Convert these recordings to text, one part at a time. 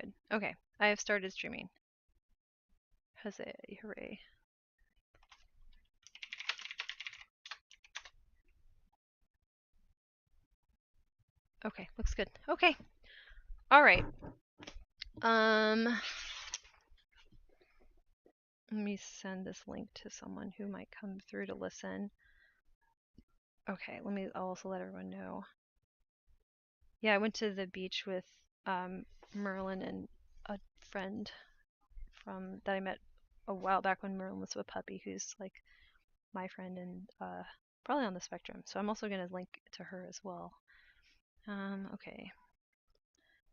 good. Okay, I have started streaming. Huzzay, hooray. Okay, looks good. Okay. All right. Let me send this link to someone who might come through to listen. Okay, I'll also let everyone know. Yeah, I went to the beach with Merlin and a friend that I met a while back when Merlin was a puppy, who's like my friend and probably on the spectrum. So I'm also gonna link to her as well. Okay.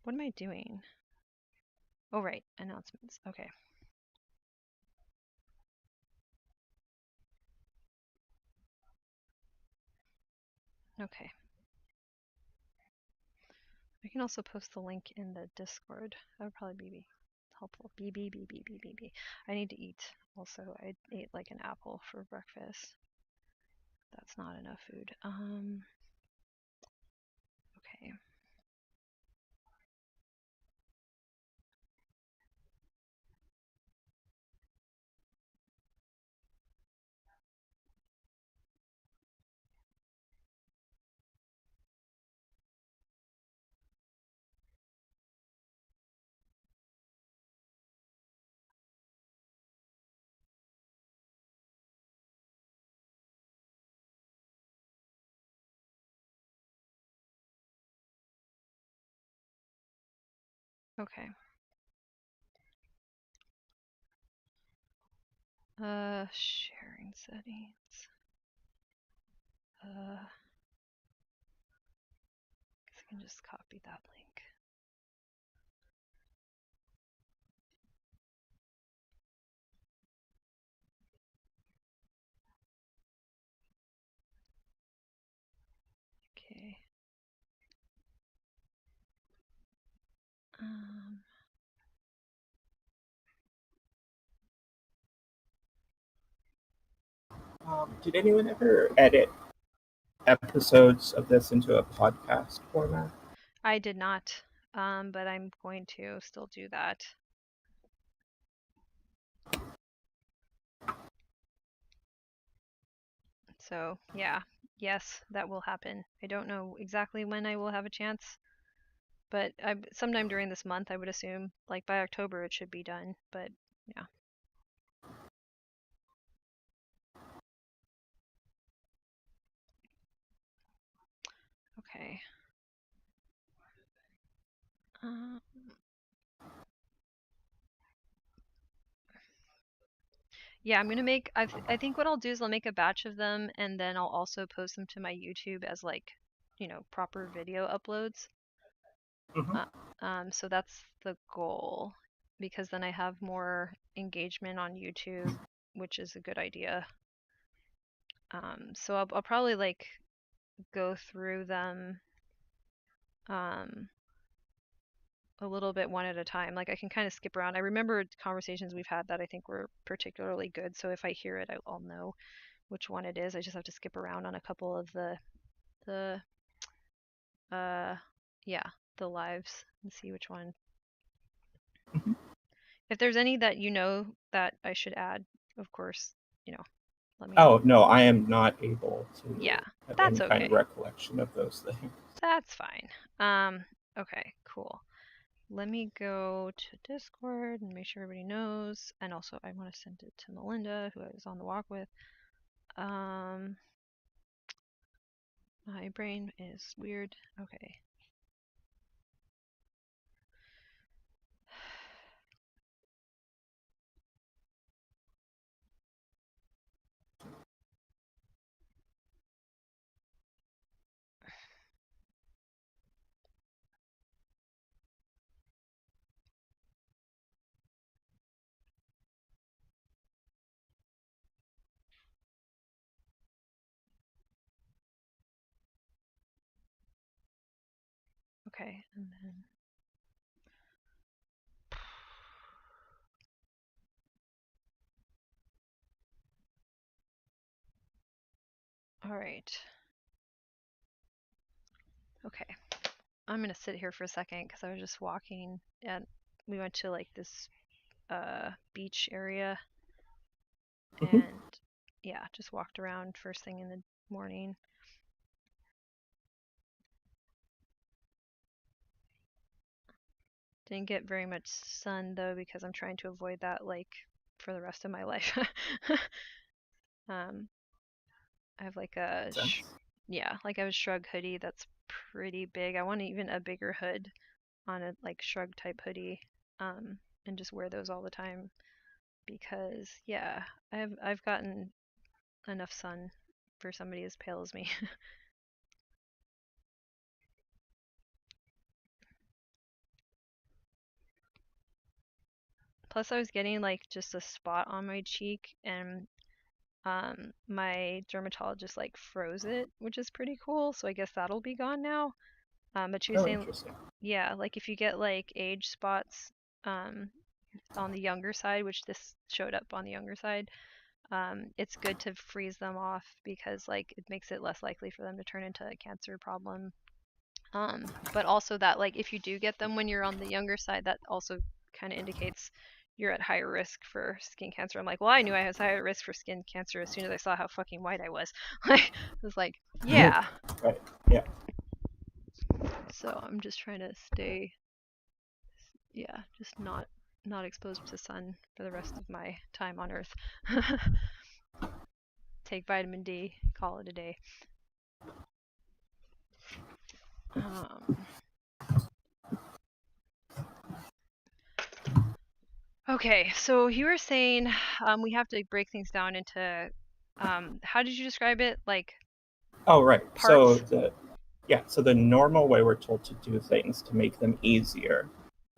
What am I doing? Oh, right, announcements. Okay. Okay. I can also post the link in the Discord. That would probably be helpful. B. I need to eat. Also, I ate like an apple for breakfast. That's not enough food. Okay. Okay. Sharing settings. I guess I can just copy that link. Okay. Um, Did anyone ever edit episodes of this into a podcast format? I did not, but I'm going to still do that. So, yeah, yes, that will happen. I don't know exactly when I will have a chance, but sometime during this month, I would assume. Like by October, it should be done, but yeah. Okay. Um, yeah, I'm gonna make. I think what I'll do is I'll make a batch of them, and then I'll also post them to my YouTube as like, proper video uploads. Mm-hmm. So that's the goal, because then I have more engagement on YouTube, which is a good idea. So I'll probably like go through them um a little bit one at a time. Like I can kind of skip around. I remember conversations we've had that I think were particularly good, so if I hear it, I'll know which one it is. I just have to skip around on a couple of the uh yeah, the lives and see which one. Mm-hmm. If there's any that that I should add, of course, let me know. Oh, no, I am not able Yeah, to have that's any kind of okay. recollection of those things. That's fine. Okay, cool. Let me go to Discord and make sure everybody knows. And also, I want to send it to Melinda, who I was on the walk with. My brain is weird. Okay. Okay, and then. All right. Okay. I'm gonna sit here for a second because I was just walking we went to like this beach area, Mhm. and yeah, just walked around first thing in the morning. Didn't get very much sun though because I'm trying to avoid that like for the rest of my life. um, I have like a Sense. yeah, like I have a shrug hoodie that's pretty big. I want even a bigger hood on a like shrug type hoodie, and just wear those all the time because yeah, I've gotten enough sun for somebody as pale as me. Plus, I was getting like just a spot on my cheek, and my dermatologist like froze it, which is pretty cool. So I guess that'll be gone now. But she was Oh, saying, interesting. yeah, like if you get like age spots, um, on the younger side, which this showed up on the younger side, it's good to freeze them off because like it makes it less likely for them to turn into a cancer problem. But also that like if you do get them when you're on the younger side, that also kind of indicates you're at higher risk for skin cancer. I'm like, well, I knew I was higher risk for skin cancer as soon as I saw how fucking white I was. Like, I was like, yeah. Right. Yeah. So I'm just trying to stay, yeah, just not exposed to sun for the rest of my time on Earth. Take vitamin D, call it a day. Um, okay, so you were saying we have to break things down into how did you describe it? Like Oh, right. parts? So the normal way we're told to do things to make them easier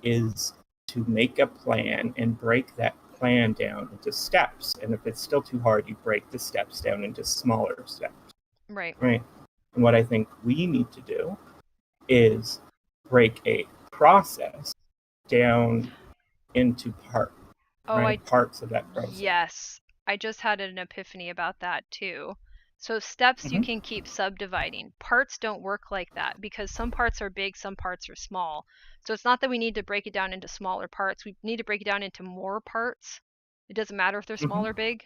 is to make a plan and break that plan down into steps. And if it's still too hard, you break the steps down into smaller steps, Right. right? And what I think we need to do is break a process down into Oh, right? Parts of that process. yes. I just had an epiphany about that too. So steps you Hmm. can keep subdividing. Parts don't work like that because some parts are big, some parts are small. So it's not that we need to break it down into smaller parts. We need to break it down into more parts. It doesn't matter if they're small Hmm. or big,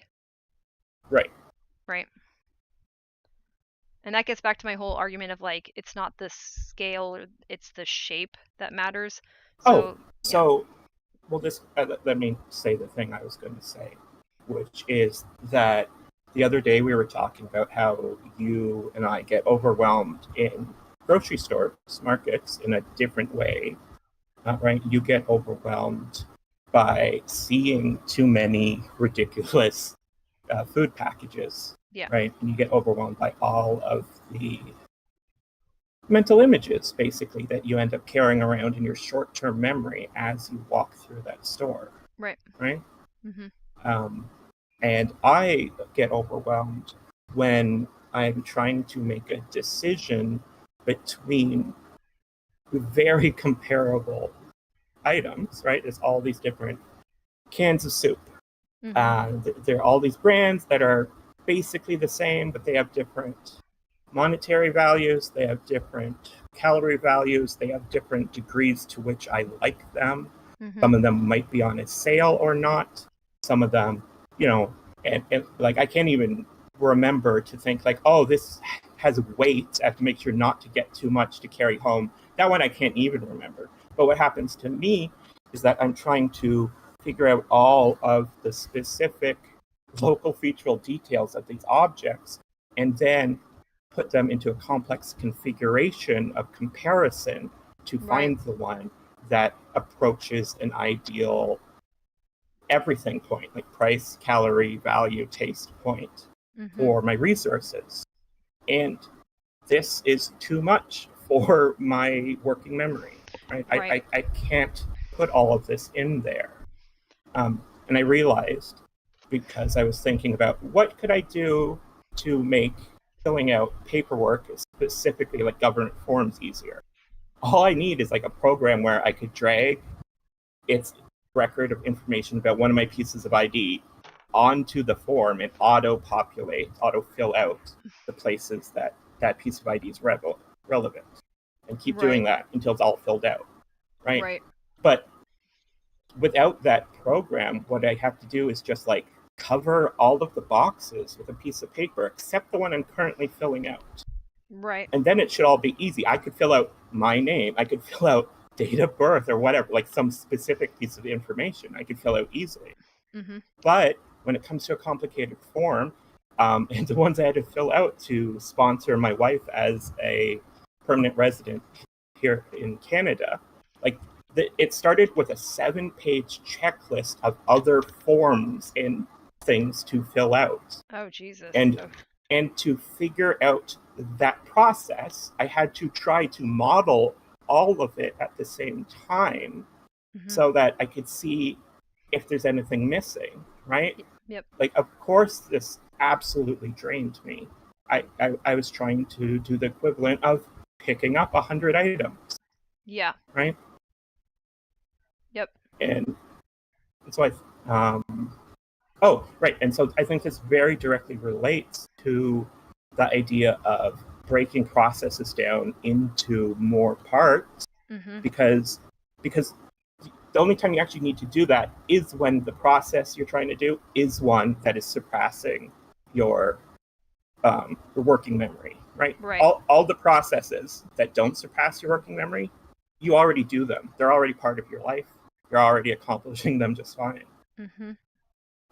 Right. right? And that gets back to my whole argument of like it's not the scale or it's the shape that matters. Oh, So, yeah. so well, this let me say the thing I was going to say, which is that the other day we were talking about how you and I get overwhelmed in grocery stores, markets in a different way, right? You get overwhelmed by seeing too many ridiculous food packages, Yeah. right? And you get overwhelmed by all of the mental images, basically, that you end up carrying around in your short term memory as you walk through that store, Right. right? Mhm. Um, and I get overwhelmed when I'm trying to make a decision between very comparable items, right? There's all these different cans of soup. Mhm. There are all these brands that are basically the same, but they have different monetary values, they have different calorie values, they have different degrees to which I like them. Some Mhm. of them might be on a sale or not. Some of them, you know, and like I can't even remember to think like, oh, this has weight. I have to make sure not to get too much to carry home. That one I can't even remember. But what happens to me is that I'm trying to figure out all of the specific local featural details of these objects and then put them into a complex configuration of comparison to Right. find the one that approaches an ideal everything point, like price, calorie, value, taste point Mhm. for my resources. And this is too much for my working memory, right? Right. I can't put all of this in there. And I realized because I was thinking about what could I do to make filling out paperwork, specifically like government forms, easier. All I need is like a program where I could drag its record of information about one of my pieces of ID onto the form and auto populate, auto fill out the places that that piece of ID is relevant, and keep doing Right. that until it's all filled out, right? Right. But without that program, what I have to do is just like cover all of the boxes with a piece of paper, except the one I'm currently filling out. Right. And then it should all be easy. I could fill out my name, I could fill out date of birth or whatever, like some specific piece of information I could fill out easily. Mm-hmm. But when it comes to a complicated form, and the ones I had to fill out to sponsor my wife as a permanent resident here in Canada, like it started with a 7-page checklist of other forms and things to fill out. Oh, Jesus. And Oh. and to figure out that process, I had to try to model all of it at the same time Mm-hmm. so that I could see if there's anything missing, right? Yep. Like, of course, this absolutely drained me. I was trying to do the equivalent of picking up 100 items, Yeah. right? Yep. And so oh, right. And so I think this very directly relates to the idea of breaking processes down into more parts Mm-hmm. because the only time you actually need to do that is when the process you're trying to do is one that is surpassing your working memory, right? Right. All the processes that don't surpass your working memory, you already do them. They're already part of your life. You're already accomplishing them just fine, Mm-hmm.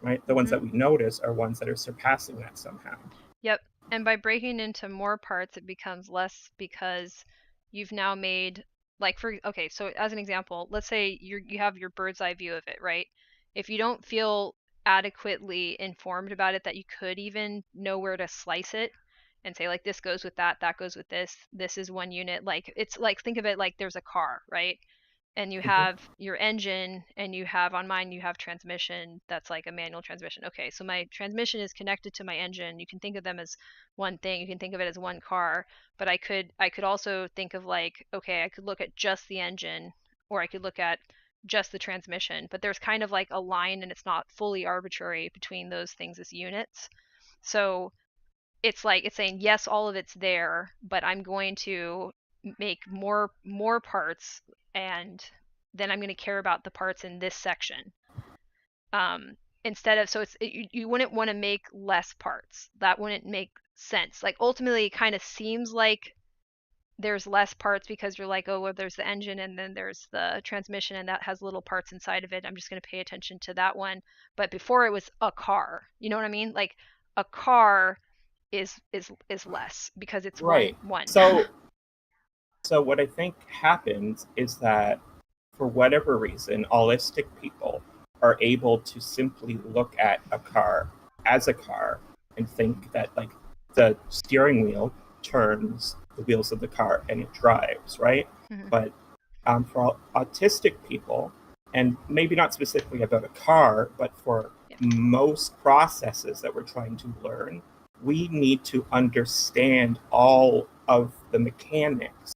right? The ones that we notice are ones that are surpassing that somehow. Yep. And by breaking into more parts, it becomes less because you've now made, like, okay, so as an example, let's say you have your bird's eye view of it, right? If you don't feel adequately informed about it, that you could even know where to slice it and say, like, this goes with that, that goes with this is one unit. Like, it's like, think of it like there's a car, right? And you Mm-hmm. have your engine, and you have, on mine you have transmission, that's like a manual transmission. Okay, so my transmission is connected to my engine. You can think of them as one thing, you can think of it as one car, but I could also think of, like, okay, I could look at just the engine, or I could look at just the transmission, but there's kind of like a line, and it's not fully arbitrary between those things as units. So it's like it's saying, yes, all of it's there, but I'm going to make more parts, and then I'm going to care about the parts in this section. um Instead of, so you wouldn't want to make less parts. That wouldn't make sense. Like, ultimately it kind of seems like there's less parts because you're like, oh, well, there's the engine and then there's the transmission, and that has little parts inside of it. I'm just going to pay attention to that one. But before, it was a car. You know what I mean? Like, a car is less because it's Right. one. So what I think happens is that for whatever reason, autistic people are able to simply look at a car as a car and think that, like, the steering wheel turns the wheels of the car and it drives, right? Mhm. But for autistic people, and maybe not specifically about a car, but for Yeah. most processes that we're trying to learn, we need to understand all of the mechanics,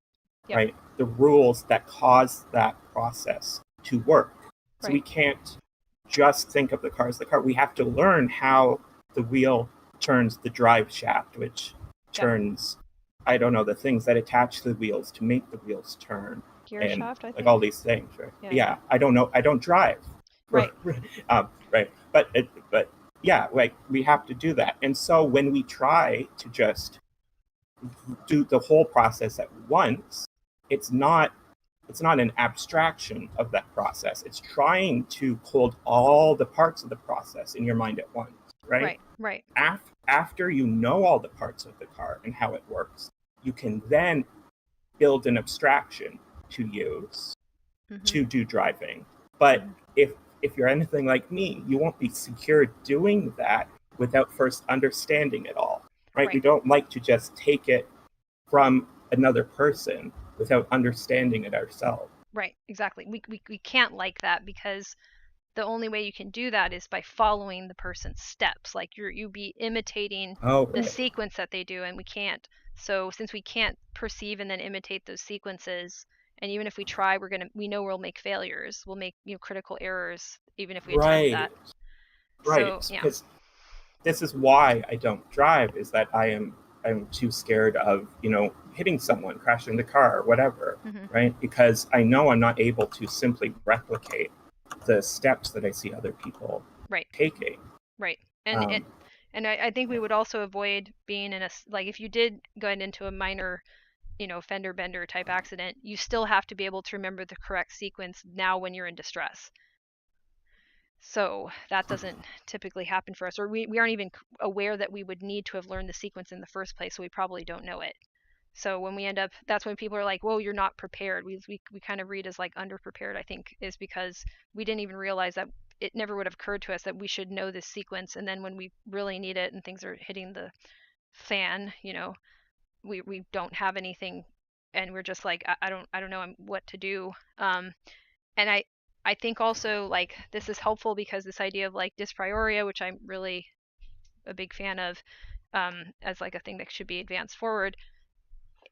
Yep. right? The rules that cause that process to work. So we Right. can't just think of the car as the car. We have to learn how the wheel turns the drive shaft, which Yep. turns, I don't know, the things that attach the wheels to make the wheels turn, Gear and shaft, I like think. all these things, right? Yeah. I don't know. I don't drive. Right. Right. But yeah, like, we have to do that. And so when we try to just do the whole process at once, it's not an abstraction of that process. It's trying to hold all the parts of the process in your mind at once, right? Right. After you know all the parts of the car and how it works, you can then build an abstraction to use Mm-hmm. to do driving. But Mm-hmm. if you're anything like me, you won't be secure doing that without first understanding it all, right? We Right. don't like to just take it from another person without understanding it ourselves. Right. Exactly. We can't like that, because the only way you can do that is by following the person's steps. Like, you be imitating Oh, the right. sequence that they do, and we can't. So since we can't perceive and then imitate those sequences, and even if we try, we know we'll make failures. We'll make, critical errors even if we attempt Right. that. So Right. yeah. Because this is why I don't drive, is that I'm too scared of, hitting someone, crashing the car, or whatever, Mm-hmm. right? Because I know I'm not able to simply replicate the steps that I see other people Right. taking. Right. And I think we would also avoid being in a, like, if you did go into a minor, fender bender type accident, you still have to be able to remember the correct sequence now when you're in distress. So that doesn't typically happen for us, or we aren't even aware that we would need to have learned the sequence in the first place, so we probably don't know it. So when we end up, that's when people are like, whoa, you're not prepared. We kind of read as like underprepared, I think, is because we didn't even realize that it never would have occurred to us that we should know this sequence. And then when we really need it and things are hitting the fan, we don't have anything, and we're just like, I don't know what to do. And I think also, like, this is helpful because this idea of like dysprioria, which I'm really a big fan of, as like a thing that should be advanced forward.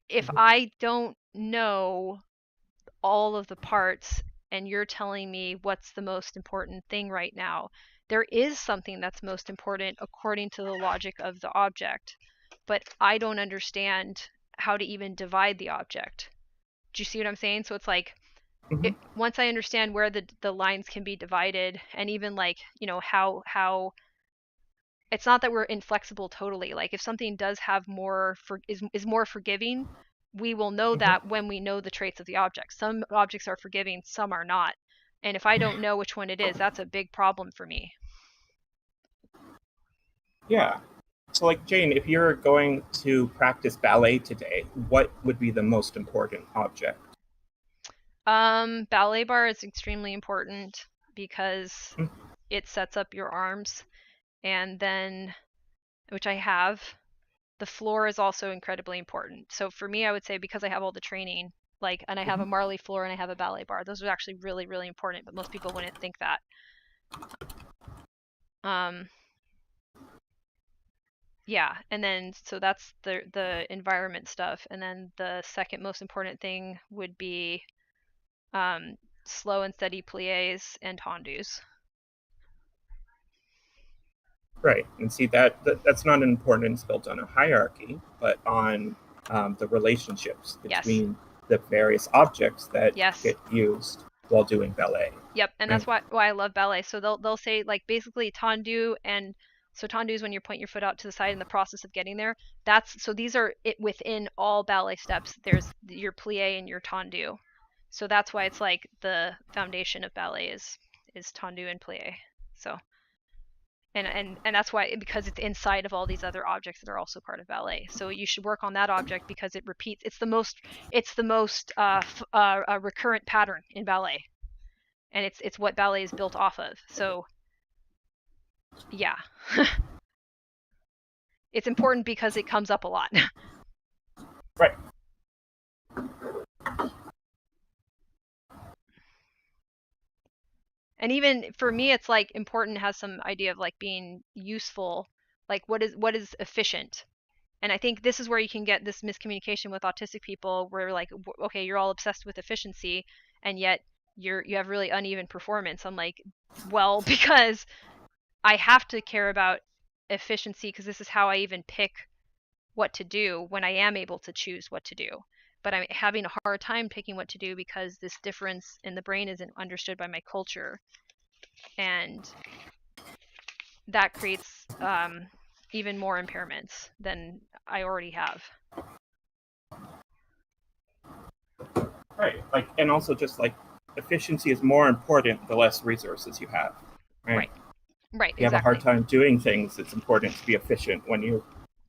If I don't know all of the parts and you're telling me what's the most important thing right now, there is something that's most important according to the logic of the object, but I don't understand how to even divide the object. Do you see what I'm saying? So it's like, once I understand where the lines can be divided, and even like, how it's not that we're inflexible totally. Like, if something does have is more forgiving, we will know that when we know the traits of the object. Some objects are forgiving, some are not. And if I don't know which one it is, that's a big problem for me. Yeah. So, like, Jane, if you're going to practice ballet today, what would be the most important object? Ballet bar is extremely important because it sets up your arms, and then, which I have, the floor is also incredibly important. So for me, I would say, because I have all the training, like, and I have a Marley floor and I have a ballet bar, those are actually really, really important, but most people wouldn't think that. Yeah, and then so that's the environment stuff, and then the second most important thing would be slow and steady pliés and tendus. Right. And see, that's not an importance built on a hierarchy, but on the relationships Yes. between the various objects that Yes. get used while doing ballet. Yep, and Right? that's why I love ballet. So they'll say, like, basically tendu, and so tendu is when you point your foot out to the side in the process of getting there. So these are it within all ballet steps. There's your plie and your tendu. So that's why it's like the foundation of ballet is tendu and plie. So and that's why, because it's inside of all these other objects that are also part of ballet. So you should work on that object because it repeats. It's the most recurrent pattern in ballet, and it's what ballet is built off of. So yeah. It's important because it comes up a lot. Right. And even for me, it's like important, has some idea of like being useful, like what is efficient. And I think this is where you can get this miscommunication with autistic people, where like, okay, you're all obsessed with efficiency, and yet you have really uneven performance. I'm like, well, because I have to care about efficiency because this is how I even pick what to do when I am able to choose what to do. But I'm having a hard time picking what to do because this difference in the brain isn't understood by my culture, and that creates even more impairments than I already have. Right. Like, and also just like efficiency is more important the less resources you have. Right. Right. If you have a hard Exactly. time doing things, it's important to be efficient when you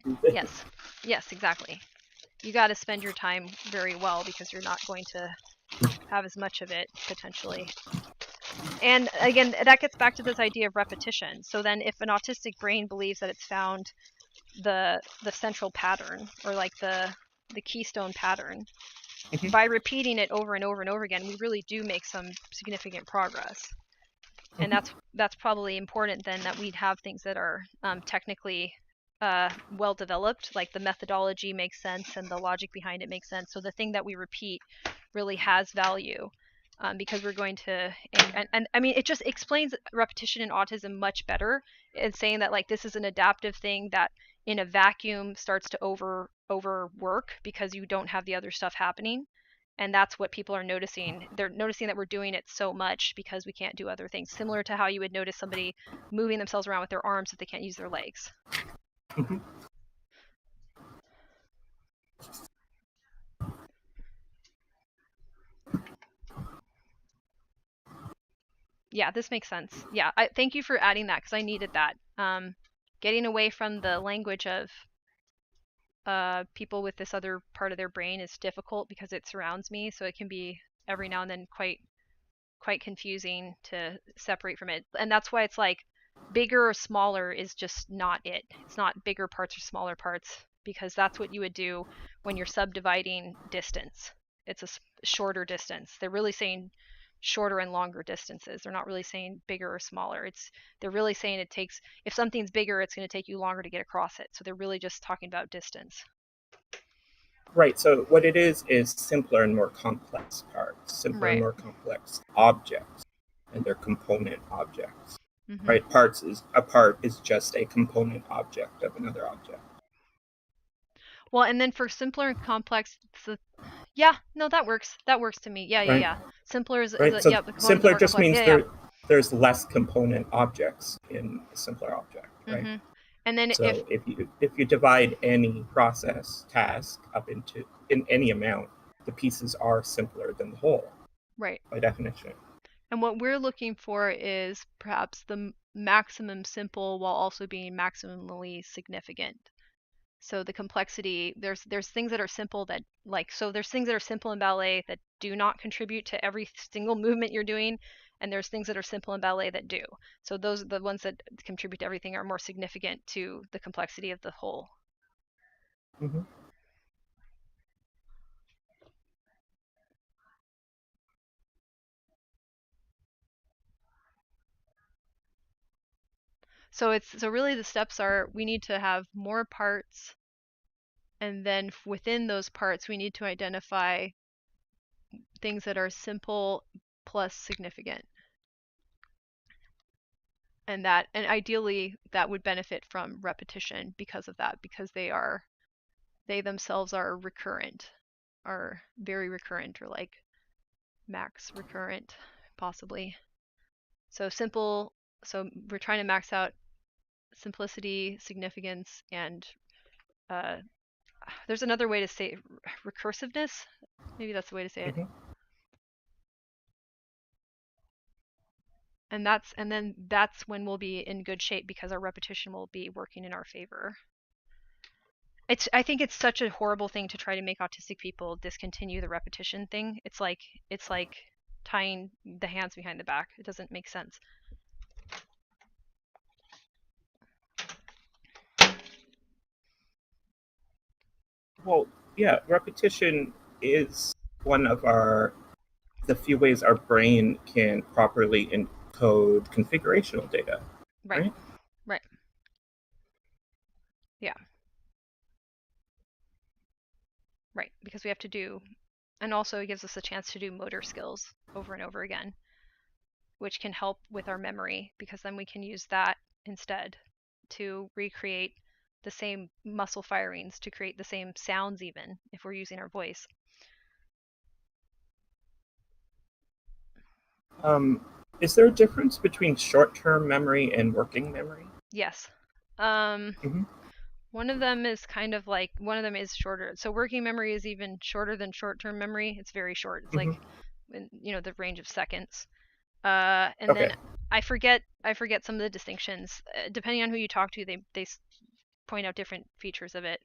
do things. Yes. Yes. Exactly. You got to spend your time very well because you're not going to have as much of it potentially. And again, that gets back to this idea of repetition. So then, if an autistic brain believes that it's found the central pattern, or like the keystone pattern, by repeating it over and over and over again, we really do make some significant progress. And that's probably important then, that we'd have things that are technically well developed, like the methodology makes sense and the logic behind it makes sense. So the thing that we repeat really has value, because we're going to, and I mean, it just explains repetition in autism much better. It's saying that, like, this is an adaptive thing that in a vacuum starts to overwork because you don't have the other stuff happening. And that's what people are noticing. They're noticing that we're doing it so much because we can't do other things, similar to how you would notice somebody moving themselves around with their arms if they can't use their legs. Mhm. Yeah, this makes sense. Yeah, thank you for adding that because I needed that. Getting away from the language of people with this other part of their brain is difficult because it surrounds me, so it can be every now and then quite confusing to separate from it. And that's why it's like bigger or smaller is just not it. It's not bigger parts or smaller parts because that's what you would do when you're subdividing distance. It's a shorter distance. They're really saying shorter and longer distances. They're not really saying bigger or smaller. They're really saying it takes, if something's bigger, it's going to take you longer to get across it. So they're really just talking about distance. Right. So what it is simpler and more complex parts, simpler and Right. more complex objects, and their component objects. Mm-hmm. Right. A part is just a component object of another object. Well, and then for simpler and complex, yeah, no, that works. That works to me. Yeah, yeah, Right. yeah. Simpler is Right. a, So yeah, the components are simpler more just complex. means Yeah, yeah. there's less component objects in a simpler object. Right. Mm-hmm. And then if So if you divide any process task up into in any amount, the pieces are simpler than the whole right, by definition. and what we're looking for is perhaps the maximum simple while also being maximally significant. So the complexity, there's things that are simple that like so there's things that are simple in ballet that do not contribute to every single movement you're doing, and there's things that are simple in ballet that do. So those the ones that contribute to everything are more significant to the complexity of the whole. Mm-hmm. So really the steps are we need to have more parts, and then within those parts we need to identify things that are simple plus significant. And ideally that would benefit from repetition because of that, because they themselves are recurrent, are very recurrent, or like max recurrent possibly. So simple, so we're trying to max out simplicity, significance, and uh, there's another way to say recursiveness. Maybe that's the way to say it. Mm-hmm. And then that's when we'll be in good shape because our repetition will be working in our favor. I think it's such a horrible thing to try to make autistic people discontinue the repetition thing. It's like tying the hands behind the back. It doesn't make sense. Well, yeah, repetition is one of the few ways our brain can properly encode configurational data, Right. right? Right. Yeah. Right. Because we have to do, and also it gives us a chance to do motor skills over and over again, which can help with our memory because then we can use that instead to recreate the same muscle firings, to create the same sounds even if we're using our voice. Um, is there a difference between short-term memory and working memory? Yes. Um, Mm-hmm. one of them is kind of like one of them is shorter. So working memory is even shorter than short-term memory. It's very short. It's like Mm-hmm. the range of seconds. And then Okay. I forget some of the distinctions. Depending on who you talk to, they point out different features of it.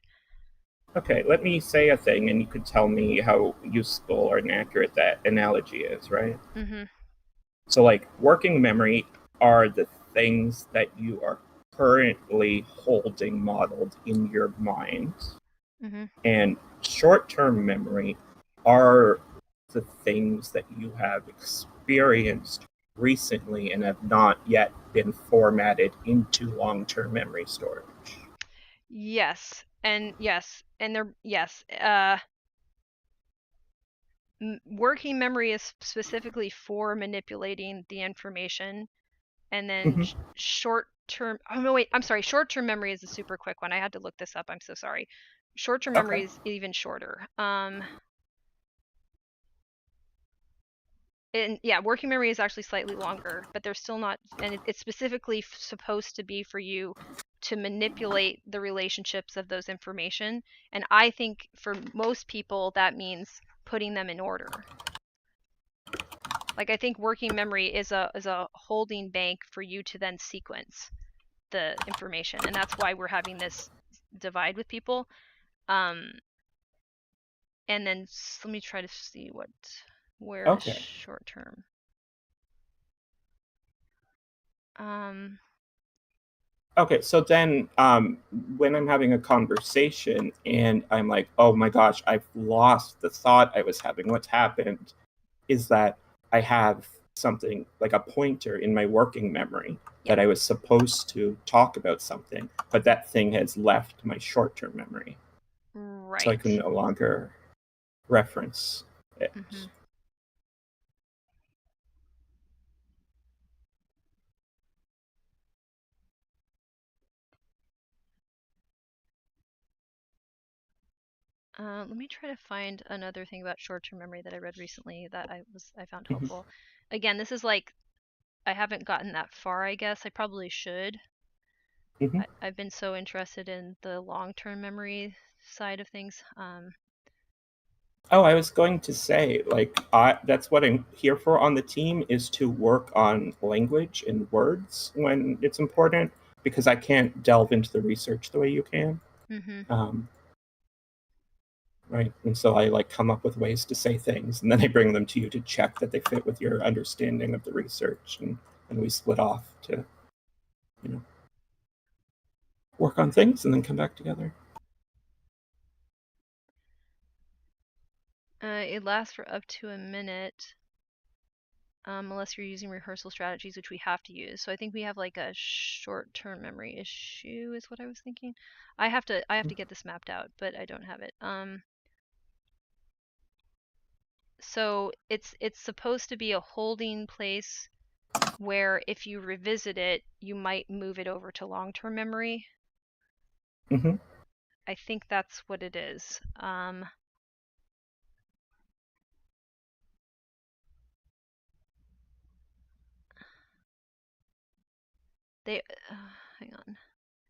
Okay, let me say a thing and you could tell me how useful or inaccurate that analogy is, right? Mhm. So, like, working memory are the things that you are currently holding modeled in your mind. Mhm. And short term memory are the things that you have experienced recently and have not yet been formatted into long term memory storage. Yes, and they're yes. Working memory is specifically for manipulating the information, and then Mm-hmm. short term. Oh no, wait. I'm sorry. Short term memory is a super quick one. I had to look this up. I'm so sorry. Short term memory Okay. is even shorter. and yeah, working memory is actually slightly longer, but they're still not, and it's specifically supposed to be for you to manipulate the relationships of those information. And I think for most people that means putting them in order. Like I think working memory is a holding bank for you to then sequence the information, and that's why we're having this divide with people. Um, and then let me try to see where is Okay. short term. Um, Okay, so then when I'm having a conversation and I'm like, oh my gosh, I've lost the thought I was having, what's happened is that I have something like a pointer in my working memory yeah, that I was supposed to talk about something, but that thing has left my short term memory. So I can right. no longer reference it. Hmm. Let me try to find another thing about short-term memory that I read recently that I found Mhm, helpful. Again, this is like I haven't gotten that far, I guess. I probably should. mhm. I've been so interested in the long-term memory side of things. Oh, I was going to say, like, that's what I'm here for on the team is to work on language and words when it's important because I can't delve into the research the way you can. Hmm. Um, right. And so I like come up with ways to say things and then I bring them to you to check that they fit with your understanding of the research. And we split off to, you know, work on things and then come back together. It lasts for up to a minute, unless you're using rehearsal strategies, which we have to use. So I think we have like a short-term memory issue, is what I was thinking. I have to get this mapped out, but I don't have it. So it's supposed to be a holding place where if you revisit it, you might move it over to long-term memory. Mm-hmm. I think that's what it is. They hang on.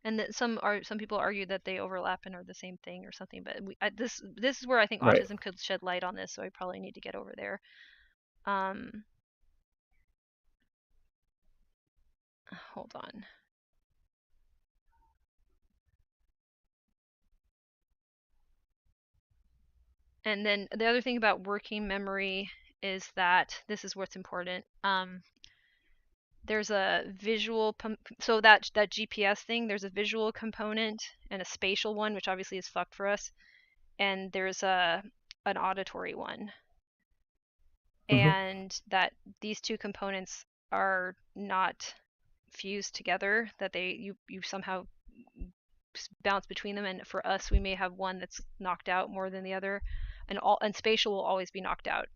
And that some people argue that they overlap and are the same thing or something. But this is where I think Right. autism could shed light on this. So I probably need to get over there. Um, hold on. And then the other thing about working memory is that this is what's important. There's a visual, so that GPS thing, there's a visual component and a spatial one, which obviously is fucked for us, and there's an auditory one, Mm-hmm. and that these two components are not fused together, that you somehow bounce between them, and for us we may have one that's knocked out more than the other, and spatial will always be knocked out.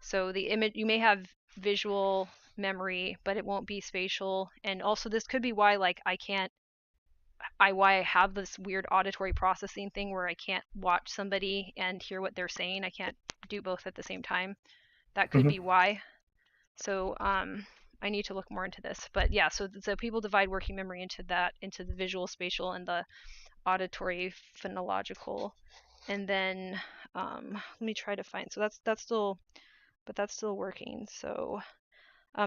So the image, you may have visual memory but it won't be spatial, and also this could be why like why I have this weird auditory processing thing where I can't watch somebody and hear what they're saying. I can't do both at the same time. That could Mm-hmm. be why. So I need to look more into this. But yeah, so people divide working memory into the visual, spatial, and the auditory, phonological. And then let me try to find. So that's still, but that's still working. So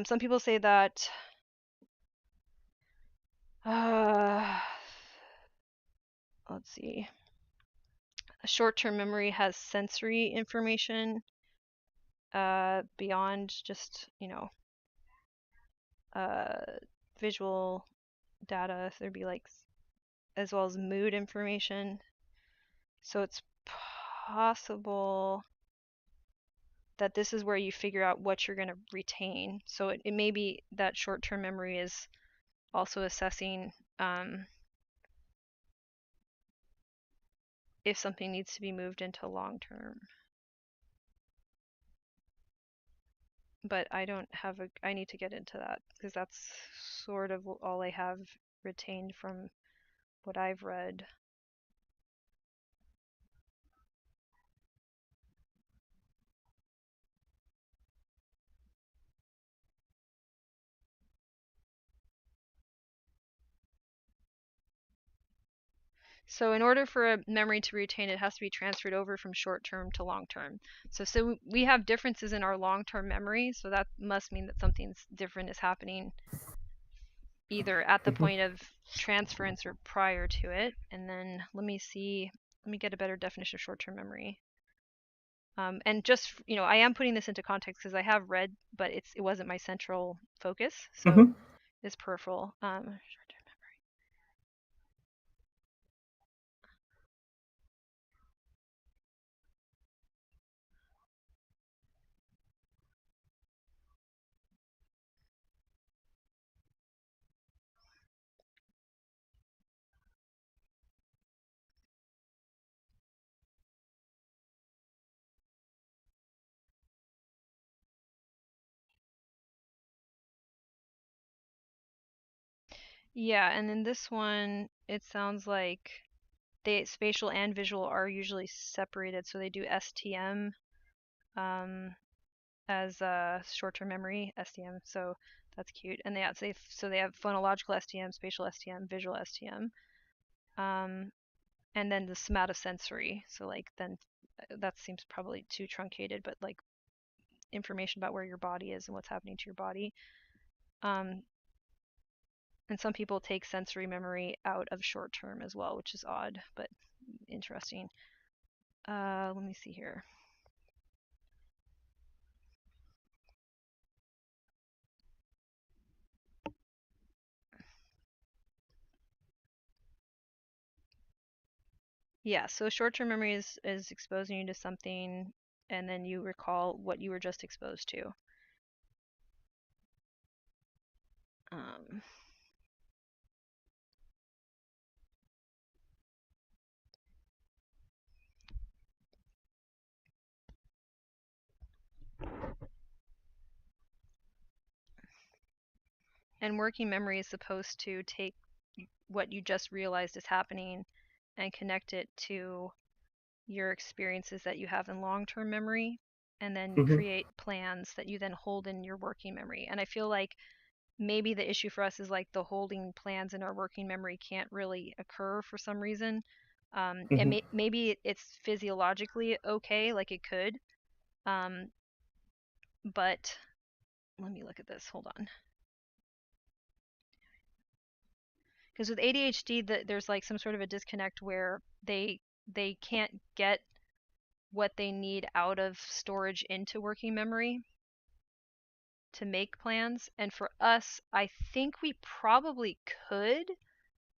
some people say that uh, let's see, a short-term memory has sensory information beyond just uh, visual data. So there'd be like as well as mood information. So it's possible that this is where you figure out what you're going to retain. So it may be that short-term memory is also assessing if something needs to be moved into long-term. But I don't have I need to get into that because that's sort of all I have retained from what I've read. So in order for a memory to be retained, it has to be transferred over from short term to long term. So we have differences in our long term memory, so that must mean that something different is happening either at the Mhm. point of transference or prior to it. And then let me get a better definition of short term memory. And just, I am putting this into context because I have read, but it wasn't my central focus. So Mhm. it's peripheral. Yeah, and in this one, it sounds like spatial and visual are usually separated, so they do STM um, as short-term memory STM. So that's cute. And they have phonological STM, spatial STM, visual STM, um, and then the somatosensory. So like then that seems probably too truncated, but like information about where your body is and what's happening to your body. Um, and some people take sensory memory out of short term as well, which is odd, but interesting. Let me see here. Yeah, so short-term memory is exposing you to something and then you recall what you were just exposed to. Um, and working memory is supposed to take what you just realized is happening and connect it to your experiences that you have in long-term memory and then Mhm. create plans that you then hold in your working memory. And I feel like maybe the issue for us is like the holding plans in our working memory can't really occur for some reason. And Mhm. maybe it's physiologically okay, like it could. Um, but let me look at this. Hold on. Because with ADHD, there's like some sort of a disconnect where they can't get what they need out of storage into working memory to make plans. And for us, I think we probably could,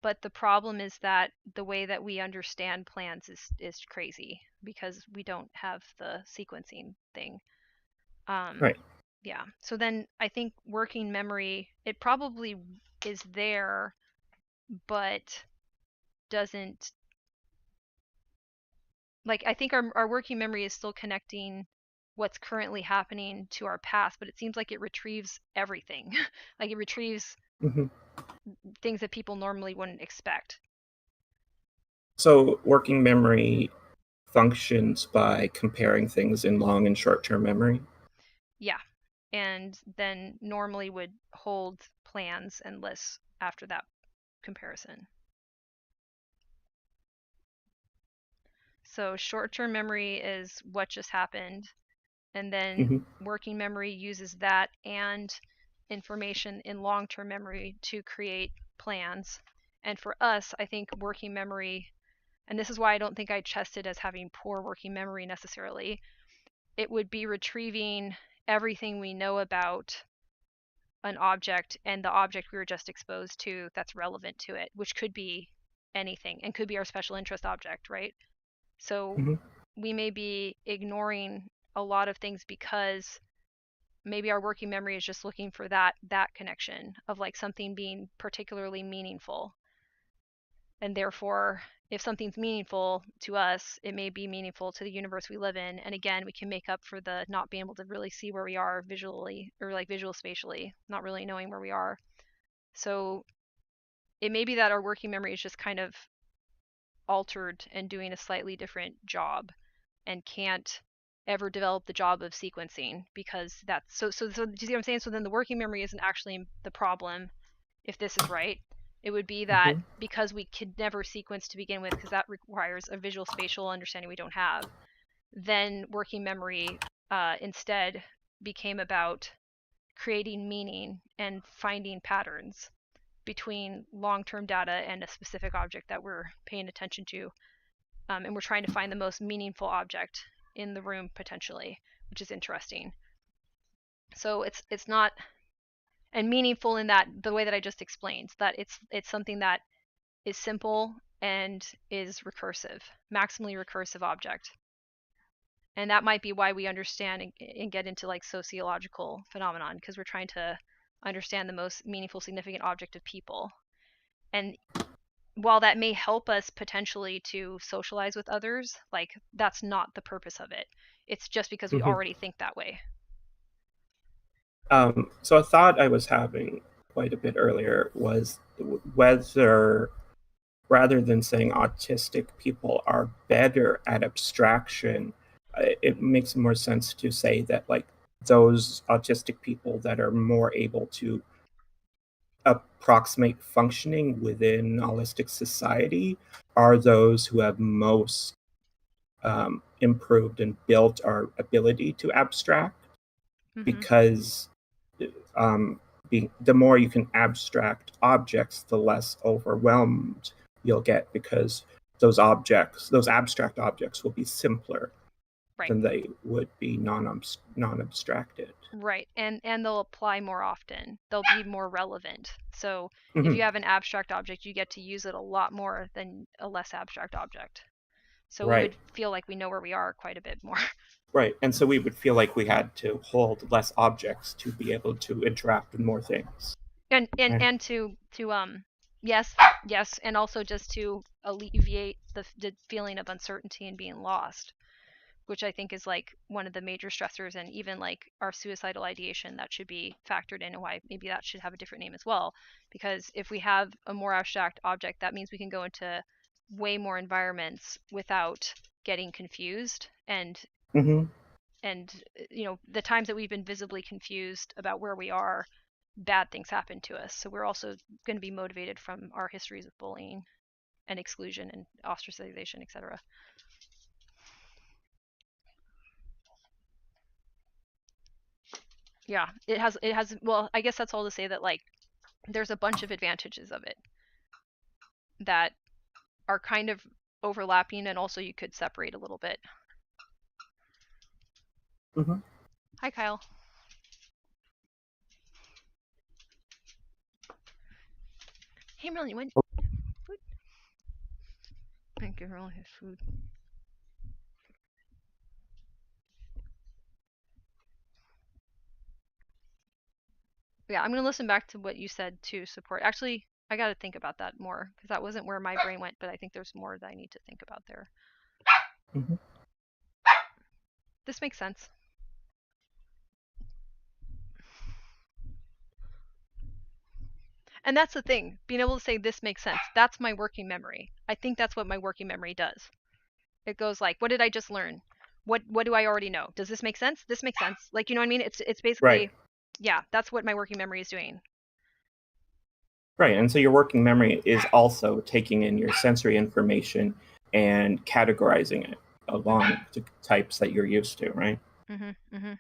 but the problem is that the way that we understand plans is crazy because we don't have the sequencing thing. Um, Right. yeah. So then I think working memory, it probably is there, but doesn't like I think our working memory is still connecting what's currently happening to our past, but it seems like it retrieves everything. Like it retrieves Mhm. things that people normally wouldn't expect. So working memory functions by comparing things in long and short-term memory. Yeah. And then normally would hold plans and lists after that comparison. So short-term memory is what just happened, and then Mhm. working memory uses that and information in long-term memory to create plans. And for us, I think working memory, and this is why I don't think I chest it as having poor working memory necessarily, it would be retrieving everything we know about an object and the object we were just exposed to that's relevant to it, which could be anything and could be our special interest object, right? So Mhm. we may be ignoring a lot of things because maybe our working memory is just looking for that connection of like something being particularly meaningful. And therefore, if something's meaningful to us, it may be meaningful to the universe we live in. And again, we can make up for the not being able to really see where we are visually or like visual spatially, not really knowing where we are. So it may be that our working memory is just kind of altered and doing a slightly different job and can't ever develop the job of sequencing because do you see what I'm saying? So then the working memory isn't actually the problem if this is right. It would be that Mm-hmm. because we could never sequence to begin with, because that requires a visual spatial understanding we don't have, then working memory instead became about creating meaning and finding patterns between long-term data and a specific object that we're paying attention to. And we're trying to find the most meaningful object in the room potentially, which is interesting. So it's not, and meaningful in that the way that I just explained, that it's something that is simple and is recursive, maximally recursive object. And that might be why we understand and get into like sociological phenomenon, because we're trying to understand the most meaningful, significant object of people. And while that may help us potentially to socialize with others, like that's not the purpose of it. It's just because we Mm-hmm. already think that way. So a thought I was having quite a bit earlier was whether, rather than saying autistic people are better at abstraction, it makes more sense to say that like those autistic people that are more able to approximate functioning within holistic society are those who have most improved and built our ability to abstract, Mm-hmm. because um, the more you can abstract objects, the less overwhelmed you'll get, because those abstract objects will be simpler Right. than they would be non-abstracted. Right. And they'll apply more often. They'll be more relevant. So if Mm-hmm. you have an abstract object, you get to use it a lot more than a less abstract object. So we Right, would feel like we know where we are quite a bit more. right. And so we would feel like we had to hold less objects to be able to interact with more things. and and Right. and to yes, yes, and also just to alleviate the feeling of uncertainty and being lost, which I think is like one of the major stressors, and even like our suicidal ideation that should be factored in, and why maybe that should have a different name as well. Because if we have a more abstract object, that means we can go into way more environments without getting confused. Mm-hmm. And the times that we've been visibly confused about where we are, bad things happen to us. So we're also going to be motivated from our histories of bullying and exclusion and ostracization, etc. Yeah, it has well, I guess that's all to say that like there's a bunch of advantages of it that are kind of overlapping, and also you could separate a little bit. Mm-hmm. Hi, Kyle. Hey, Merlin, you want food? Thank you, Merlin, his food. Yeah, I'm gonna listen back to what you said to support. Actually, I gotta think about that more, because that wasn't where my brain went, but I think there's more that I need to think about there. Mm-hmm. This makes sense. And that's the thing, being able to say this makes sense. That's my working memory. I think that's what my working memory does. It goes like, what did I just learn? What do I already know? Does this make sense? This makes sense. Like, you know what I mean? It's Right. basically, yeah, that's what my working memory is doing. Right. And so your working memory is also taking in your sensory information and categorizing it Mhm. along the types that you're used to, right? Mhm. Mhm.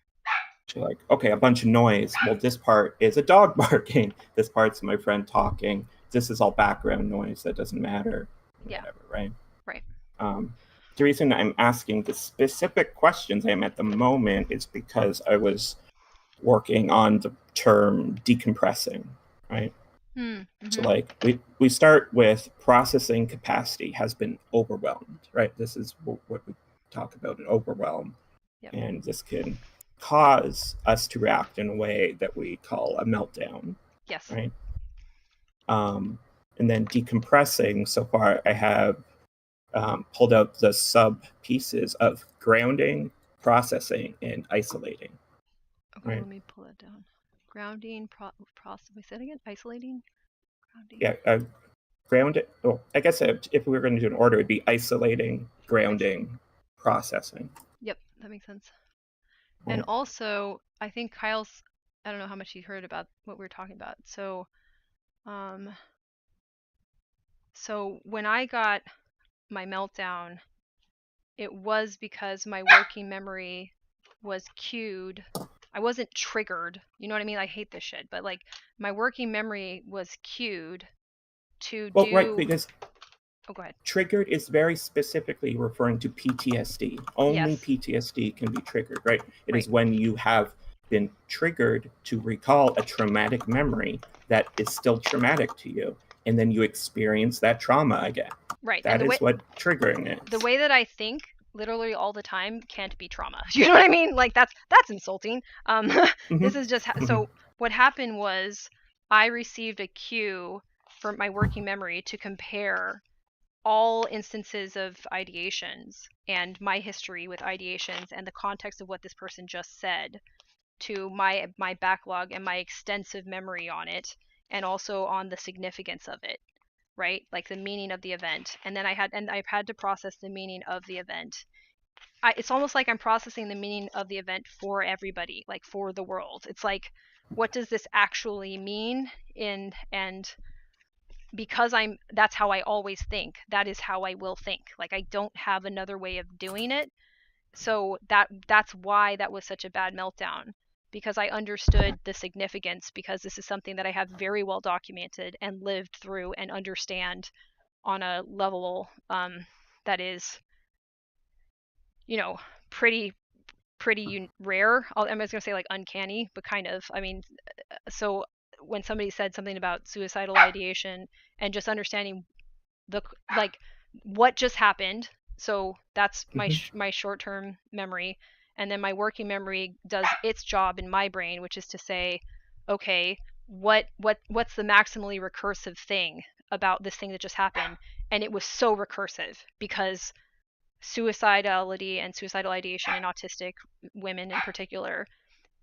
So like, okay, a bunch of noise. Well, this part is a dog barking. This part's my friend talking. This is all background noise that doesn't matter, Yeah. whatever, right? Right. Um, the reason I'm asking the specific questions I am at the moment is because I was working on the term decompressing, right? So Mhm. like we start with processing capacity has been overwhelmed, right? This is what we talk about, an overwhelm, Yep. and this can cause us to react in a way that we call a meltdown, Yes. right? Um, and then decompressing. So far, I have pulled out the sub pieces of grounding, processing, and isolating, Okay, right? let me pull it down. Grounding, process. We said again. Isolating, grounding. Yeah, grounding. Well, I guess if we were going to do an order, it'd be isolating, grounding, processing. Yep, that makes sense. And Right? also, I think Kyle's. I don't know how much he heard about what we were talking about. So, um, So when I got my meltdown, it was because my working memory was cued. I wasn't triggered. You know what I mean? I hate this shit, but like my working memory was cued to Well, right, do. because Oh, go ahead. triggered is very specifically referring to PTSD. Only Yes. PTSD can be triggered, right? It Right. is when you have been triggered to recall a traumatic memory that is still traumatic to you, and then you experience that trauma again. Right. And That is what triggering the is. way that I think literally all the time can't be trauma. You know what I mean? Like that's insulting. Mm-hmm. This is just Mm-hmm. so what happened was I received a cue from my working memory to compare all instances of ideations and my history with ideations and the context of what this person just said to my backlog and my extensive memory on it, and also on the significance of it, right? Like the meaning of the event. And then I've had to process the meaning of the event. It's almost like I'm processing the meaning of the event for everybody, like for the world. It's like, what does this actually mean? And because that's how I always think. That is how I will think. Like I don't have another way of doing it. So that's why that was such a bad meltdown, because I understood the significance, because this is something that I have very well documented and lived through and understand on a level that is, you know, pretty rare. I'm just gonna say like uncanny, but kind of. I mean, so when somebody said something about suicidal ideation and just understanding the like what just happened, so that's my Mm-hmm. my short-term memory, and then my working memory does its job in my brain, which is to say, okay, what's the maximally recursive thing about this thing that just happened? And it was so recursive because suicidality and suicidal ideation in autistic women in particular,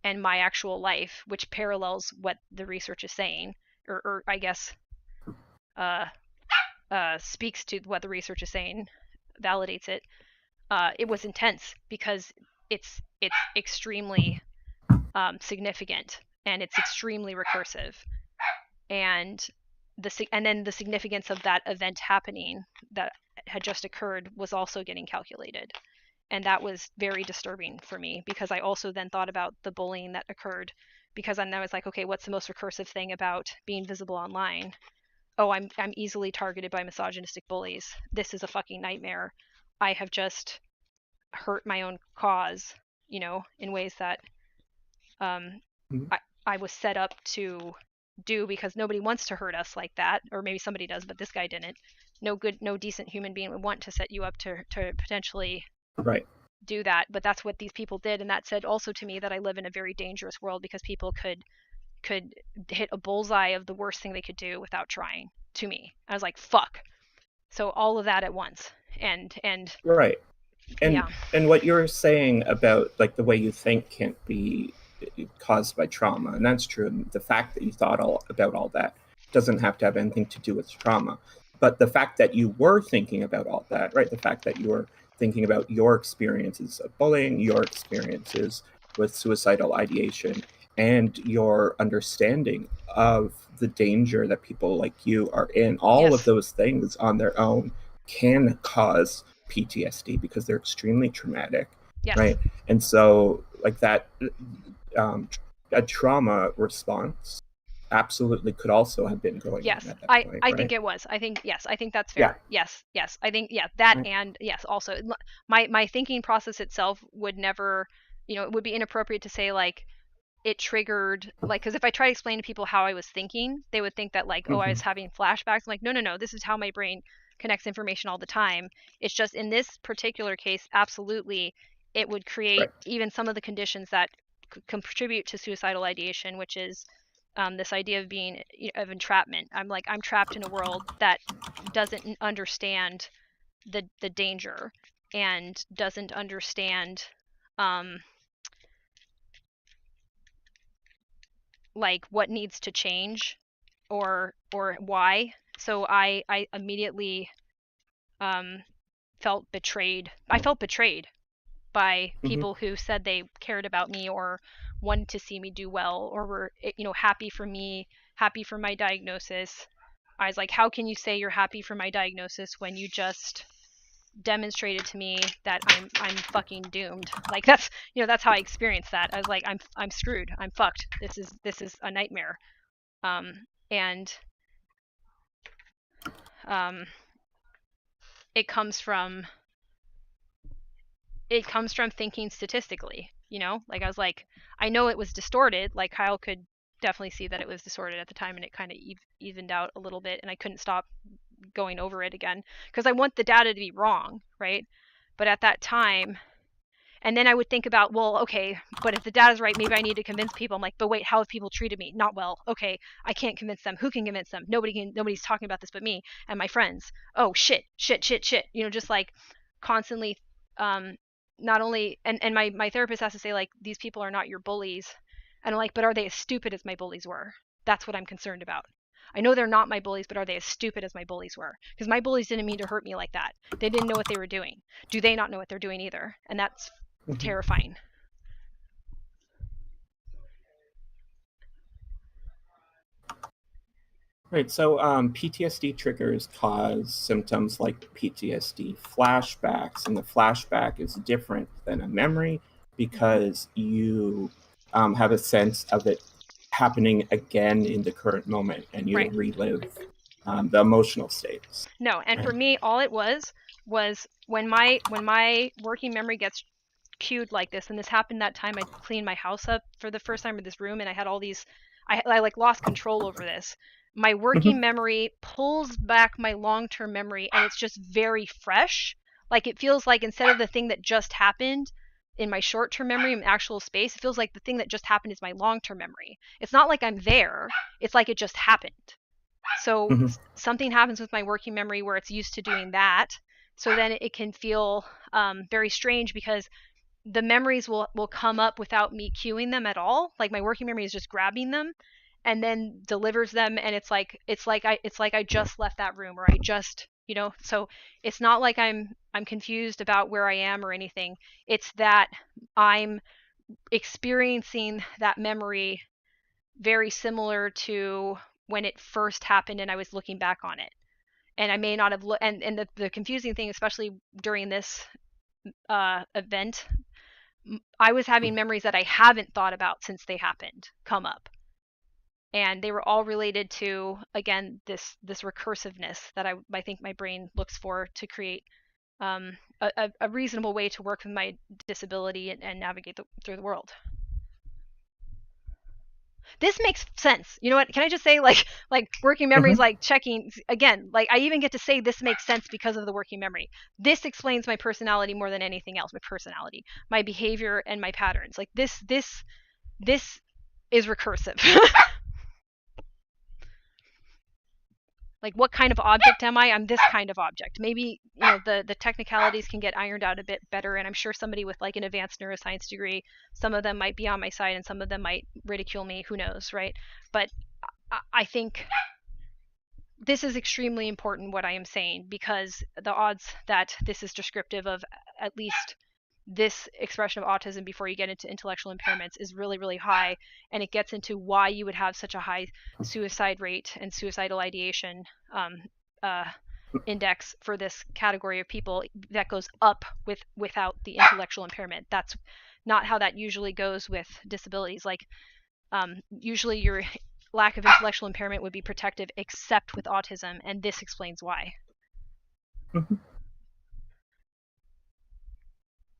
and my actual life, which parallels what the research is saying, or I guess uh, speaks to what the research is saying, validates it. It was intense because it's extremely significant, and it's extremely recursive, and and then the significance of that event happening that had just occurred was also getting calculated. And that was very disturbing for me, because I also then thought about the bullying that occurred, because then I was like, okay, what's the most recursive thing about being visible online? Oh, I'm easily targeted by misogynistic bullies. This is a fucking nightmare. I have just hurt my own cause, in ways that um, Mm-hmm. I was set up to do, because nobody wants to hurt us like that, or maybe somebody does, but this guy didn't. No decent human being would want to set you up to potentially Right. do that, but that's what these people did. And that said also to me that I live in a very dangerous world, because people could hit a bullseye of the worst thing they could do without trying to me. I was like, fuck. So all of that at once. And Right. yeah. And what you're saying about like the way you think can't be caused by trauma, and that's true. And the fact that you thought about all that doesn't have to have anything to do with trauma. But the fact that you were thinking about all that, right? The fact that you were thinking about your experiences of bullying, your experiences with suicidal ideation, and your understanding of the danger that people like you are in, all of Yes. those things on their own can cause PTSD because they're extremely traumatic, Yes. right? And so, like that, um, a trauma response absolutely could also have been going on Yes. at that I point, I think right? it was. I think yes. I think that's Yeah, fair. Yes. Yes. I think yeah, that, right. and yes, also my thinking process itself would never, it would be inappropriate to say like it triggered, like, because if I try to explain to people how I was thinking, they would think that like, oh, I Mm-hmm. was having flashbacks. I'm like, no, no, no, this is how my brain connects information all the time. It's just in this particular case, absolutely, it would create Right. even some of the conditions that contribute to suicidal ideation, which is this idea of being of entrapment. I'm like, I'm trapped in a world that doesn't understand the danger, and doesn't understand um, like what needs to change, or why. So I immediately um, felt betrayed. I felt betrayed by Mm-hmm. people who said they cared about me, or wanted to see me do well, or were happy for me, happy for my diagnosis, I was like, how can you say you're happy for my diagnosis when you just demonstrated to me that I'm fucking doomed? Like, that's, you know, that's how I experienced that. I was like, I'm screwed. I'm fucked. This is a nightmare. And it comes from thinking statistically, you know? Like, I was like, I know it was distorted. Like, Kyle could definitely see that it was distorted at the time, and it kind of evened out a little bit, and I couldn't stop going over it again because I want the data to be wrong, right? But at that time, and then I would think about, well, okay, but if the data's right, maybe I need to convince people. I'm like, but wait, how have people treated me? Not well. Okay, I can't convince them. Who can convince them? Nobody's talking about this but me and my friends. Oh, shit. You know, just like constantly, not only, and my therapist has to say, like, these people are not your bullies. And I'm like, but are they as stupid as my bullies were? That's what I'm concerned about. I know they're not my bullies, but are they as stupid as my bullies were? Because my bullies didn't mean to hurt me like that. They didn't know what they were doing. Do they not know what they're doing either? And that's Mm-hmm. terrifying. Right. So PTSD triggers cause symptoms like PTSD flashbacks, and the flashback is different than a memory because you have a sense of it happening again in the current moment, and you Right. relive the emotional states. No, and for Right. me, all it was when my working memory gets cued like this, and this happened that time I cleaned my house up for the first time in this room, and I had all these, I like lost control over this. My Mm-hmm. working memory pulls back my long-term memory, and it's just very fresh. Like, it feels like instead of the thing that just happened in my short-term memory in actual space, it feels like the thing that just happened is my long-term memory. It's not like I'm there. It's like it just happened. So Mm-hmm. something happens with my working memory where it's used to doing that. So then it can feel very strange because the memories will come up without me cueing them at all. Like, my working memory is just grabbing them and then delivers them, and it's like I just left that room, or I just, you know. So it's not like I'm confused about where I am or anything. It's that I'm experiencing that memory very similar to when it first happened and I was looking back on it. And I may not have and the confusing thing, especially during this event, I was having memories that I haven't thought about since they happened come up, and they were all related to, again, this recursiveness that I think my brain looks for to create a reasonable way to work with my disability and navigate through the world. This makes sense. You know what? Can I just say, like working memories, Mm-hmm. like checking again, like I even get to say this makes sense because of the working memory. This explains my personality more than anything else. My personality, my behavior, and my patterns. Like, this is recursive. Like, what kind of object am I? I'm this kind of object. Maybe, you know, the technicalities can get ironed out a bit better, and I'm sure somebody with like an advanced neuroscience degree, some of them might be on my side and some of them might ridicule me, who knows, right? But I think this is extremely important, what I am saying, because the odds that this is descriptive of at least this expression of autism before you get into intellectual impairments is really, really high. And it gets into why you would have such a high suicide rate and suicidal ideation uh, index for this category of people that goes up without the intellectual impairment. That's not how that usually goes with disabilities. Like, usually your lack of intellectual impairment would be protective except with autism, and this explains why. Mm-hmm.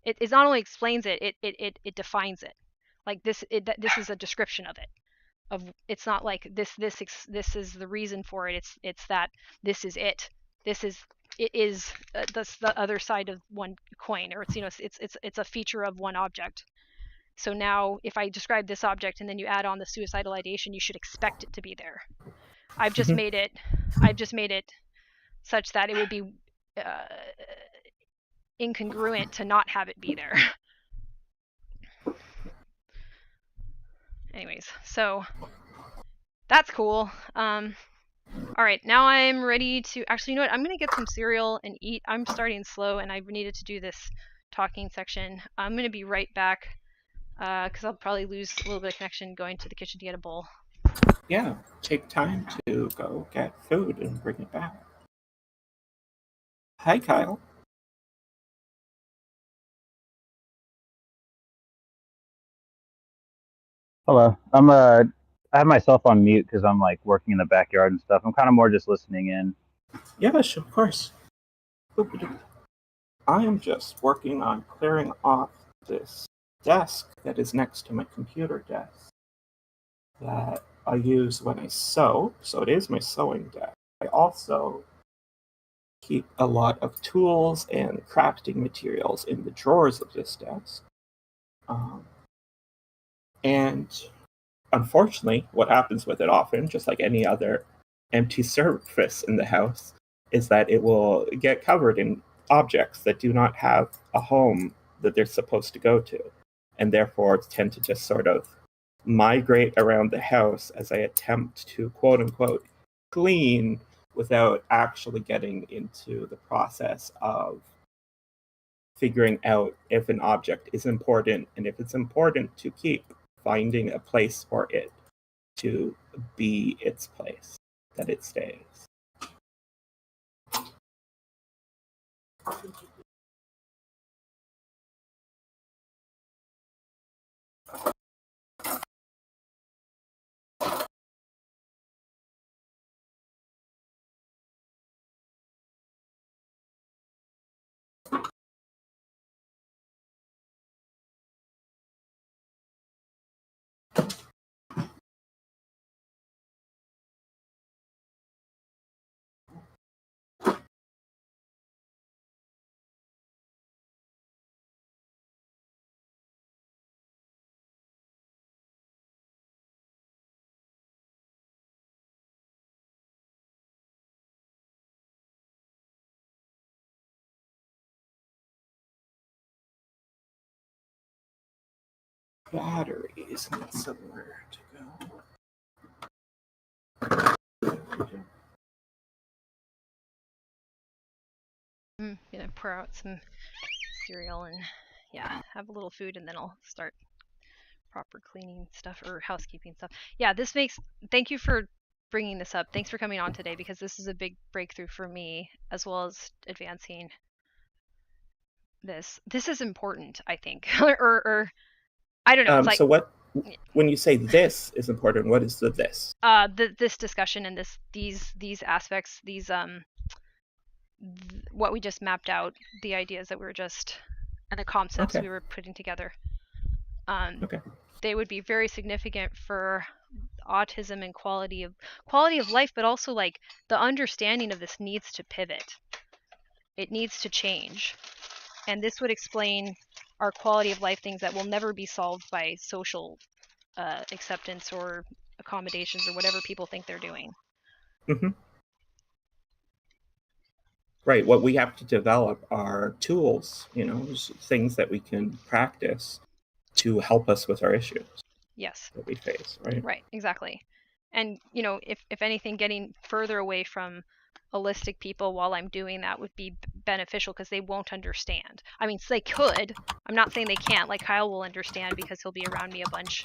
It not only explains it, it defines it. Like, this is a description of it. It's not like this is the reason for it. It's that this is it. This is it is that's the other side of one coin, or it's, you know, it's a feature of one object. So now, if I describe this object and then you add on the suicidal ideation, you should expect it to be there. I've just Mm-hmm. made it. I've just made it such that it would be uh, incongruent to not have it be there. Anyways, so that's cool. All right, now I'm ready to actually, you know what? I'm gonna get some cereal and eat. I'm starting slow, and I needed to do this talking section. I'm gonna be right back because I'll probably lose a little bit of connection going to the kitchen to get a bowl. Yeah, take time to go get food and bring it back. Hi, Kyle. Hello. I have myself on mute because I'm like working in the backyard and stuff. I'm kind of more just listening in. Yes, of course. I am just working on clearing off this desk that is next to my computer desk that I use when I sew. So it is my sewing desk. I also keep a lot of tools and crafting materials in the drawers of this desk. Um, and unfortunately, what happens with it often, just like any other empty surface in the house, is that it will get covered in objects that do not have a home that they're supposed to go to, and therefore tend to just sort of migrate around the house as I attempt to quote unquote clean without actually getting into the process of figuring out if an object is important, and if it's important to keep, finding a place for it to be its place, that it stays. Batteries need somewhere to go. I'm gonna pour out some cereal and yeah, have a little food, and then I'll start proper cleaning stuff or housekeeping stuff. Yeah, thank you for bringing this up. Thanks for coming on today, because this is a big breakthrough for me, as well as advancing this. This is important, I think. or I don't know. It's like So what, when you say this is important, what is the this? this discussion and these aspects, what we just mapped out, the ideas that we were just, and the concepts Okay. we were putting together. Okay. They would be very significant for autism and quality of life, but also like the understanding of this needs to pivot. It needs to change. And this would explain our quality of life things that will never be solved by social acceptance or accommodations or whatever people think they're doing. Mm-hmm. Right. What we have to develop are tools, things that we can practice to help us with our issues Yes. that we face, right? Right, exactly. And if anything, getting further away from holistic people while I'm doing that would be beneficial, because they won't understand. I mean, they could. I'm not saying they can't. Like Kyle will understand because he'll be around me a bunch.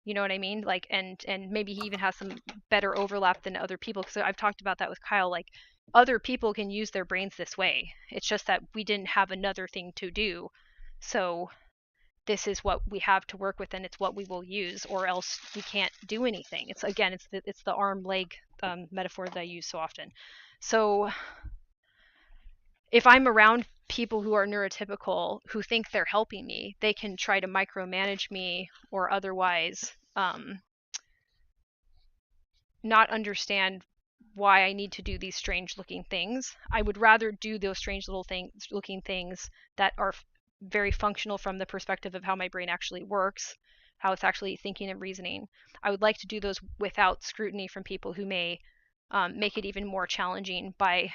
You know what I mean? Like, and maybe he even has some better overlap than other people, because I've talked about that with Kyle. Like, other people can use their brains this way. It's just that we didn't have another thing to do. So this is what we have to work with, and it's what we will use, or else we can't do anything. It's the arm leg metaphor that I use so often. So if I'm around people who are neurotypical, who think they're helping me, they can try to micromanage me or otherwise not understand why I need to do these strange looking things. I would rather do those strange looking things that are very functional from the perspective of how my brain actually works, how it's actually thinking and reasoning. I would like to do those without scrutiny from people who may make it even more challenging by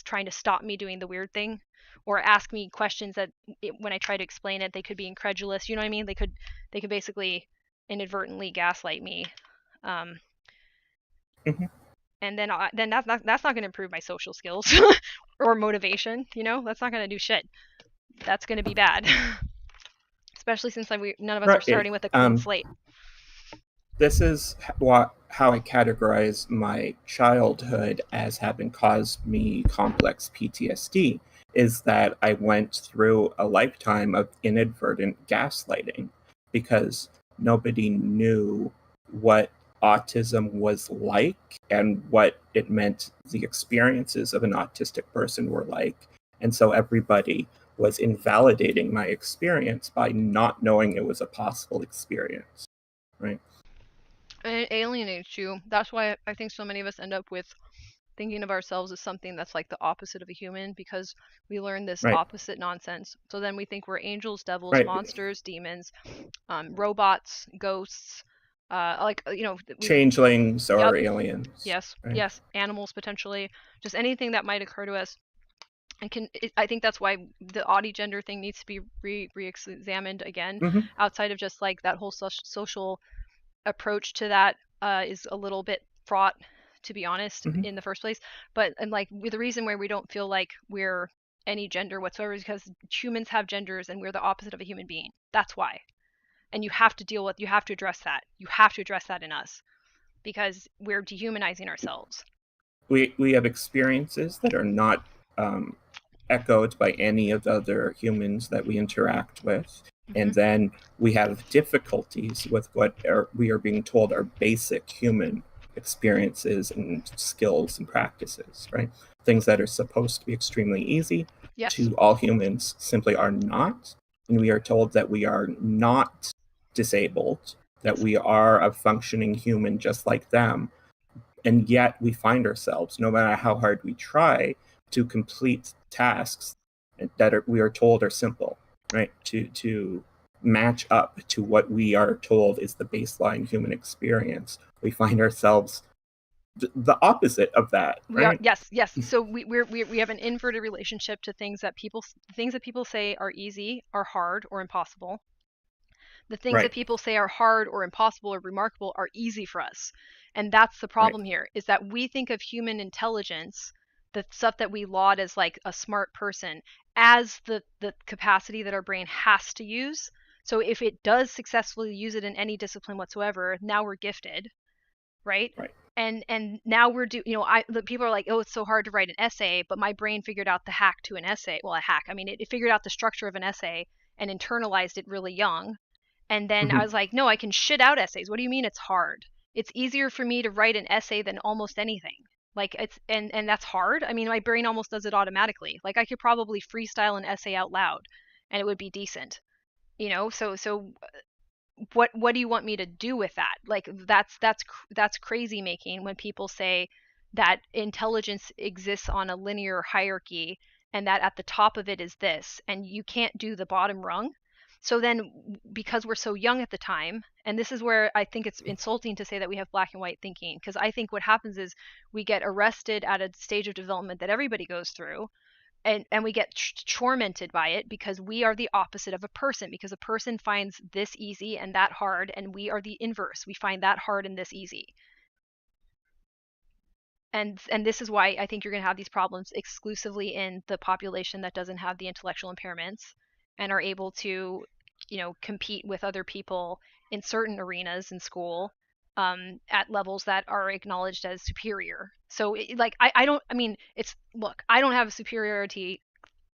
trying to stop me doing the weird thing, or ask me questions that when I try to explain it, they could be incredulous. You know what I mean? They could basically inadvertently gaslight me. Um, Mm-hmm. and then that's not going to improve my social skills or motivation. That's not going to do shit. That's going to be bad. Especially since none of us are Right. starting with a clean slate. this is how I categorize my childhood as having caused me complex PTSD, is that I went through a lifetime of inadvertent gaslighting because nobody knew what autism was like and what it meant the experiences of an autistic person were like. And so everybody was invalidating my experience by not knowing it was a possible experience, right? And it alienates you. That's why I think so many of us end up with thinking of ourselves as something that's like the opposite of a human, because we learn this Right, opposite nonsense. So then we think we're angels, devils, right. monsters, demons, robots, ghosts, we've Changelings yep, or aliens, yes, right? yes, animals potentially, just anything that might occur to us. I think that's why the Audi gender thing needs to be re-examined again, Mm-hmm, outside of just like that whole social approach to that is a little bit fraught, to be honest, mm-hmm. in the first place. But and like the reason why we don't feel like we're any gender whatsoever is because humans have genders and we're the opposite of a human being. That's why. And you have to address that. You have to address that in us because we're dehumanizing ourselves. We have experiences that are not um, echoed by any of the other humans that we interact with, Hmm. and then we have difficulties with what we are being told are basic human experiences and skills and practices, right? Things that are supposed to be extremely easy Yes. to all humans simply are not, and we are told that we are not disabled, that Yes. we are a functioning human just like them, and yet we find ourselves, no matter how hard we try, to complete tasks that we are told are simple, right? To match up to what we are told is the baseline human experience. We find ourselves the opposite of that, We are, right? yes, yes. So we have an inverted relationship to things that people say are easy are hard or impossible. The things that Right, people say are hard or impossible or remarkable are easy for us. And that's the right, problem here, is that we think of human intelligence, the stuff that we laud as like a smart person, as the capacity that our brain has to use. So if it does successfully use it in any discipline whatsoever, now we're gifted, right? right. And now I the people are like, oh, it's so hard to write an essay, but my brain figured out the hack to an essay. Well, a hack, I mean, it figured out the structure of an essay and internalized it really young. And then I Mm-hmm. was like, no, I can shit out essays. What do you mean it's hard? It's easier for me to write an essay than almost anything. Like it's and that's hard. I mean, my brain almost does it automatically. Like I could probably freestyle an essay out loud and it would be decent. So what do you want me to do with that? Like that's crazy making when people say that intelligence exists on a linear hierarchy and that at the top of it is this and you can't do the bottom rung. So then because we're so young at the time, and this is where I think it's insulting to say that we have black and white thinking, because I think what happens is we get arrested at a stage of development that everybody goes through, and we get tormented by it because we are the opposite of a person, because a person finds this easy and that hard, and we are the inverse. We find that hard and this easy. And this is why I think you're going to have these problems exclusively in the population that doesn't have the intellectual impairments and are able to compete with other people in certain arenas in school, at levels that are acknowledged as superior. So I mean, I don't have a superiority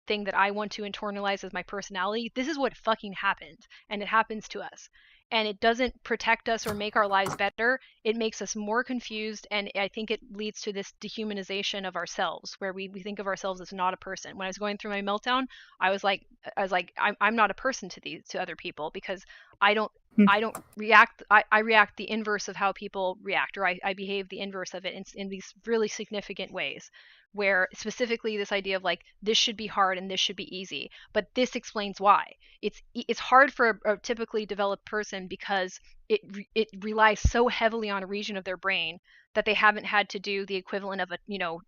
thing that I want to internalize as my personality. This is what fucking happened, and it happens to us. And it doesn't protect us or make our lives better. It makes us more confused, and I think it leads to this dehumanization of ourselves, where we think of ourselves as not a person. When I was going through my meltdown, I was like, I'm not a person to other people because I don't I don't react. I react the inverse of how people react, or I behave the inverse of it in these really significant ways, where specifically this idea of like this should be hard and this should be easy, but this explains why. It's hard for a typically developed person because it relies so heavily on a region of their brain that they haven't had to do the equivalent of a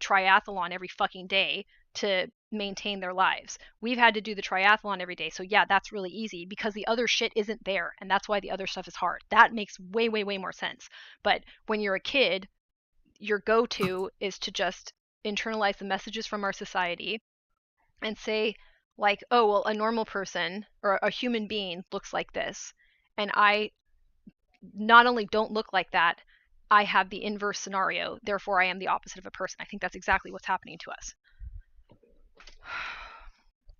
triathlon every fucking day to maintain their lives. We've had to do the triathlon every day, so yeah, that's really easy because the other shit isn't there, and that's why the other stuff is hard. That makes way way way more sense. But when you're a kid, your go-to is to just internalize the messages from our society and say like, oh well, a normal person or a human being looks like this, and I not only don't look like that, I have the inverse scenario, therefore I am the opposite of a person. I think that's exactly what's happening to us.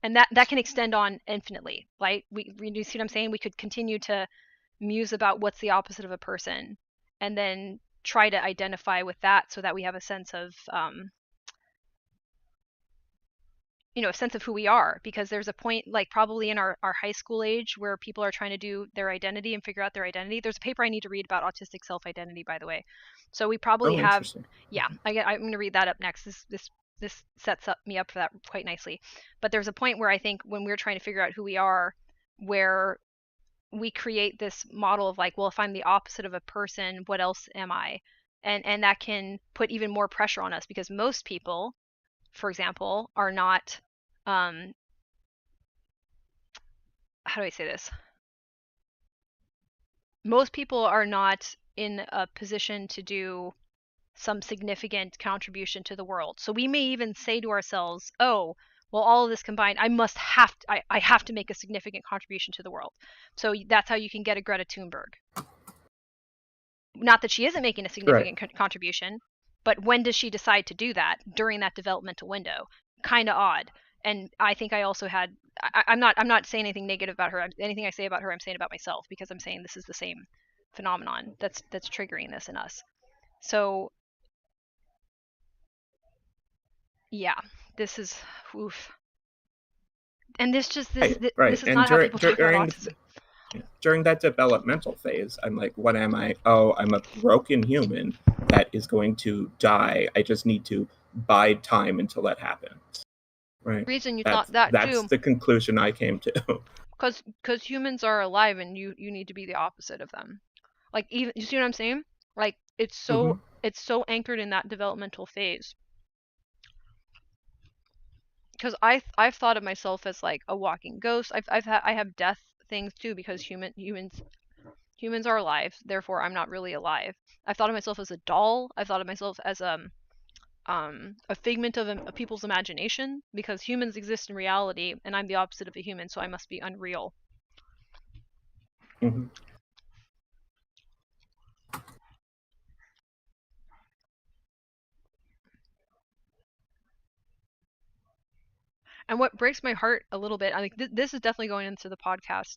And that can extend on infinitely. Like, you see what I'm saying? We could continue to muse about what's the opposite of a person, and then try to identify with that so that we have a sense of a sense of who we are, because there's a point, like probably in our high school age, where people are trying to do their identity and figure out their identity. There's a paper I need to read about autistic self-identity, by the way. So we probably have, interesting. yeah, I'm going to read that up next. This sets me up for that quite nicely. But there's a point where I think when we're trying to figure out who we are, where we create this model of like, well, if I'm the opposite of a person, what else am I? And that can put even more pressure on us, because most people, for example, are not, how do I say this? Most people are not in a position to do some significant contribution to the world. So we may even say to ourselves, oh, well, all of this combined, I have to make a significant contribution to the world. So that's how you can get a Greta Thunberg. Not that she isn't making a significant contribution, but when does she decide to do that? During that developmental window. Kind of odd. And I think I also had, I'm not saying anything negative about her. Anything I say about her, I'm saying about myself, because I'm saying this is the same phenomenon that's triggering this in us. So yeah, this is, oof. And this is and not how people talk about autism. During that developmental phase, I'm like, what am I? Oh, I'm a broken human that is going to die. I just need to bide time until that happens. Right. Reason you thought that that's too. the conclusion I came to. Because humans are alive, and you need to be the opposite of them. Like, even, you see what I'm saying? Like, it's so anchored in that developmental phase. Because I've thought of myself as like a walking ghost. I have death things too, because humans are alive, therefore I'm not really alive. I've thought of myself as a doll. I've thought of myself as a figment of people's imagination, because humans exist in reality, and I'm the opposite of a human, so I must be unreal. Mm-hmm. And what breaks my heart a little bit, I think this is definitely going into the podcast,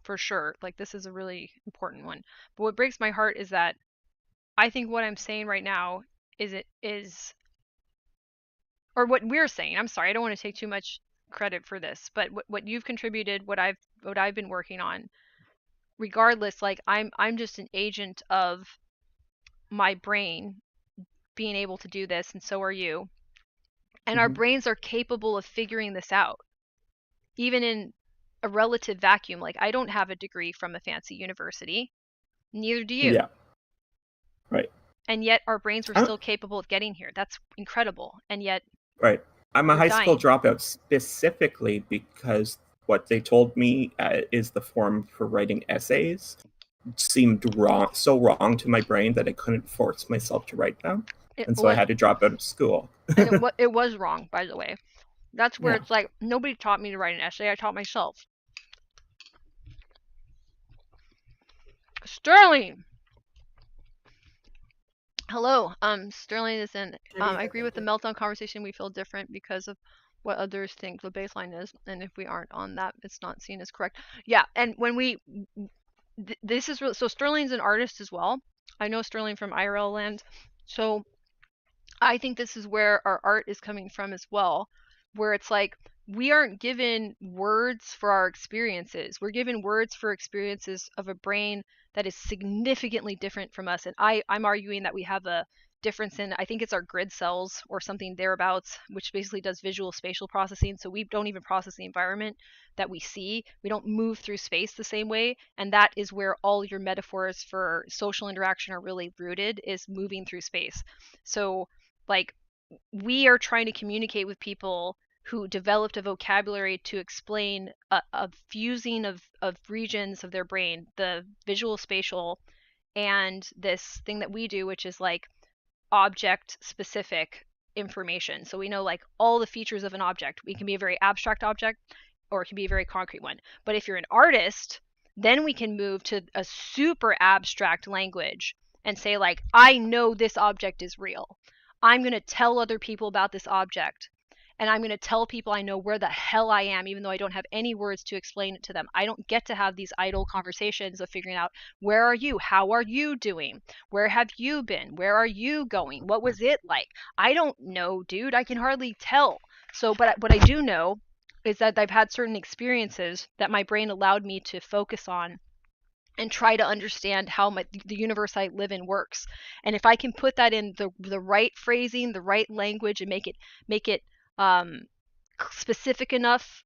for sure. Like, this is a really important one. But what breaks my heart is that I think what I'm saying right now is, or what we're saying. I'm sorry, I don't want to take too much credit for this, but what you've contributed, what I've been working on, regardless, like I'm just an agent of my brain being able to do this, and so are you. And our brains are capable of figuring this out, even in a relative vacuum. Like, I don't have a degree from a fancy university, neither do you. Yeah. Right. And yet our brains were still capable of getting here. That's incredible. And yet, right. I'm a high school dropout specifically because what they told me is the form for writing essays seemed so wrong to my brain that I couldn't force myself to write them. So I had to drop out of school. And it was wrong, by the way. That's where it's like, nobody taught me to write an essay. I taught myself. Sterling! Hello. Sterling is in. I agree with the meltdown conversation. We feel different because of what others think the baseline is, and if we aren't on that, it's not seen as correct. Yeah, and when this is really, so Sterling's an artist as well. I know Sterling from IRL land, so I think this is where our art is coming from as well, where it's like, we aren't given words for our experiences. We're given words for experiences of a brain that is significantly different from us. And I'm arguing that we have a difference in, I think it's our grid cells or something thereabouts, which basically does visual spatial processing. So we don't even process the environment that we see. We don't move through space the same way. And that is where all your metaphors for social interaction are really rooted, is moving through space. So, like, we are trying to communicate with people who developed a vocabulary to explain a fusing of regions of their brain, the visual spatial, and this thing that we do, which is like object specific information. So we know like all the features of an object. It can be a very abstract object, or it can be a very concrete one. But if you're an artist, Then we can move to a super abstract language and say, like, I know this object is real. I'm going to tell other people about this object. And I'm going to tell people I know where the hell I am, even though I don't have any words to explain it to them. I don't get to have these idle conversations of figuring out, where are you? How are you doing? Where have you been? Where are you going? What was it like? I don't know, dude. I can hardly tell. So, but what I do know is that I've had certain experiences that my brain allowed me to focus on and try to understand how the universe I live in works. And if I can put that in the right phrasing, the right language, and make it specific enough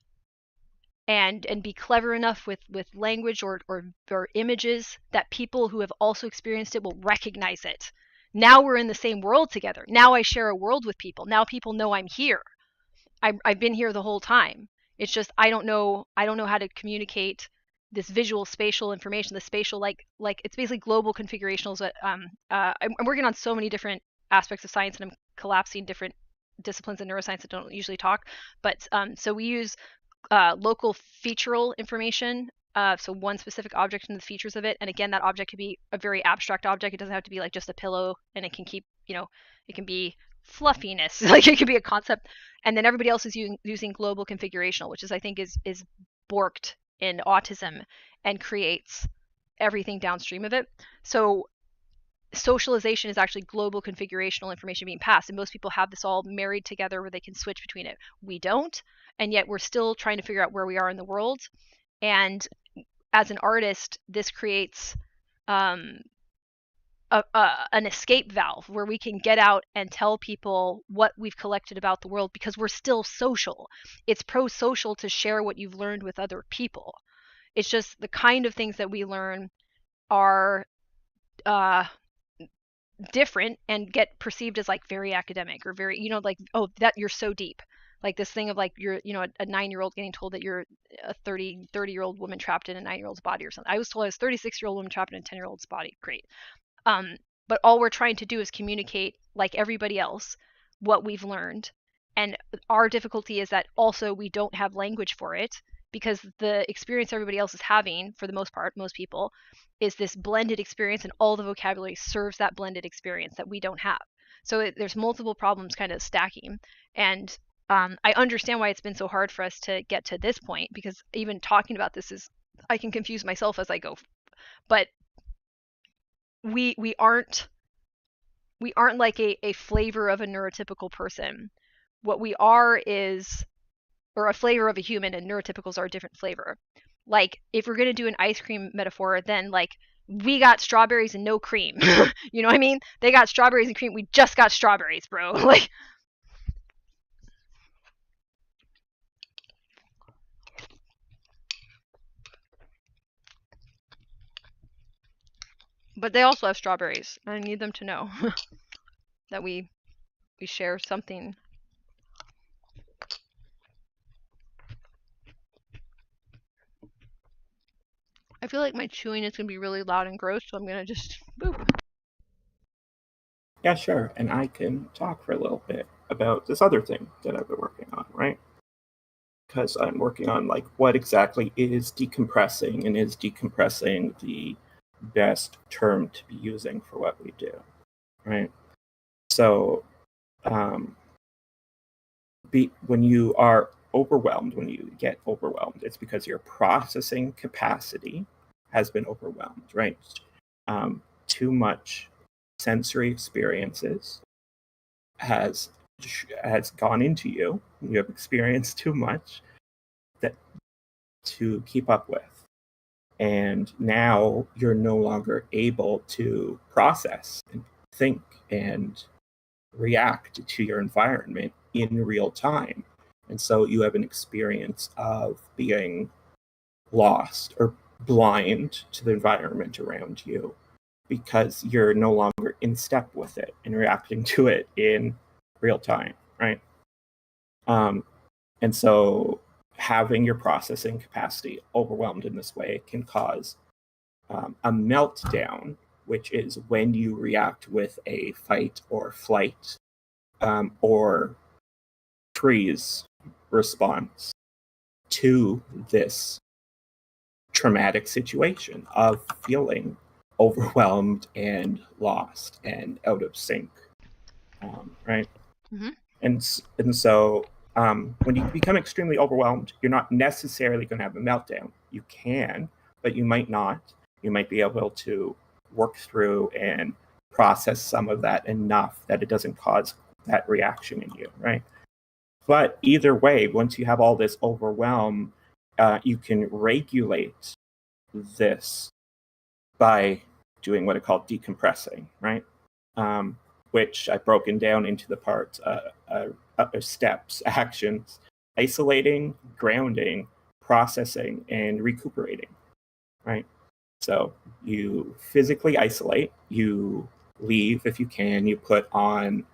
and be clever enough with language or images that people who have also experienced it will recognize it. Now we're in the same world together. Now I share a world with people. Now people know I'm here. I've been here the whole time. It's just I don't know how to communicate this visual spatial information, the spatial like it's basically global configurationals. I'm working on so many different aspects of science, and I'm collapsing different disciplines in neuroscience that don't usually talk. But so we use local featural information. So one specific object and the features of it, and again, that object could be a very abstract object. It doesn't have to be like just a pillow, and it can keep, it can be fluffiness, like it could be a concept. And then everybody else is using global configurational, which is I think is borked in autism and creates everything downstream of it. So socialization is actually global configurational information being passed, and most people have this all married together where they can switch between it. We don't, and yet we're still trying to figure out where we are in the world. And as an artist, this creates an escape valve where we can get out and tell people what we've collected about the world, because we're still social. It's pro-social to share what you've learned with other people. It's just the kind of things that we learn are different and get perceived as like very academic or very, like, oh, that you're so deep. Like this thing of like you're, a 9-year-old getting told that you're a 30-year-old woman trapped in a 9-year-old's body or something. I was told I was a 36-year-old woman trapped in a 10-year-old's body. Great. But all we're trying to do is communicate, like everybody else, what we've learned. And our difficulty is that also we don't have language for it, because the experience everybody else is having, for the most part, most people, is this blended experience, and all the vocabulary serves that blended experience that we don't have. So there's multiple problems kind of stacking. And I understand why it's been so hard for us to get to this point, because even talking about this I can confuse myself as I go. But we aren't like a flavor of a neurotypical person. What we are is, or a flavor of a human, and neurotypicals are a different flavor. Like if we're gonna do an ice cream metaphor, then like we got strawberries and no cream. You know what I mean? They got strawberries and cream. We just got strawberries, bro. Like, but they also have strawberries. I need them to know that we share something. I feel like my chewing is gonna be really loud and gross, so I'm gonna just boop. Yeah, sure. And I can talk for a little bit about this other thing that I've been working on, right? Because I'm working on like what exactly is decompressing, and is decompressing the best term to be using for what we do, right? So when you are overwhelmed, when you get overwhelmed, it's because your processing capacity has been overwhelmed, right? Too much sensory experiences has gone into you. You have experienced too much that to keep up with, and now you're no longer able to process and think and react to your environment in real time. And so you have an experience of being lost or blind to the environment around you, because you're no longer in step with it and reacting to it in real time, right? And so having your processing capacity overwhelmed in this way can cause a meltdown, which is when you react with a fight or flight or freeze response to this traumatic situation of feeling overwhelmed and lost and out of sync, right? Mm-hmm. And so when you become extremely overwhelmed, you're not necessarily going to have a meltdown. You can, but you might not. You might be able to work through and process some of that enough that it doesn't cause that reaction in you, right? But either way, once you have all this overwhelm, you can regulate this by doing what I call decompressing, right? Which I've broken down into the parts, steps, actions: isolating, grounding, processing, and recuperating, right? So you physically isolate, you leave if you can, you put on,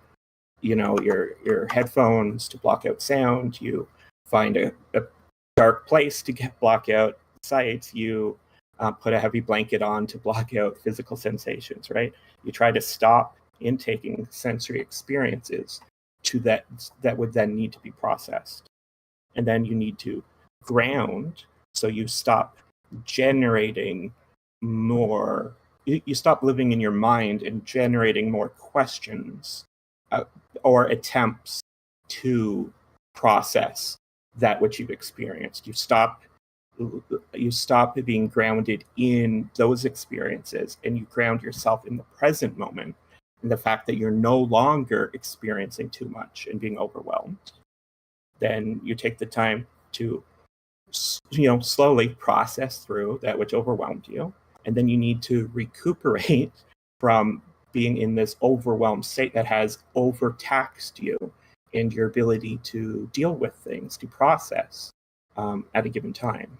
your headphones to block out sound, you find a dark place to block out sights, you put a heavy blanket on to block out physical sensations, right? You try to stop intaking sensory experiences that would then need to be processed. And then you need to ground, so you stop generating more, you stop living in your mind and generating more questions or attempts to process that which you've experienced. You stop being grounded in those experiences, and you ground yourself in the present moment, in the fact that you're no longer experiencing too much and being overwhelmed. Then you take the time to slowly process through that which overwhelmed you, and then you need to recuperate from being in this overwhelmed state that has overtaxed you and your ability to deal with things, to process at a given time.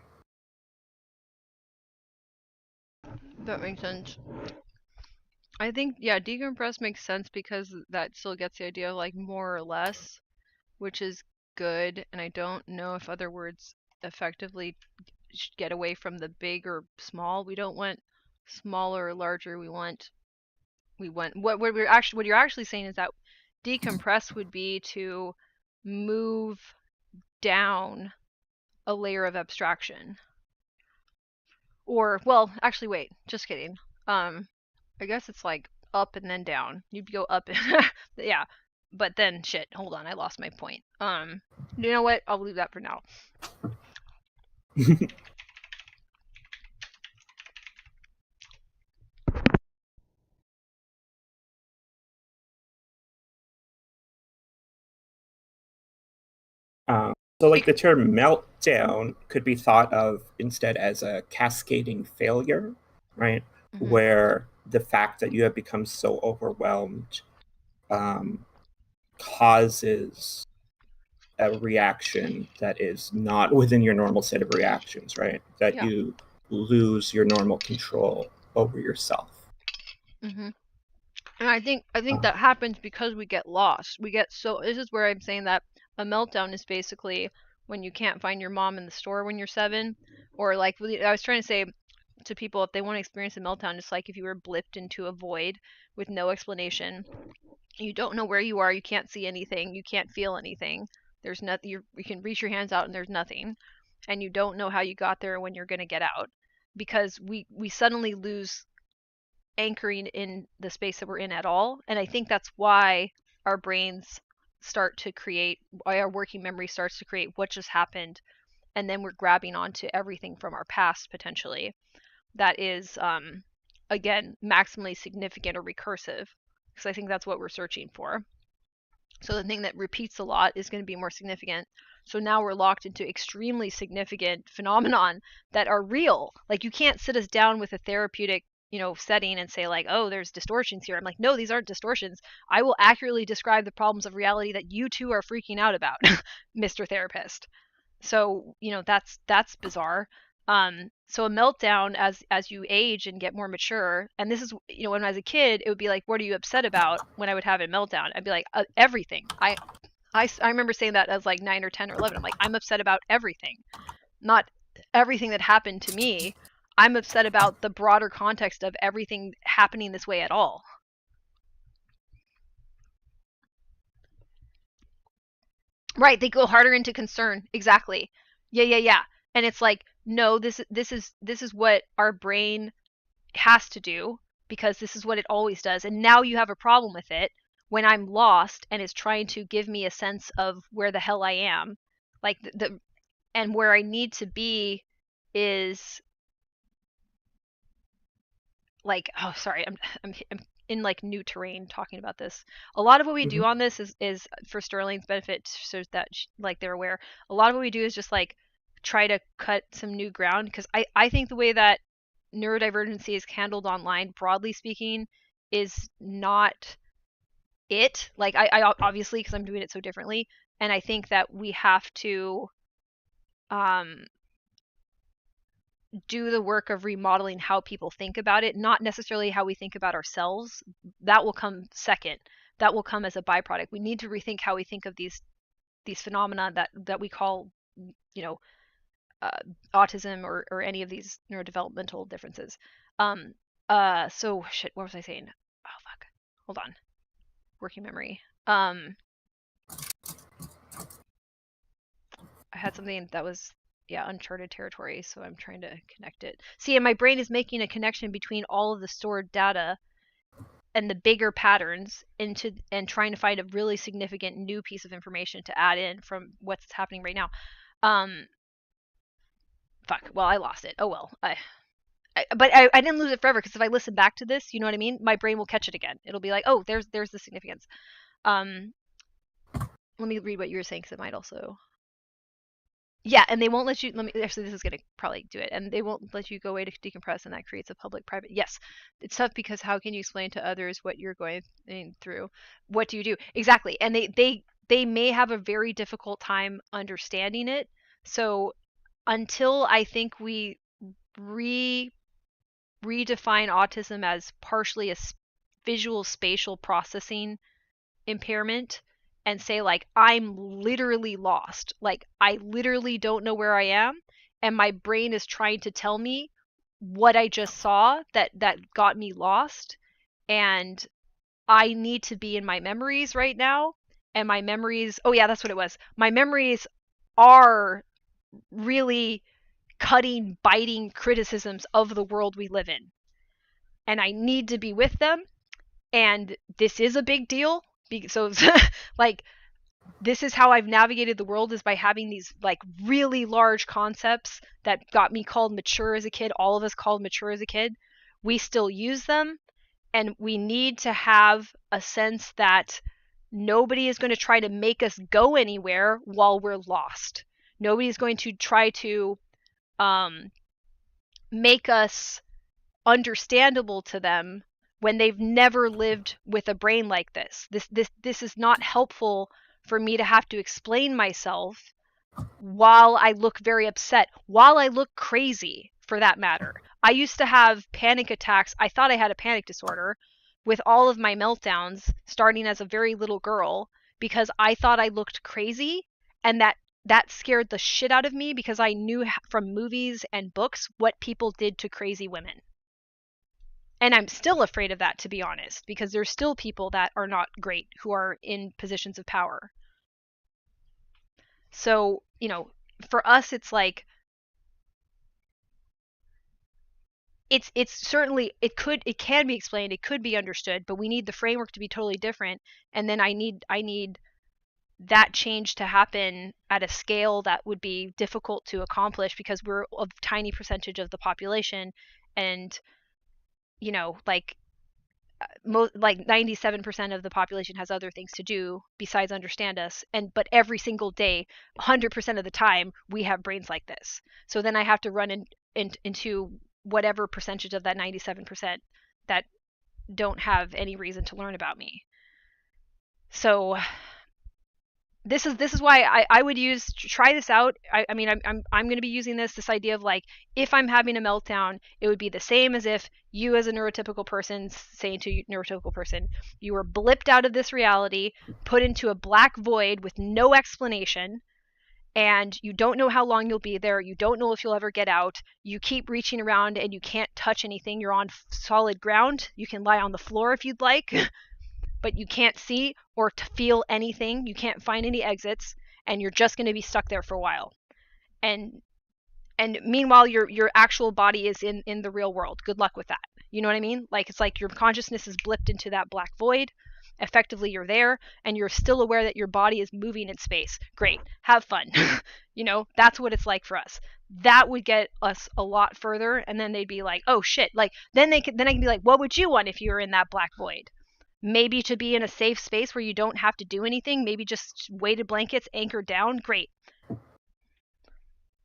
That makes sense. I think, yeah, decompress makes sense because that still gets the idea of like more or less, which is good. And I don't know if other words effectively get away from the big or small. We don't want smaller or larger. What you're actually saying is that decompress would be to move down a layer of abstraction. Or, well, actually, wait, just kidding. I guess it's like up and then down. You'd go up and yeah. But then shit, hold on, I lost my point. You know what? I'll leave that for now. So like the term meltdown could be thought of instead as a cascading failure, right? Mm-hmm. Where the fact that you have become so overwhelmed causes a reaction that is not within your normal set of reactions, right? That Yeah. you lose your normal control over yourself. Mm-hmm. And I think that happens because we get lost. This is where I'm saying that a meltdown is basically when you can't find your mom in the store when you're 7, or like I was trying to say to people, if they want to experience a meltdown, it's like if you were blipped into a void with no explanation. You don't know where you are, you can't see anything, you can't feel anything. There's nothing, you can reach your hands out and there's nothing. And you don't know how you got there or when you're going to get out, because we suddenly lose anchoring in the space that we're in at all. And I think that's why our brains start to create, why our working memory starts to create what just happened, and then we're grabbing onto everything from our past potentially that is again maximally significant or recursive, because I think that's what we're searching for. So the thing that repeats a lot is going to be more significant. So now we're locked into extremely significant phenomenon that are real. Like, you can't sit us down with a therapeutic setting and say like, oh, there's distortions here. I'm like, no, these aren't distortions. I will accurately describe the problems of reality that you two are freaking out about, Mr. Therapist. So that's bizarre. So a meltdown as you age and get more mature, and this is, when I was a kid, it would be like, what are you upset about? When I would have a meltdown, I'd be like, everything. I remember saying that as like 9 or 10 or 11. I'm like, I'm upset about everything, not everything that happened to me. I'm upset about the broader context of everything happening this way at all. Right, they go harder into concern. Exactly. Yeah. And it's like, no, this is what our brain has to do because this is what it always does, and now you have a problem with it when I'm lost and it's trying to give me a sense of where the hell I am, like the and where I need to be is like, oh sorry, I'm in like new terrain talking about this. A lot of what we do on this is for Sterling's benefit, so that like they're aware. A lot of what we do is just like try to cut some new ground, because I think the way that neurodivergency is handled online, broadly speaking, is not it. Like I obviously, because I'm doing it so differently, and I think that we have to um do the work of remodeling how people think about it, not necessarily how we think about ourselves. That will come second. That will come as a byproduct. We need to rethink how we think of these phenomena that we call, you know, autism or any of these neurodevelopmental differences. So shit, what was I saying? Oh fuck. Hold on. Working memory. I had something that was, yeah, uncharted territory, so I'm trying to connect it. See, and my brain is making a connection between all of the stored data and the bigger patterns into and trying to find a really significant new piece of information to add in from what's happening right now. Fuck. Well, I lost it. Oh well. But I didn't lose it forever, because if I listen back to this, you know what I mean? My brain will catch it again. It'll be like, oh, there's the significance. Let me read what you were saying, because it might also. Yeah, and they won't let you. Let me actually. This is gonna probably do it, and they won't let you go away to decompress, and that creates a public-private. Yes, it's tough because how can you explain to others what you're going through? What do you do exactly? And they may have a very difficult time understanding it. So until I think we redefine autism as partially a visual spatial processing impairment, and say like, I'm literally lost, like I literally don't know where I am, and my brain is trying to tell me what I just saw that got me lost, and I need to be in my memories right now, and my memories, oh yeah, that's what it was, my memories are really cutting, biting criticisms of the world we live in, and I need to be with them, and this is a big deal. So like, this is how I've navigated the world, is by having these like really large concepts that got me called mature as a kid. All of us called mature as a kid. We still use them, and we need to have a sense that nobody is going to try to make us go anywhere while we're lost. Nobody's going to try to make us understandable to them when they've never lived with a brain like this. This is not helpful for me to have to explain myself while I look very upset, while I look crazy, for that matter. I used to have panic attacks. I thought I had a panic disorder with all of my meltdowns starting as a very little girl, because I thought I looked crazy, and that scared the shit out of me, because I knew from movies and books what people did to crazy women. And I'm still afraid of that, to be honest, because there's still people that are not great who are in positions of power. So, you know, for us, it's like, it's certainly, it can be explained, it could be understood, but we need the framework to be totally different. And then I need that change to happen at a scale that would be difficult to accomplish, because we're a tiny percentage of the population, and you know, like 97% of the population has other things to do besides understand us, and but every single day, 100% of the time, we have brains like this. So then I have to run into whatever percentage of that 97% that don't have any reason to learn about me. So this is why I would try this out. I mean, I'm going to be using this idea of like, if I'm having a meltdown, it would be the same as if you, as a neurotypical person, saying to a neurotypical person, you were blipped out of this reality, put into a black void with no explanation, and you don't know how long you'll be there. You don't know if you'll ever get out. You keep reaching around and you can't touch anything. You're on solid ground. You can lie on the floor if you'd like. But you can't see or feel anything. You can't find any exits, and you're just going to be stuck there for a while. And And meanwhile your actual body is in the real world. Good luck with that. You know what I mean? Like, it's like your consciousness is blipped into that black void. Effectively, you're there and you're still aware that your body is moving in space. Great, have fun. You know, that's what it's like for us. That would get us a lot further, and then they'd be like, oh shit. Like, then I can be like, what would you want if you were in that black void? Maybe to be in a safe space where you don't have to do anything, maybe just weighted blankets anchored down. Great.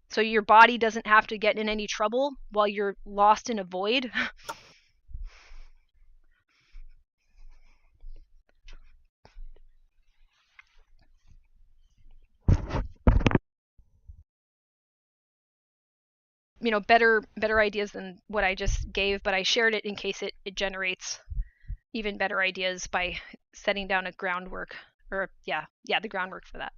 So your body doesn't have to get in any trouble while you're lost in a void. You know, better ideas than what I just gave, but I shared it in case it generates even better ideas by setting down a groundwork, or the groundwork for that.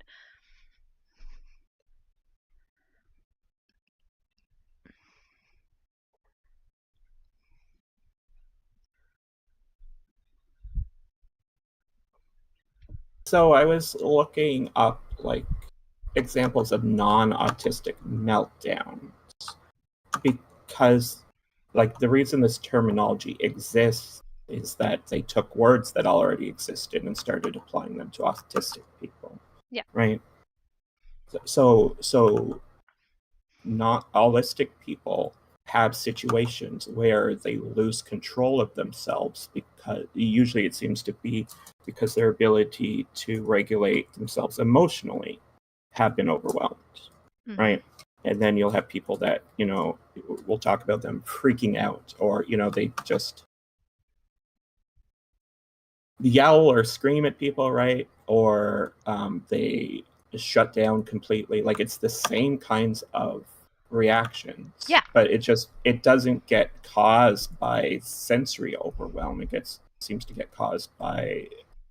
So I was looking up like examples of non-autistic meltdowns because like the reason this terminology exists is that they took words that already existed and started applying them to autistic people. Yeah. Right. So not autistic people have situations where they lose control of themselves, because usually it seems to be because their ability to regulate themselves emotionally have been overwhelmed. Mm-hmm. Right. And then you'll have people that, you know, we'll talk about them freaking out, or, you know, they just yell or scream at people, right? Or they shut down completely. Like, it's the same kinds of reactions. Yeah. But it doesn't get caused by sensory overwhelm. It seems to get caused by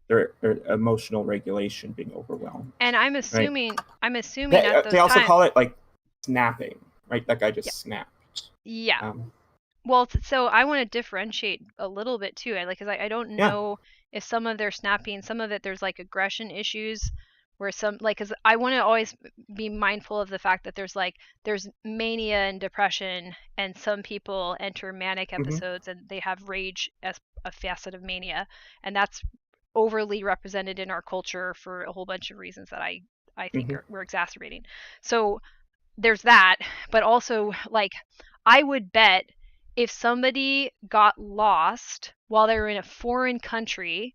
their emotional regulation being overwhelmed. And I'm assuming they also call it like snapping, right? That guy just snapped. Yeah. Well, so I want to differentiate a little bit too, because I don't know if some of their snapping, some of it there's like aggression issues, where some, like, because I want to always be mindful of the fact that there's mania and depression, and some people enter manic episodes and they have rage as a facet of mania, and that's overly represented in our culture for a whole bunch of reasons that I think we're exacerbating. So there's that, but also, like, I would bet if somebody got lost while they're in a foreign country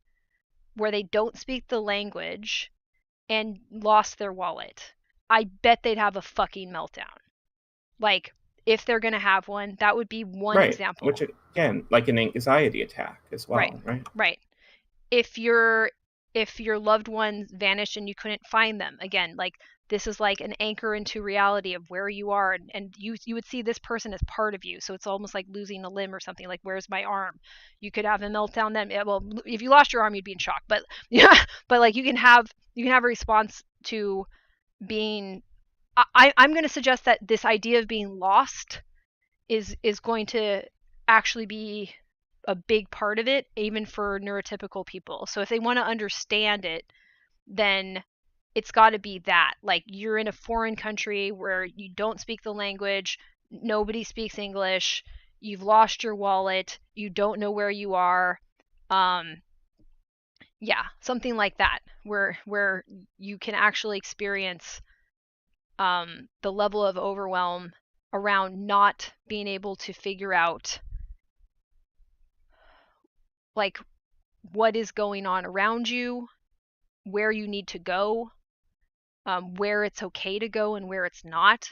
where they don't speak the language and lost their wallet, I bet they'd have a fucking meltdown. Like, if they're going to have one, that would be one example. Which, again, like an anxiety attack as well, right? If your loved ones vanished and you couldn't find them, again, like, this is like an anchor into reality of where you are, and you would see this person as part of you. So it's almost like losing a limb or something, like, where's my arm? You could have a meltdown then. Well, if you lost your arm, you'd be in shock, but but like, you can have a response to being, I'm going to suggest that this idea of being lost is going to actually be a big part of it, even for neurotypical people. So if they want to understand it, then it's got to be that, like, you're in a foreign country where you don't speak the language, nobody speaks English, you've lost your wallet, you don't know where you are, something like that, where you can actually experience the level of overwhelm around not being able to figure out, like, what is going on around you, where you need to go, where it's okay to go and where it's not.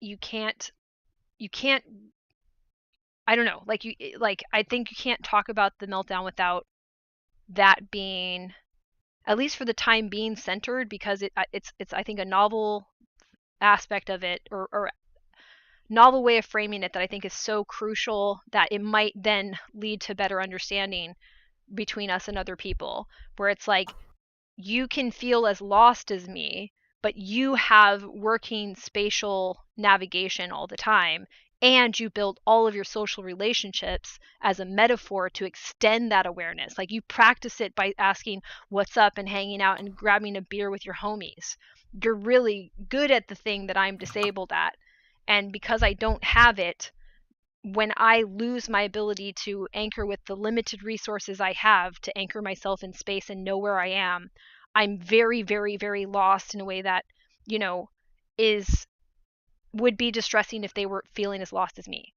You can't, I don't know, I think you can't talk about the meltdown without that being, at least for the time being, centered, because it's I think a novel aspect of it, or novel way of framing it, that I think is so crucial that it might then lead to better understanding between us and other people, where it's like, you can feel as lost as me, but you have working spatial navigation all the time, and you build all of your social relationships as a metaphor to extend that awareness. Like, you practice it by asking what's up and hanging out and grabbing a beer with your homies. You're really good at the thing that I'm disabled at. And because I don't have it, when I lose my ability to anchor with the limited resources I have to anchor myself in space and know where I am, I'm very, very, very lost in a way that, you know, would be distressing if they were feeling as lost as me.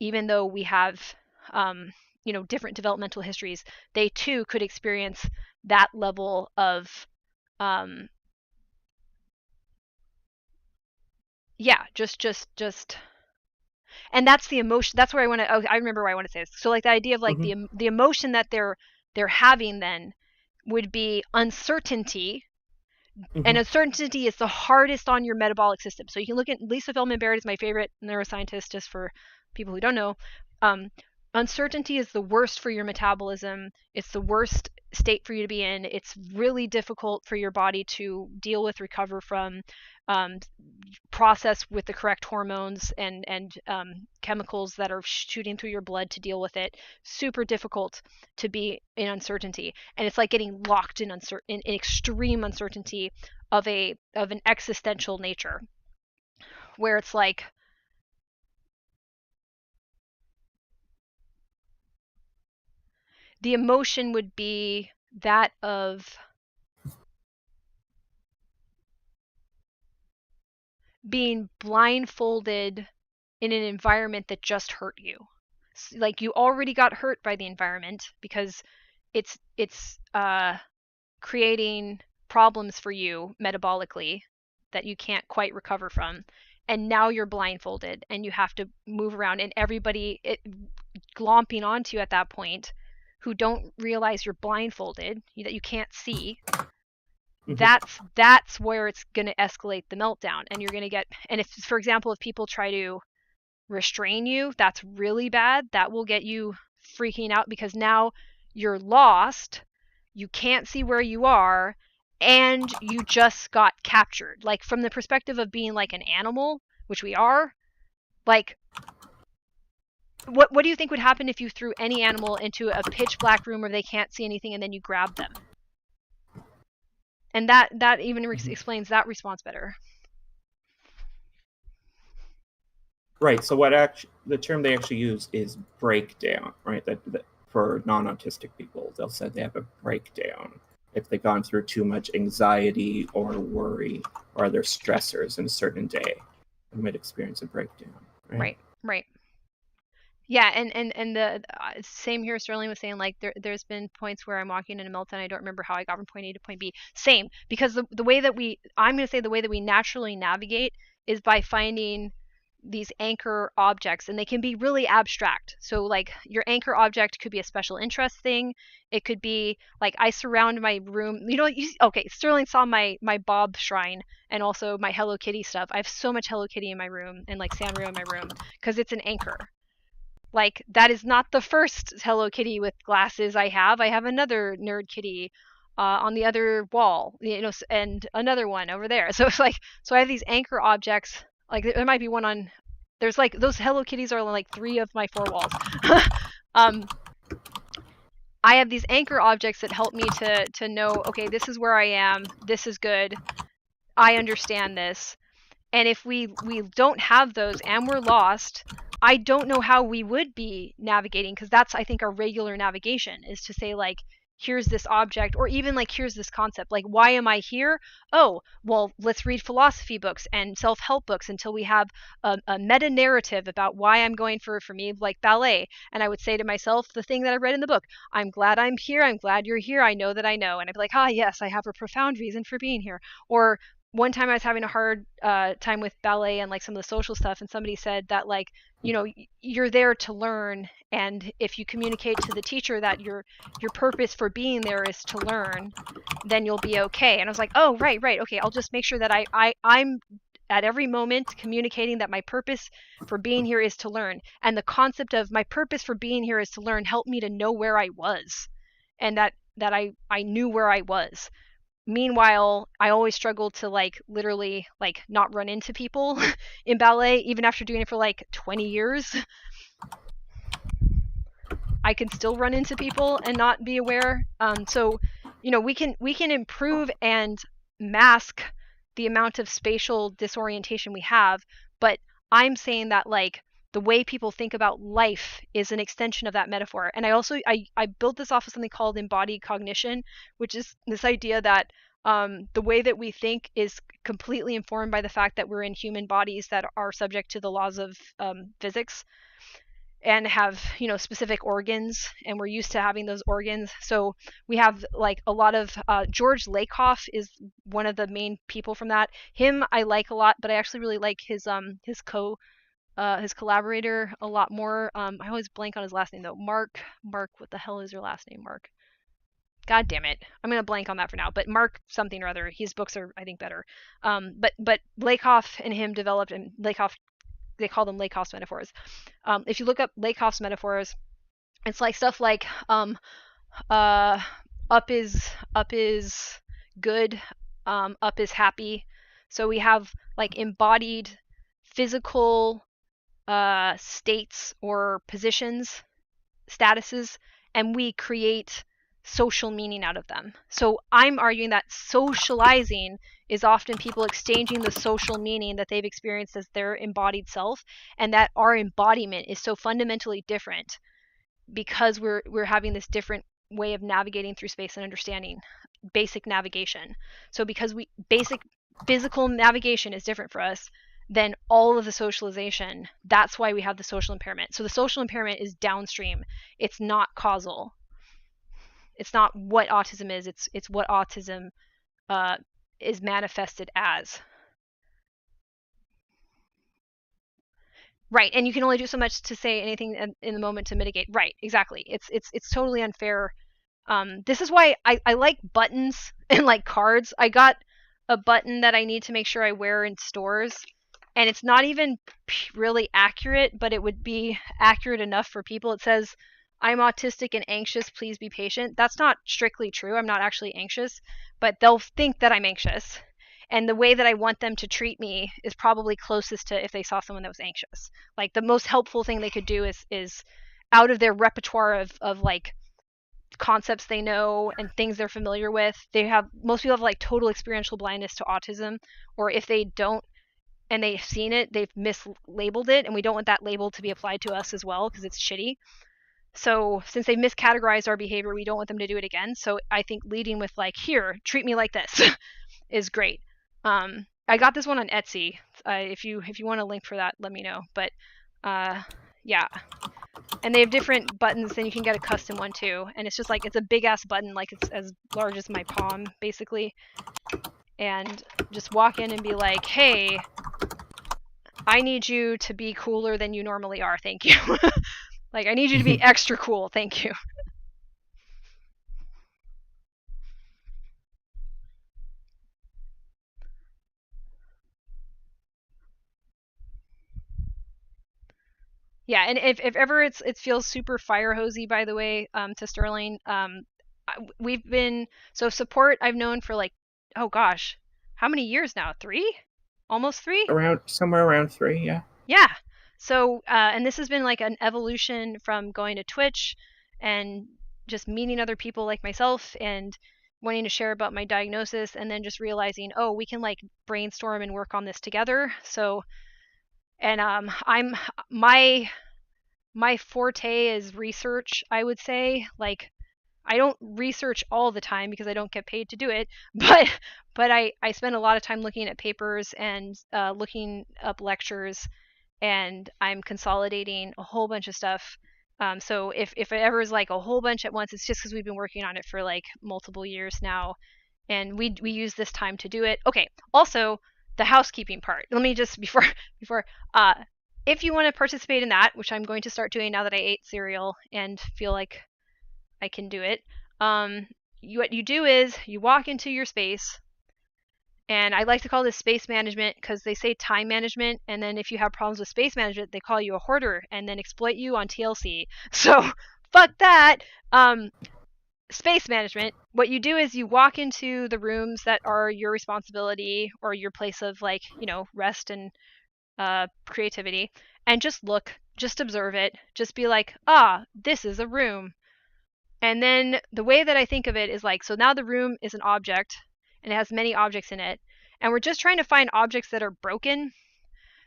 Even though we have, different developmental histories, they too could experience that level of, um, just and that's the emotion. That's where I want to. Oh, I remember where I want to say this. So like the idea of like Mm-hmm. the emotion that they're having then would be uncertainty, and Mm-hmm. uncertainty is the hardest on your metabolic system. So you can look at Lisa Feldman Barrett is my favorite neuroscientist, just for people who don't know. Um, Uncertainty is the worst for your metabolism. It's the worst state for you to be in. It's really difficult for your body to deal with, recover from, um, process with the correct hormones and chemicals that are shooting through your blood to deal with it. Super difficult to be in uncertainty, and it's like getting locked in in extreme uncertainty of an existential nature, where it's like the emotion would be that of being blindfolded in an environment that just hurt you. Like you already got hurt by the environment because it's creating problems for you metabolically that you can't quite recover from, and now you're blindfolded and you have to move around, and everybody glomping onto you at that point who don't realize you're blindfolded, that you can't see. Mm-hmm. That's where it's going to escalate the meltdown, and you're going to get, and if, for example, if people try to restrain you, that's really bad. That will get you freaking out because now you're lost, you can't see where you are, and you just got captured. Like from the perspective of being like an animal, which we are, like what do you think would happen if you threw any animal into a pitch black room where they can't see anything and then you grab them? And that even Mm-hmm. explains that response better. Right. So the term they actually use is breakdown, right? That for non-autistic people, they'll say they have a breakdown if they've gone through too much anxiety or worry or other stressors in a certain day. They might experience a breakdown. Right. Yeah, and the same here. Sterling was saying like there's been points where I'm walking in a meltdown. I don't remember how I got from point A to point B. Same, because the way that I'm going to say the way that we naturally navigate is by finding these anchor objects, and they can be really abstract. So like your anchor object could be a special interest thing. It could be like I surround my room. Okay, Sterling saw my Bob shrine and also my Hello Kitty stuff. I have so much Hello Kitty in my room and like Sanrio in my room because it's an anchor. Like that is not the first Hello Kitty with glasses I have. I have another Nerd Kitty on the other wall, and another one over there. So it's like, so I have these anchor objects. Like there might be one on. There's like those Hello Kitties are on like 3 of my 4 walls. I have these anchor objects that help me to know, okay, this is where I am. This is good. I understand this. And if we don't have those and we're lost, I don't know how we would be navigating, because that's, I think, our regular navigation is to say like, here's this object, or even like, here's this concept, like, why am I here? Oh, well, let's read philosophy books and self-help books until we have a meta narrative about why I'm going for me, like ballet. And I would say to myself the thing that I read in the book: I'm glad I'm here, I'm glad you're here, I know that I know. And I'd be like, yes, I have a profound reason for being here. Or one time I was having a hard time with ballet and like some of the social stuff, and somebody said that like, you're there to learn, and if you communicate to the teacher that your purpose for being there is to learn, then you'll be okay. And I was like, oh, right, okay, I'll just make sure that I'm at every moment communicating that my purpose for being here is to learn. And the concept of my purpose for being here is to learn helped me to know where I was, and that I knew where I was. Meanwhile, I always struggled to like literally like not run into people in ballet, even after doing it for like 20 years. I can still run into people and not be aware. So, we can improve and mask the amount of spatial disorientation we have, but I'm saying that like the way people think about life is an extension of that metaphor. And I built this off of something called embodied cognition, which is this idea that the way that we think is completely informed by the fact that we're in human bodies that are subject to the laws of physics and have, you know, specific organs, and we're used to having those organs. So we have like a lot of George Lakoff is one of the main people from that. Him I like a lot, but I actually really like his collaborator a lot more. I always blank on his last name though. Mark, what the hell is your last name, Mark? God damn it. I'm gonna blank on that for now. But Mark something or other. His books are, I think, better. But Lakoff and him developed, and Lakoff, they call them Lakoff's metaphors. If you look up Lakoff's metaphors, it's like stuff like up is good, up is happy. So we have like embodied physical states or positions, statuses, and we create social meaning out of them. So I'm arguing that socializing is often people exchanging the social meaning that they've experienced as their embodied self, and that our embodiment is so fundamentally different because we're having this different way of navigating through space and understanding basic navigation. So because basic physical navigation is different for us than all of the socialization, that's why we have the social impairment. So the social impairment is downstream. It's not causal. It's not what autism is. It's what autism is manifested as. Right, and you can only do so much to say anything in the moment to mitigate. Right, exactly. It's totally unfair. This is why I like buttons and like cards. I got a button that I need to make sure I wear in stores, and it's not even really accurate, but it would be accurate enough for people. It says, "I'm autistic and anxious, please be patient." That's not strictly true. I'm not actually anxious, but they'll think that I'm anxious. And the way that I want them to treat me is probably closest to if they saw someone that was anxious. Like the most helpful thing they could do is out of their repertoire of like concepts they know and things they're familiar with. Most people have like total experiential blindness to autism, or if they don't and they've seen it, they've mislabeled it, and we don't want that label to be applied to us as well because it's shitty. So since they miscategorized our behavior, we don't want them to do it again. So I think leading with like, here, treat me like this is great. I got this one on Etsy. If you want a link for that, let me know. But yeah, and they have different buttons, and you can get a custom one too. And it's just like, it's a big ass button, like it's as large as my palm basically. And just walk in and be like, hey, I need you to be cooler than you normally are, thank you. Like, I need you to be extra cool, thank you. Yeah, and if ever it feels super fire hosey, by the way, to Sterling, we've been, so support I've known for like, oh gosh, how many years now? 3? Almost 3? Somewhere around 3, yeah. Yeah. So, and this has been like an evolution from going to Twitch and just meeting other people like myself and wanting to share about my diagnosis, and then just realizing, oh, we can like brainstorm and work on this together. So, and my forte is research, I would say. Like, I don't research all the time because I don't get paid to do it, but I spend a lot of time looking at papers and looking up lectures, and I'm consolidating a whole bunch of stuff. So if it ever is like a whole bunch at once, it's just because we've been working on it for like multiple years now, and we use this time to do it. Okay. Also, the housekeeping part. Let me just before if you want to participate in that, which I'm going to start doing now that I ate cereal and feel like I can do it. What you do is you walk into your space, and I like to call this space management because they say time management, and then if you have problems with space management, they call you a hoarder and then exploit you on TLC. So fuck that. Space management. What you do is you walk into the rooms that are your responsibility or your place of like, you know, rest and creativity, and just look, just observe it, just be like, this is a room. And then the way that I think of it is like, so now the room is an object and it has many objects in it, and we're just trying to find objects that are broken.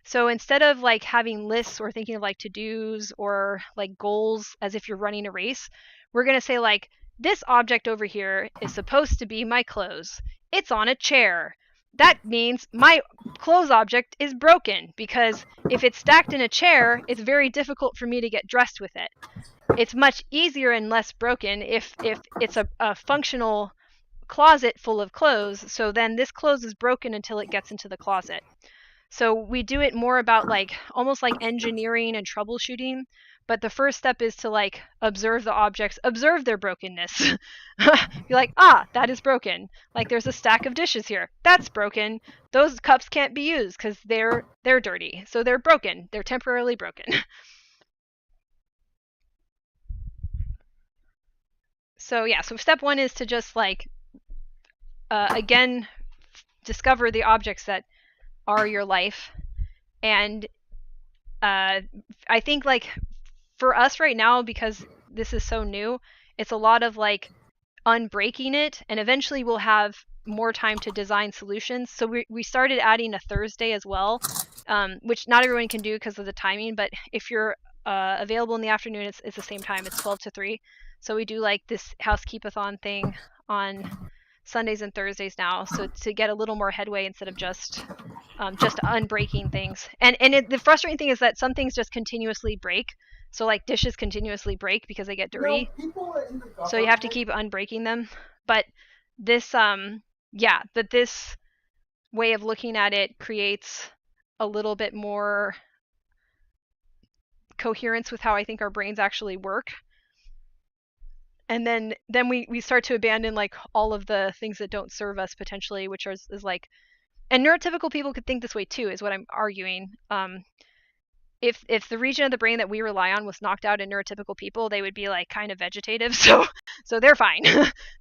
So instead of like having lists or thinking of like to-dos or like goals as if you're running a race, we're going to say like, this object over here is supposed to be my clothes. It's on a chair. That means my clothes object is broken, because if it's stacked in a chair, it's very difficult for me to get dressed with it. It's much easier and less broken if it's a functional closet full of clothes. So then this clothes is broken until it gets into the closet. So we do it more about like almost like engineering and troubleshooting. But the first step is to like observe the objects, observe their brokenness. Be like, that is broken. Like there's a stack of dishes here. That's broken. Those cups can't be used because they're dirty. So they're broken. They're temporarily broken. So yeah, so step one is to just like, again, discover the objects that are your life. And I think like for us right now, because this is so new, it's a lot of like unbreaking it, and eventually we'll have more time to design solutions. So we started adding a Thursday as well, which not everyone can do because of the timing, but if you're available in the afternoon, it's the same time. It's 12 to 3. So we do like this Housekeep-a-thon thing on Sundays and Thursdays now, so to get a little more headway instead of just unbreaking things. And the frustrating thing is that some things just continuously break. So like dishes continuously break because they get dirty. So you have to keep unbreaking them. But this this way of looking at it creates a little bit more coherence with how I think our brains actually work. And then we start to abandon like all of the things that don't serve us potentially, which is like, and neurotypical people could think this way too, is what I'm arguing. If the region of the brain that we rely on was knocked out in neurotypical people, they would be like kind of vegetative. So they're fine.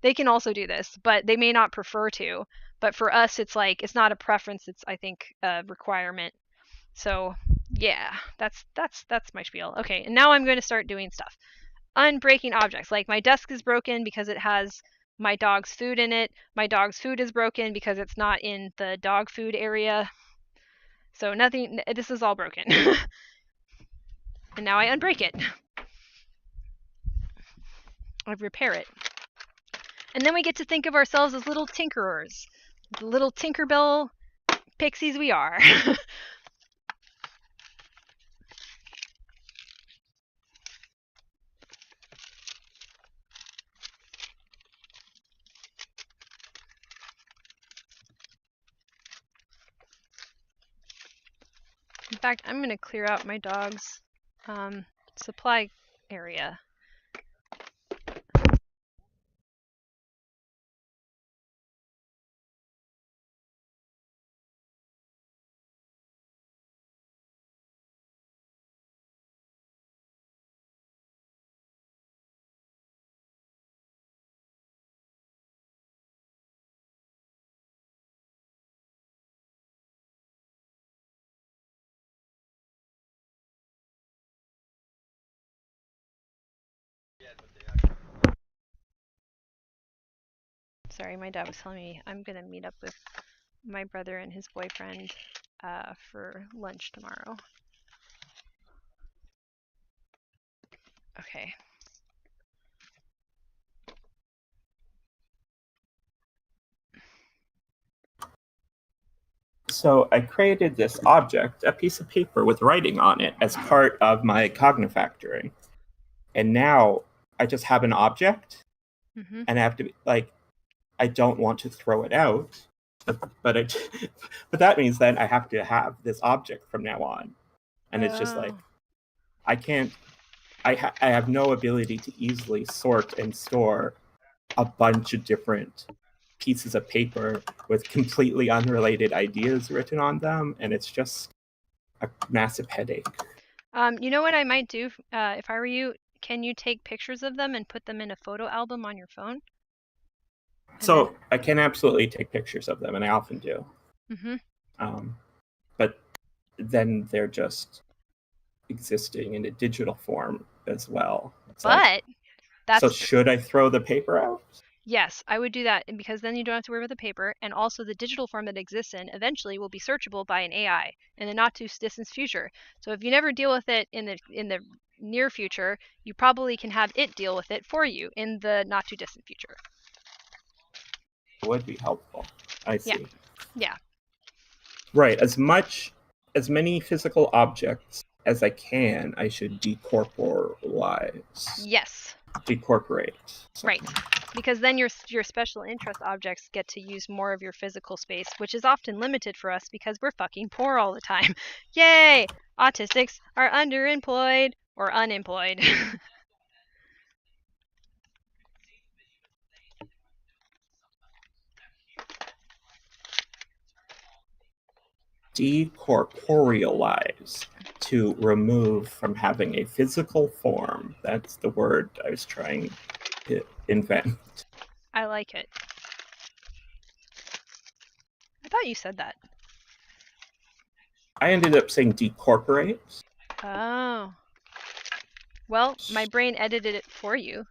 They can also do this, but they may not prefer to. But for us, it's like, it's not a preference. It's, I think, a requirement. So yeah, that's my spiel. Okay, and now I'm going to start doing stuff. Unbreaking objects. Like my desk is broken because it has my dog's food in it. My dog's food is broken because it's not in the dog food area. So nothing, this is all broken. And now I unbreak it. I repair it. And then we get to think of ourselves as little tinkerers. The little Tinkerbell pixies we are. In fact, I'm going to clear out my dog's supply area. Sorry, my dad was telling me I'm going to meet up with my brother and his boyfriend for lunch tomorrow. Okay. So I created this object, a piece of paper with writing on it, as part of my cognifactoring. And now I just have an object, and I have to, like, I don't want to throw it out, but that means then I have to have this object from now on. And it's just like, I have no ability to easily sort and store a bunch of different pieces of paper with completely unrelated ideas written on them, and it's just a massive headache. You know what I might do if I were you? Can you take pictures of them and put them in a photo album on your phone? So I can absolutely take pictures of them, and I often do. But then they're just existing in a digital form as well. So should I throw the paper out? Yes, I would do that because then you don't have to worry about the paper, and also the digital form that exists in eventually will be searchable by an AI in the not too distant future. So if you never deal with it in the near future, you probably can have it deal with it for you in the not too distant future. Would be helpful. I see. Yeah. Right. As many physical objects as I can, I should decorporalize. Yes. Decorporate. Right. Because then your special interest objects get to use more of your physical space, which is often limited for us because we're fucking poor all the time. Yay! Autistics are underemployed or unemployed. Decorporealize. To remove from having a physical form. That's the word I was trying to invent. I like it. I thought you said that. I ended up saying decorporate. Oh. Well, my brain edited it for you.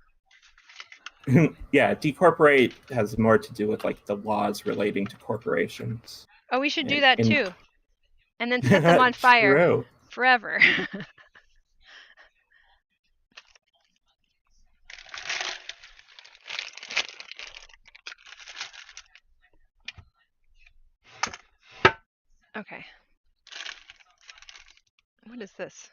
Yeah, decorporate has more to do with like the laws relating to corporations. Oh, we should do that too. And then set them on fire forever. Okay. What is this?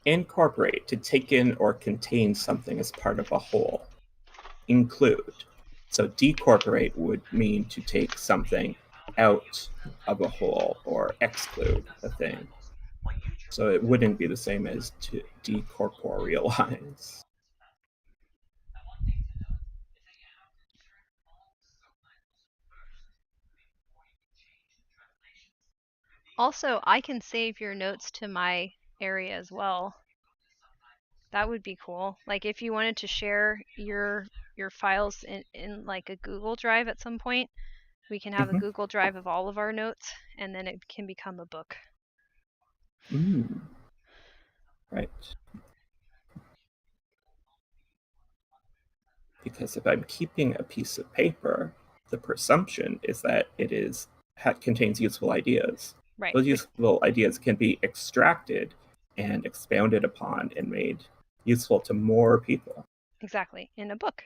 Incorporate, to take in or contain something as part of a whole. Include. So decorporate would mean to take something out of a whole or exclude a thing. So it wouldn't be the same as to decorporealize. Also, I can save your notes to my area as well. That would be cool. Like if you wanted to share your files in like a Google Drive at some point, we can have a Google Drive of all of our notes, and then it can become a book. Right. Because if I'm keeping a piece of paper, the presumption is that it contains useful ideas. Right. Those useful ideas can be extracted and expounded upon and made useful to more people. Exactly, in a book.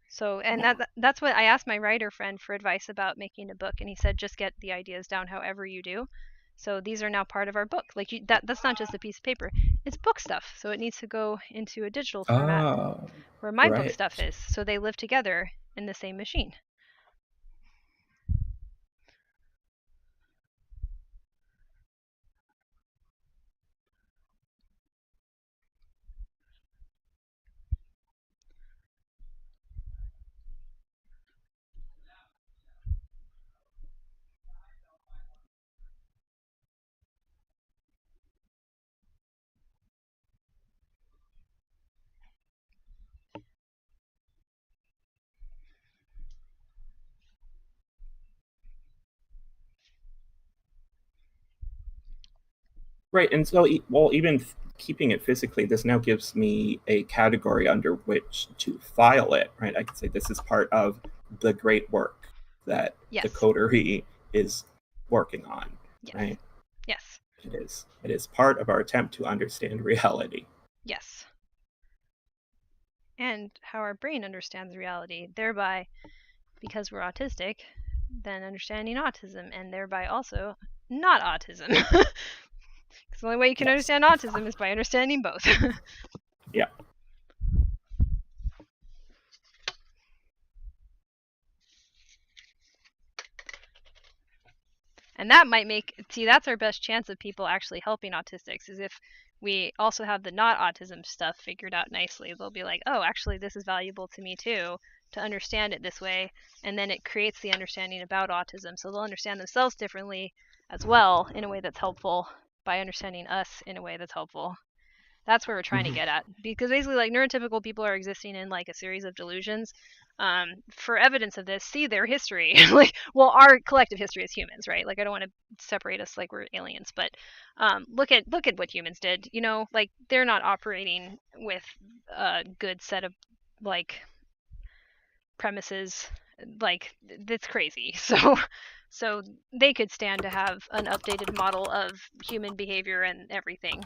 So, and that's what I asked my writer friend for advice about making a book, and he said just get the ideas down however you do. So these are now part of our book. Like that's not just a piece of paper; it's book stuff. So it needs to go into a digital format where my book stuff is. So they live together in the same machine. Right, and so, well, even keeping it physically, this now gives me a category under which to file it, right? I can say this is part of the great work that the coterie is working on, right? Yes. It is. It is part of our attempt to understand reality. Yes. And how our brain understands reality, thereby, because we're autistic, then understanding autism, and thereby also not autism. Because the only way you can understand autism is by understanding both. Yeah. And that might that's our best chance of people actually helping autistics, is if we also have the not autism stuff figured out nicely. They'll be like, oh, actually this is valuable to me too, to understand it this way, and then it creates the understanding about autism. So they'll understand themselves differently as well in a way that's helpful by understanding us in a way that's helpful. That's where we're trying to get at. Because basically, like, neurotypical people are existing in like a series of delusions. for evidence of this, see their history. Like, well, our collective history as humans, right? Like, I don't want to separate us like we're aliens, but look at what humans did. You know, like they're not operating with a good set of like premises. Like, that's crazy. So they could stand to have an updated model of human behavior and everything.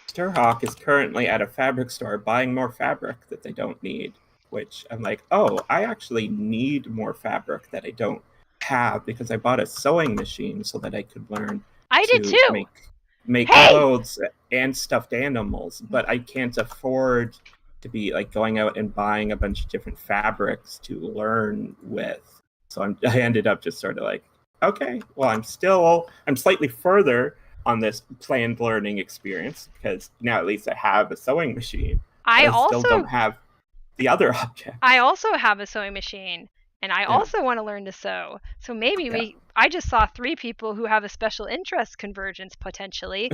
Stirhawk is currently at a fabric store buying more fabric that they don't need, which I'm like, oh, I actually need more fabric that I don't have because I bought a sewing machine so that I could learn I did to too. make Hey! clothes and stuffed animals, but I can't afford to be like going out and buying a bunch of different fabrics to learn with. So I ended up just sort of like, okay, well, I'm slightly further on this planned learning experience because now at least I have a sewing machine. I But I still also don't have the other object. I also have a sewing machine, and I Yeah. also want to learn to sew. So maybe I just saw 3 people who have a special interest convergence potentially.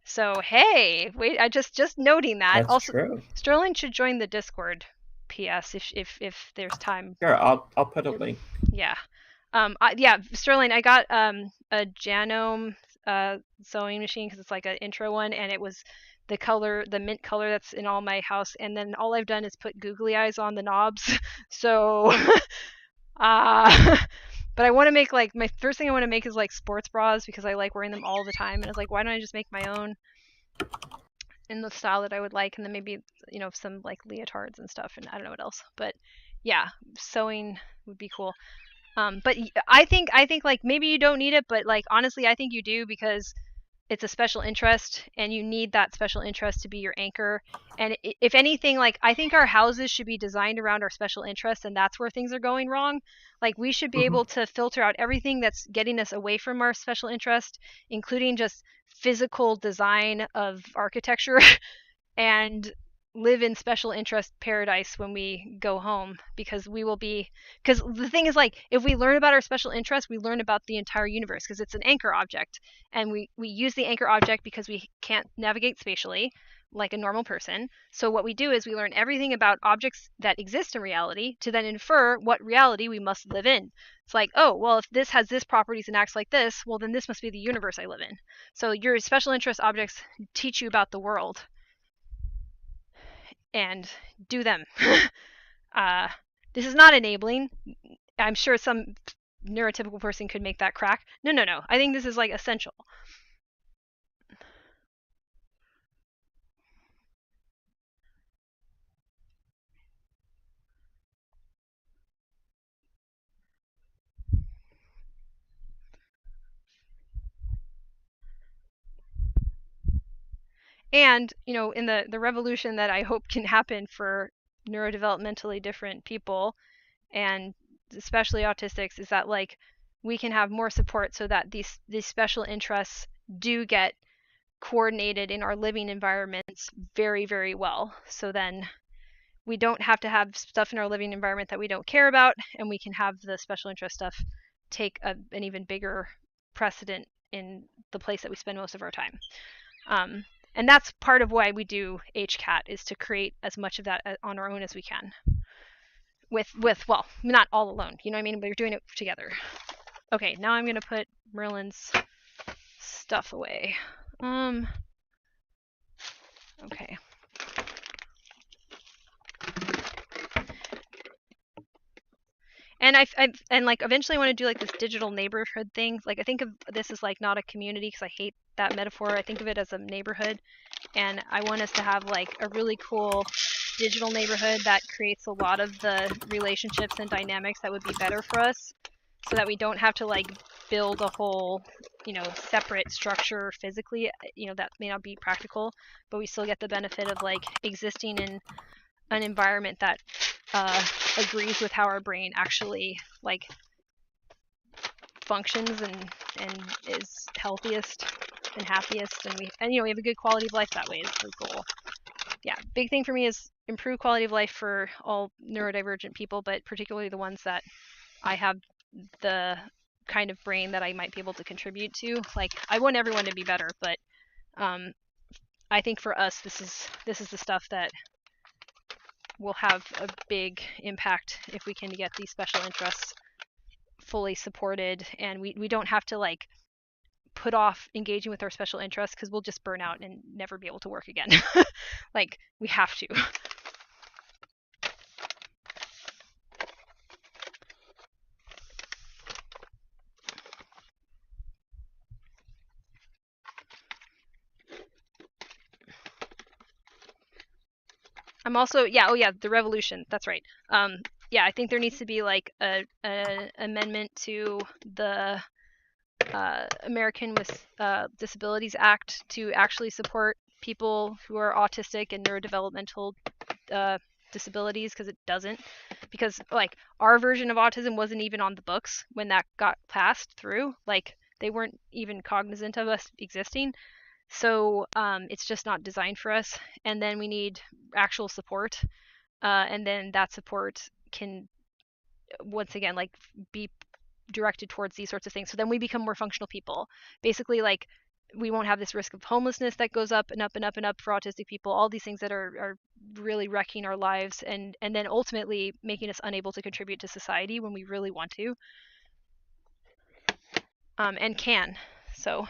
So hey, wait, I just noting that. That's Also, true. Sterling should join the Discord. PS if there's time. Sure, I'll put a link. Yeah. Yeah, Sterling, I got a Janome sewing machine because it's like an intro one, and it was the mint color that's in all my house, and then all I've done is put googly eyes on the knobs. So but I want to make, like, my first thing I want to make is like sports bras because I like wearing them all the time, and I was like, why don't I just make my own in the style that I would like, and then maybe, you know, some like leotards and stuff, and I don't know what else. But yeah, sewing would be cool. But I think like maybe you don't need it, but like honestly, I think you do because it's a special interest, and you need that special interest to be your anchor. And if anything, like, I think our houses should be designed around our special interests, and that's where things are going wrong. Like, we should be able to filter out everything that's getting us away from our special interest, including just physical design of architecture, and live in special interest paradise when we go home, because the thing is, like, if we learn about our special interest, we learn about the entire universe because it's an anchor object, and we use the anchor object because we can't navigate spatially like a normal person. So what we do is we learn everything about objects that exist in reality to then infer what reality we must live in. It's like, oh, well, if this has this properties and acts like this, well, then this must be the universe I live in. So your special interest objects teach you about the world, and do them. This is not enabling. I'm sure some neurotypical person could make that crack. No. I think this is like essential. And, you know, in the revolution that I hope can happen for neurodevelopmentally different people, and especially autistics, is that, like, we can have more support so that these special interests do get coordinated in our living environments very, very well. So then we don't have to have stuff in our living environment that we don't care about, and we can have the special interest stuff take an even bigger precedent in the place that we spend most of our time. And that's part of why we do HCAT, is to create as much of that on our own as we can. With well, not all alone, you know what I mean? We're doing it together. Okay, now I'm going to put Merlin's stuff away. Okay. And and like eventually I want to do like this digital neighborhood thing. Like, I think of this as like not a community because I hate that metaphor. I think of it as a neighborhood, and I want us to have like a really cool digital neighborhood that creates a lot of the relationships and dynamics that would be better for us, so that we don't have to like build a whole, you know, separate structure physically. You know, that may not be practical, but we still get the benefit of like existing in an environment that agrees with how our brain actually like functions and is healthiest and happiest, and you know, we have a good quality of life that way is the goal. Yeah, big thing for me is improve quality of life for all neurodivergent people, but particularly the ones that I have the kind of brain that I might be able to contribute to. Like, I want everyone to be better, but I think for us this is the stuff that will have a big impact if we can get these special interests fully supported, and we don't have to like put off engaging with our special interests because we'll just burn out and never be able to work again. Like, we have to. I'm also, yeah, oh yeah, the revolution. That's right. Yeah, I think there needs to be like a amendment to the American with Disabilities Act to actually support people who are autistic and neurodevelopmental disabilities, because it doesn't. Because like our version of autism wasn't even on the books when that got passed through. Like they weren't even cognizant of us existing. So it's just not designed for us. And then we need actual support. And then that support can, once again, like be directed towards these sorts of things. So then we become more functional people. Basically, like we won't have this risk of homelessness that goes up and up and up and up for autistic people. All these things that are really wrecking our lives, and then ultimately making us unable to contribute to society when we really want to, and can. So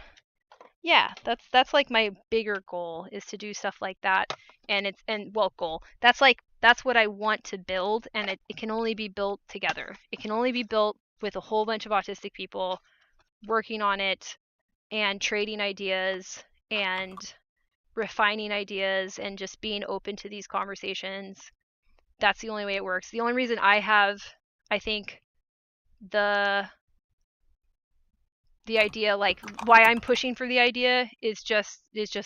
yeah, that's like my bigger goal, is to do stuff like that. And goal. That's what I want to build, and it can only be built together. It can only be built with a whole bunch of autistic people working on it and trading ideas and refining ideas and just being open to these conversations. That's the only way it works. The only reason I think the idea, like why I'm pushing for the idea, is just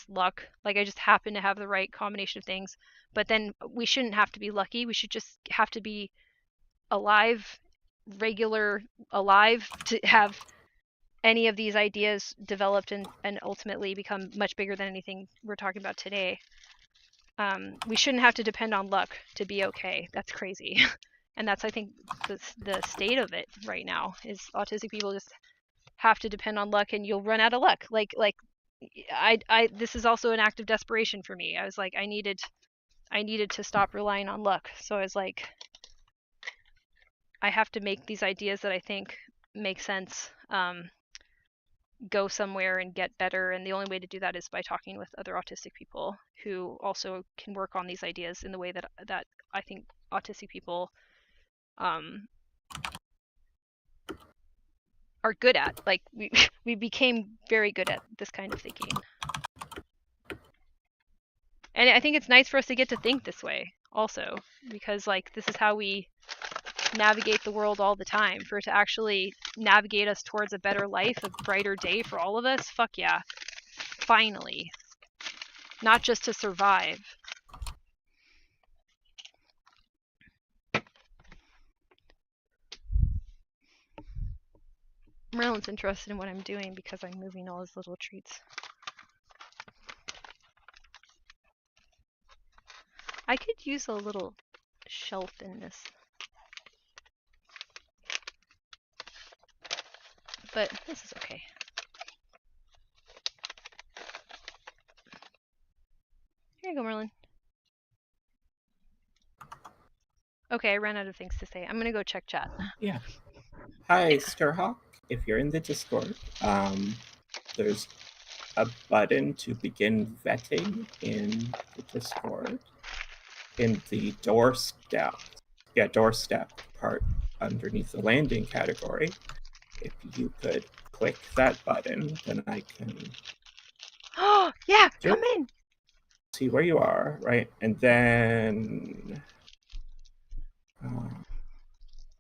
luck. Like I just happen to have the right combination of things. But then we shouldn't have to be lucky. We should just have to be alive, alive to have any of these ideas developed and ultimately become much bigger than anything we're talking about today. We shouldn't have to depend on luck to be okay. That's crazy. And that's, I think, the state of it right now, is autistic people just have to depend on luck, and you'll run out of luck. Like I this is also an act of desperation for me. I was like, I needed to stop relying on luck. So I was like, I have to make these ideas that I think make sense go somewhere and get better, and the only way to do that is by talking with other autistic people who also can work on these ideas in the way that I think autistic people are good at. Like we became very good at this kind of thinking. And I think it's nice for us to get to think this way also, because like this is how we navigate the world all the time. For it to actually navigate us towards a better life, a brighter day for all of us, fuck yeah. Finally. Not just to survive. Merlin's interested in what I'm doing because I'm moving all his little treats. I could use a little shelf in this, but this is okay. Here you go, Merlin. Okay, I ran out of things to say. I'm gonna go check chat. Yeah. Hi, Stirhawk. If you're in the Discord, there's a button to begin vetting in the Discord in the doorstep part underneath the landing category. If you could click that button, then I can Oh, yeah, come in. See where you are, right? And then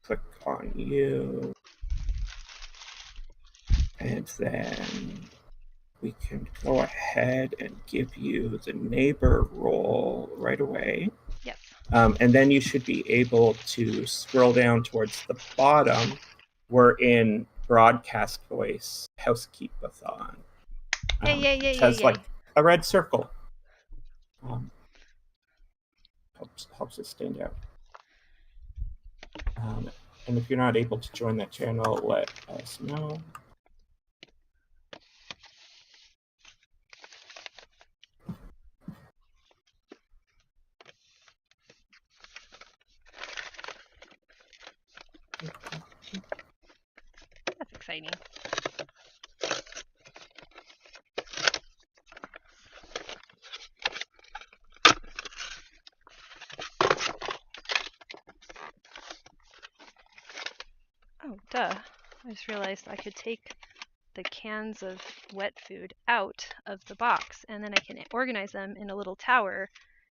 click on you. And then we can go ahead and give you the neighbor role right away. Yep. And then you should be able to scroll down towards the bottom. We're in broadcast voice Housekeep-a-thon. It has like a red circle. Helps it stand out. And if you're not able to join that channel, let us know. I just realized I could take the cans of wet food out of the box, and then I can organize them in a little tower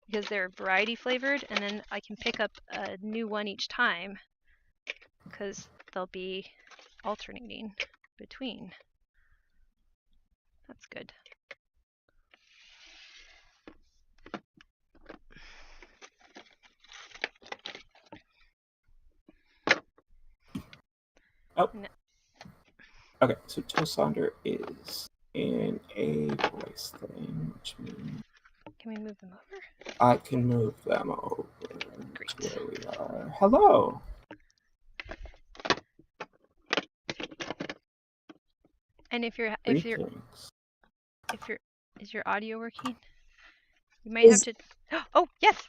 because they're variety flavored, and then I can pick up a new one each time because they'll be alternating between. That's good. Oh. Okay, so Tosonder is in a voice thing, which means... Can we move them over? I can move them over. Great. To where we are. Hello. And if your is your audio working? You might have to. Oh yes.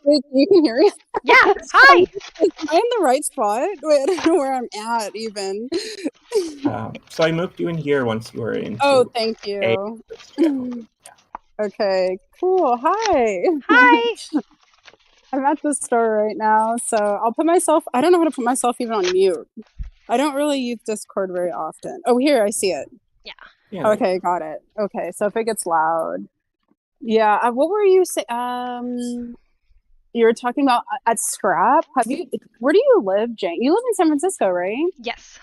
Wait, you can hear me? Yeah. Hi. Am I in the right spot? Wait, I don't know where I'm at even. So I moved you in here once you were in. Oh, thank you. Okay, cool. Hi. Hi. I'm at the store right now, so I'll put myself. I don't know how to put myself even on mute. I don't really use Discord very often. Oh, here I see it. Yeah. Okay, got it. Okay, so if it gets loud, yeah. What were you saying? You were talking about at Scrap. Where do you live, Jane? You live in San Francisco, right? Yes.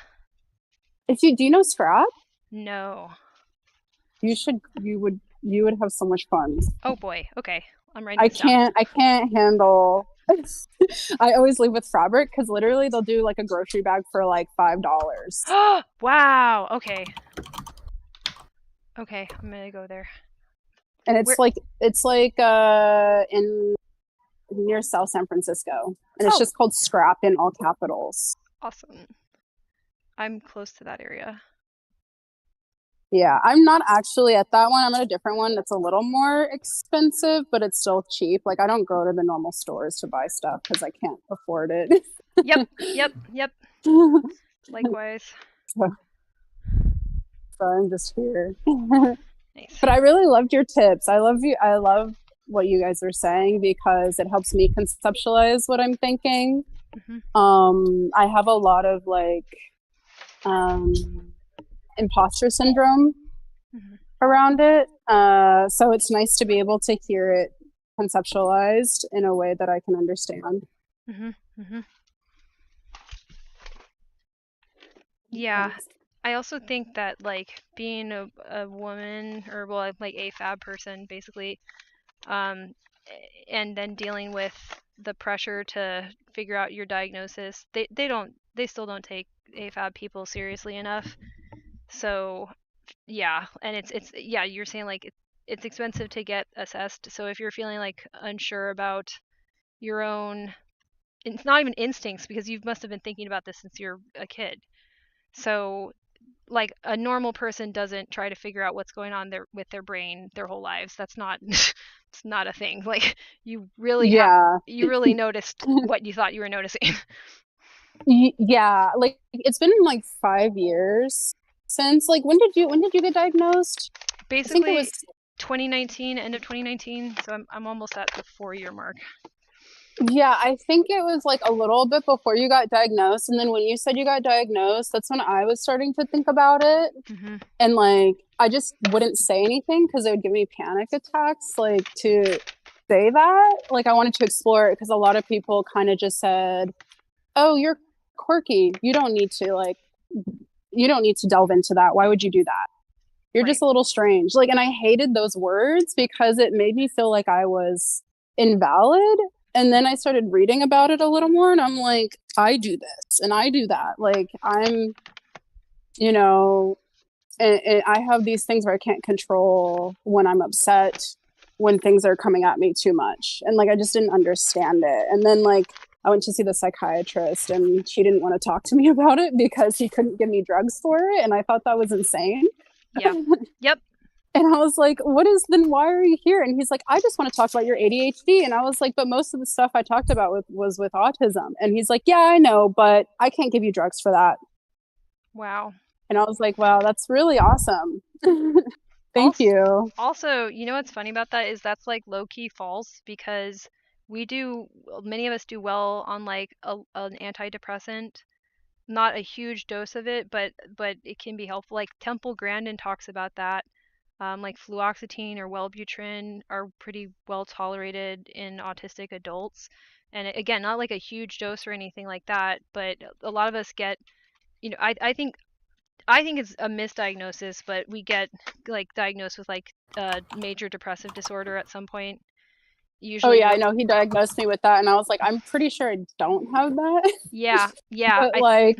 Do you know Scrap? No. You would have so much fun. Oh boy. Okay. I'm writing this down. I can't handle. I always leave with fabric because literally they'll do like a grocery bag for like $5. Wow. Okay. Okay, I'm gonna go there. And it's like in near South San Francisco, and it's just called Scrap in all capitals. Awesome. I'm close to that area. Yeah, I'm not actually at that one. I'm at a different one that's a little more expensive, but it's still cheap. Like I don't go to the normal stores to buy stuff because I can't afford it. Yep. Likewise. So I'm just here. Nice. But I really loved your tips. I love what you guys are saying because it helps me conceptualize what I'm thinking. Mm-hmm. I have a lot of like imposter syndrome around it. So it's nice to be able to hear it conceptualized in a way that I can understand. Yeah. I also think that like being a woman or like AFAB person basically, and then dealing with the pressure to figure out your diagnosis, they still don't take AFAB people seriously enough. So yeah, and it's yeah, you're saying like it's expensive to get assessed. So if you're feeling like unsure about your own, it's not even instincts because you must have been thinking about this since you're a kid. So like a normal person doesn't try to figure out what's going on with their brain their whole lives. That's not it's not a thing. Like you really you really noticed what you thought you were noticing. Yeah, like it's been like 5 years since like when did you get diagnosed? Basically, I think it was 2019, end of 2019. So I'm almost at the 4-year mark. Yeah, I think it was like a little bit before you got diagnosed. And then when you said you got diagnosed, that's when I was starting to think about it. And like, I just wouldn't say anything because it would give me panic attacks, like to say that. Like, I wanted to explore it because a lot of people kind of just said, oh, you're quirky. You don't need to delve into that. Why would you do that? You're just a little strange. Like, and I hated those words because it made me feel like I was invalid. And then I started reading about it a little more and I'm like, I do this and I do that. Like I'm, and I have these things where I can't control when I'm upset, when things are coming at me too much. And like, I just didn't understand it. And then like, I went to see the psychiatrist and she didn't want to talk to me about it because he couldn't give me drugs for it. And I thought that was insane. Yep. And I was like, why are you here? And he's like, I just want to talk about your ADHD. And I was like, but most of the stuff I talked about was with autism. And he's like, yeah, I know, but I can't give you drugs for that. Wow. And I was like, wow, that's really awesome. Thank you. Also, you know what's funny about that is that's like low-key false because many of us do well on like an antidepressant not a huge dose of it, but it can be helpful. Like Temple Grandin talks about that. Like fluoxetine or Wellbutrin are pretty well tolerated in autistic adults. And again, not like a huge dose or anything like that, but a lot of us get, I think it's a misdiagnosis, but we get like diagnosed with like major depressive disorder at some point. Usually. Oh yeah, I know he diagnosed me with that, and I was like, I'm pretty sure I don't have that. Yeah. But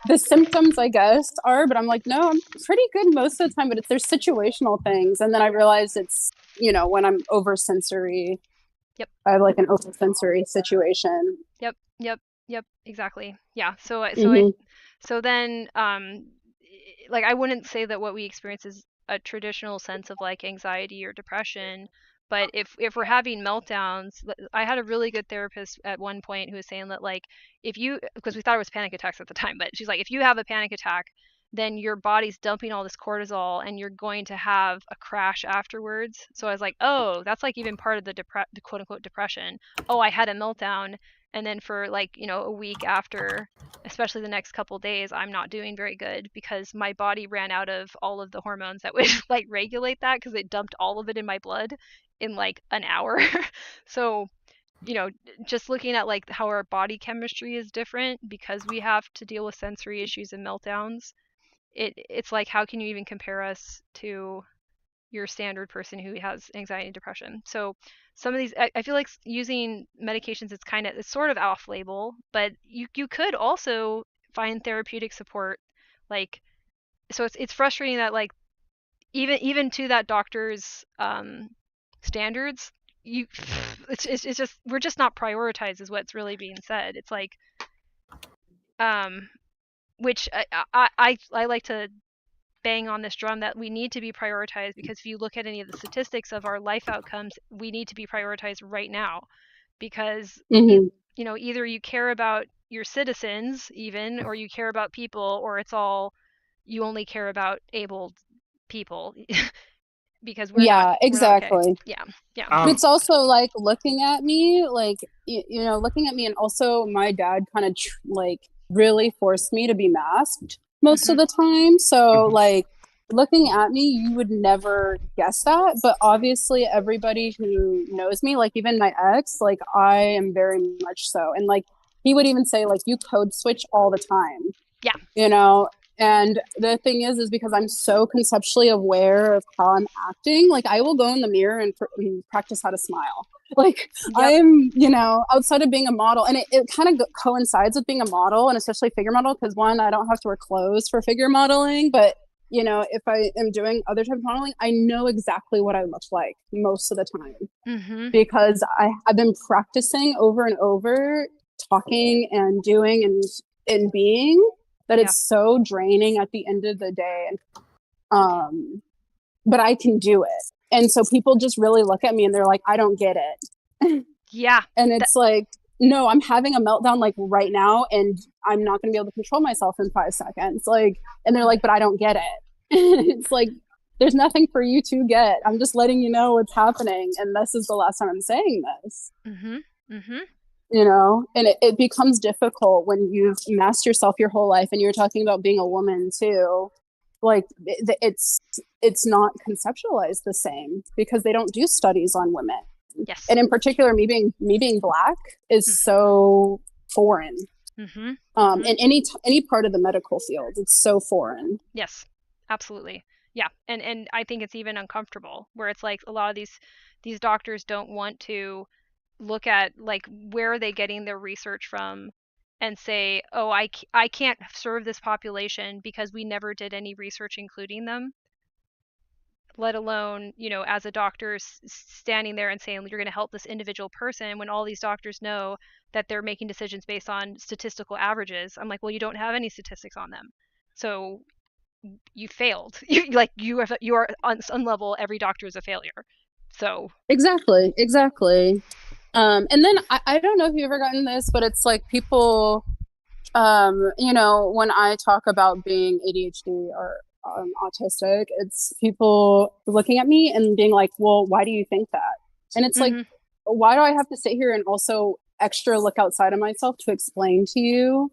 the symptoms, I guess, are. But I'm like, no, I'm pretty good most of the time. But there's situational things, and then I realized it's when I'm oversensory. Yep. I have like an oversensory situation. Yep. Exactly. Yeah. So then like I wouldn't say that what we experience is a traditional sense of like anxiety or depression, but if we're having meltdowns, I had a really good therapist at one point who was saying that like because we thought it was panic attacks at the time, but she's like, if you have a panic attack, then your body's dumping all this cortisol and you're going to have a crash afterwards. So I was like, oh, that's like even part of the quote unquote depression. Oh, I had a meltdown, and then for like a week after, especially the next couple days, I'm not doing very good because my body ran out of all of the hormones that would like regulate that, because it dumped all of it in my blood in like an hour. So just looking at like how our body chemistry is different because we have to deal with sensory issues and meltdowns, it's like, how can you even compare us to your standard person who has anxiety and depression? So some of these, I feel like using medications, it's sort of off label, but you could also find therapeutic support. Like, so it's frustrating that like even to that doctor's standards, it's just, we're just not prioritized is what's really being said. It's like which I like to bang on this drum that we need to be prioritized, because if you look at any of the statistics of our life outcomes, we need to be prioritized right now, because either you care about your citizens even, or you care about people, or it's all you only care about able people. Because we're exactly. We're not okay. Yeah. It's also like looking at me, like looking at me, and also my dad kind of like really forced me to be masked most of the time. So like looking at me, you would never guess that. But obviously everybody who knows me, like even my ex, like I am very much so. And like he would even say like, you code switch all the time. Yeah. And the thing is because I'm so conceptually aware of how I'm acting, like I will go in the mirror and practice how to smile. Like I'm, outside of being a model, and it kind of coincides with being a model, and especially figure model, because one, I don't have to wear clothes for figure modeling, but if I am doing other type of modeling, I know exactly what I look like most of the time, because I've been practicing over and over, talking and doing and being, that it's so draining at the end of the day. But I can do it. And so people just really look at me and they're like, I don't get it. Yeah. And it's like, no, I'm having a meltdown like right now, and I'm not going to be able to control myself in 5 seconds. Like, and they're like, but I don't get it. It's like, there's nothing for you to get. I'm just letting you know what's happening. And this is the last time I'm saying this. And it becomes difficult when you've masked yourself your whole life, and you're talking about being a woman too. Like it's not conceptualized the same, because they don't do studies on women. Yes. And in particular, me being Black is so foreign. In any part of the medical field, it's so foreign. Yes, absolutely. Yeah. And I think it's even uncomfortable, where it's like a lot of these doctors don't want to look at like where are they getting their research from, and say, oh, I can't serve this population because we never did any research including them, let alone as a doctor standing there and saying you're going to help this individual person, when all these doctors know that they're making decisions based on statistical averages. I'm like, well, you don't have any statistics on them, so you failed. You are on some level, every doctor is a failure. So exactly. And then I don't know if you've ever gotten this, but it's like people, when I talk about being ADHD or autistic, it's people looking at me and being like, well, why do you think that? And it's like, why do I have to sit here and also extra look outside of myself to explain to you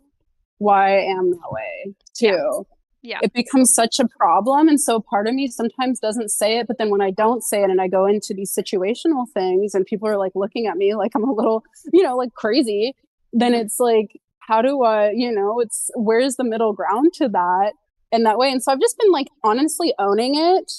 why I am that way too. Yeah. It becomes such a problem. And so part of me sometimes doesn't say it, but then when I don't say it and I go into these situational things and people are like looking at me like I'm a little, like crazy, then it's like, how do I, it's where's the middle ground to that in that way? And so I've just been like honestly owning it.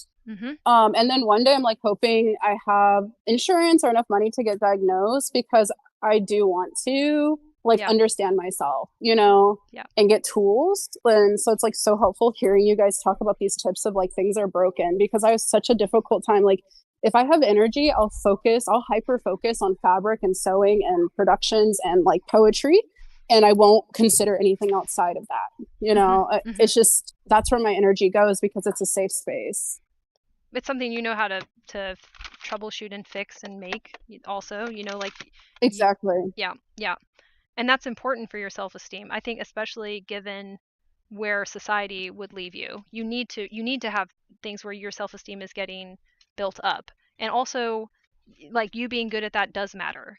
And then one day I'm like hoping I have insurance or enough money to get diagnosed, because I do want to understand myself, and get tools. And so it's like so helpful hearing you guys talk about these tips of like things are broken, because I have such a difficult time. Like if I have energy, I'll hyper focus on fabric and sewing and productions and like poetry. And I won't consider anything outside of that. It's just, that's where my energy goes because it's a safe space. It's something you know how to troubleshoot and fix and make also, Exactly. Yeah. And that's important for your self-esteem. I think especially given where society would leave you. You need to have things where your self-esteem is getting built up. And also like you being good at that does matter,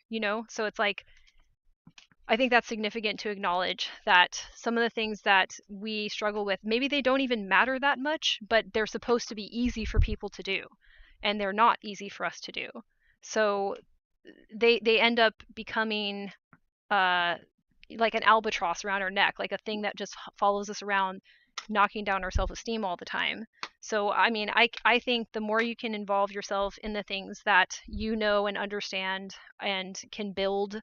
So it's like I think that's significant to acknowledge that some of the things that we struggle with, maybe they don't even matter that much, but they're supposed to be easy for people to do. And they're not easy for us to do. So they end up becoming like an albatross around our neck, like a thing that just follows us around, knocking down our self-esteem all the time. So, I mean, I think the more you can involve yourself in the things that you know and understand and can build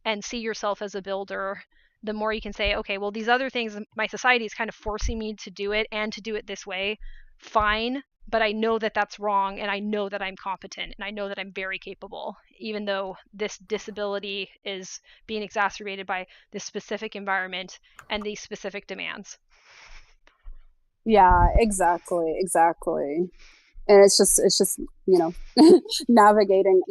and see yourself as a builder, the more you can say, okay, well, these other things, my society is kind of forcing me to do it and to do it this way. Fine. But I know that that's wrong, and I know that I'm competent, and I know that I'm very capable, even though this disability is being exacerbated by this specific environment and these specific demands. Yeah, exactly. And it's just navigating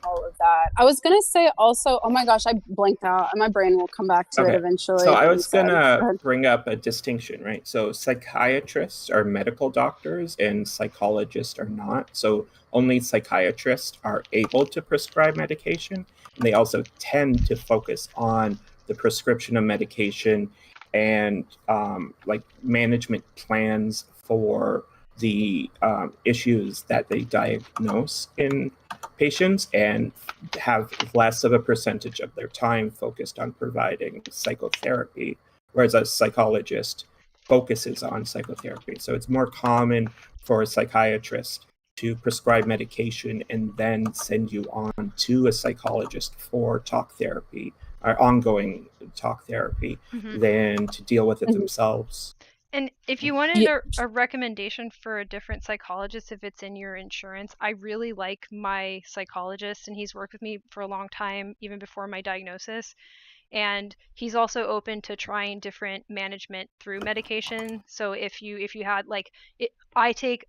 all of that. I was gonna say also, oh my gosh, I blanked out. My brain will come back to it eventually. So I was gonna bring up a distinction, right? So psychiatrists are medical doctors and psychologists are not. So only psychiatrists are able to prescribe medication. And they also tend to focus on the prescription of medication and like management plans for the issues that they diagnose in patients, and have less of a percentage of their time focused on providing psychotherapy, whereas a psychologist focuses on psychotherapy. So it's more common for a psychiatrist to prescribe medication and then send you on to a psychologist for talk therapy or ongoing talk therapy than to deal with it themselves. And if you wanted a recommendation for a different psychologist, if it's in your insurance, I really like my psychologist, and he's worked with me for a long time, even before my diagnosis. And he's also open to trying different management through medication. So if you had I take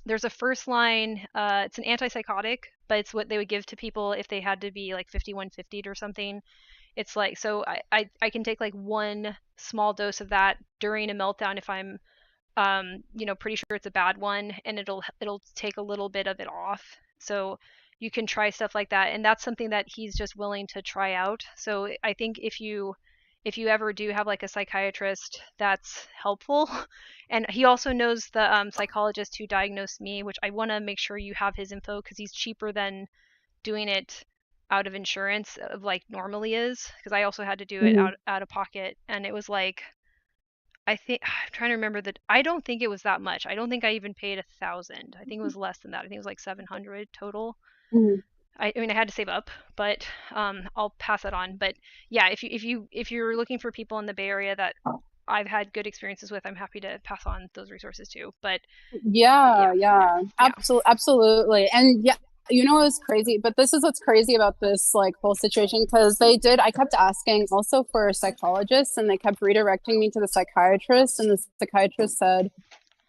there's a first line, it's an antipsychotic, but it's what they would give to people if they had to be like 5150 or something. It's like, so I can take like one small dose of that during a meltdown if I'm pretty sure it's a bad one, and it'll take a little bit of it off. So you can try stuff like that, and that's something that he's just willing to try out. So I think if you ever do have like a psychiatrist, that's helpful. And he also knows the psychologist who diagnosed me, which I want to make sure you have his info, because he's cheaper than doing it out of insurance like normally is, because I also had to do it out of pocket, and it was like, I'm trying to remember I don't think it was that much. I don't think I even paid $1,000. I think it was less than that. I think it was like 700 total. I mean, I had to save up, but I'll pass that on. But yeah, if you're looking for people in the Bay Area that I've had good experiences with, I'm happy to pass on those resources too. But yeah. Absolutely. And yeah, it was crazy, but this is what's crazy about this like whole situation, because I kept asking also for psychologists, and they kept redirecting me to the psychiatrist, and the psychiatrist said,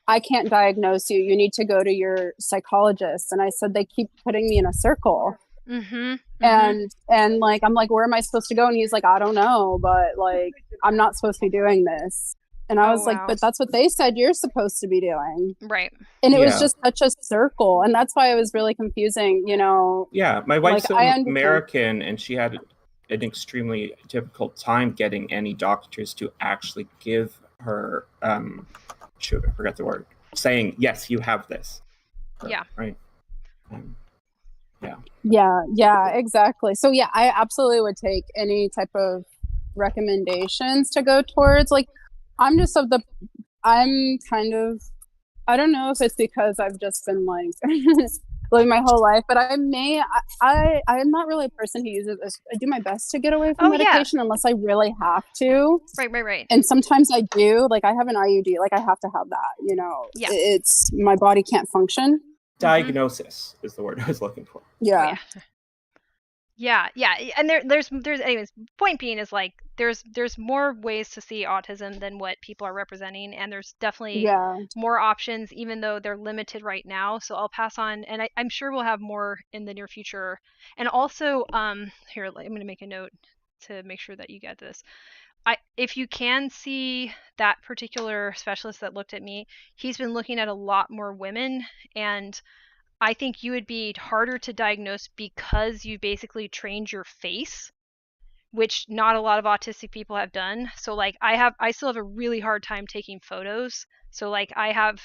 I can't diagnose you. You need to go to your psychologist. And I said, they keep putting me in a circle. And like, I'm like, where am I supposed to go? And he's like, I don't know, but like, I'm not supposed to be doing this. And I was like, but that's what they said you're supposed to be doing. Right. And it was just such a circle. And that's why it was really confusing, Yeah. My wife's American, and she had an extremely difficult time getting any doctors to actually give her, shoot, I forgot the word, saying, yes, you have this. Yeah. Right. Yeah, exactly. So yeah, I absolutely would take any type of recommendations to go towards. Like, I'm kind of, I don't know if it's because I've just been like living my whole life, but I'm not really a person who uses this. I do my best to get away from medication unless I really have to. Right. And sometimes I do. Like, I have an IUD. Like, I have to have that. You know, it's my body can't function. Diagnosis is the word I was looking for. Yeah. Yeah, and there's anyways, point being is like there's more ways to see autism than what people are representing, and there's definitely more options, even though they're limited right now. So I'll pass on, and I'm sure we'll have more in the near future. And also, here, I'm going to make a note to make sure that you get this. If you can see that particular specialist that looked at me, he's been looking at a lot more women, and I think you would be harder to diagnose because you basically trained your face, which not a lot of autistic people have done. So like I still have a really hard time taking photos. So like I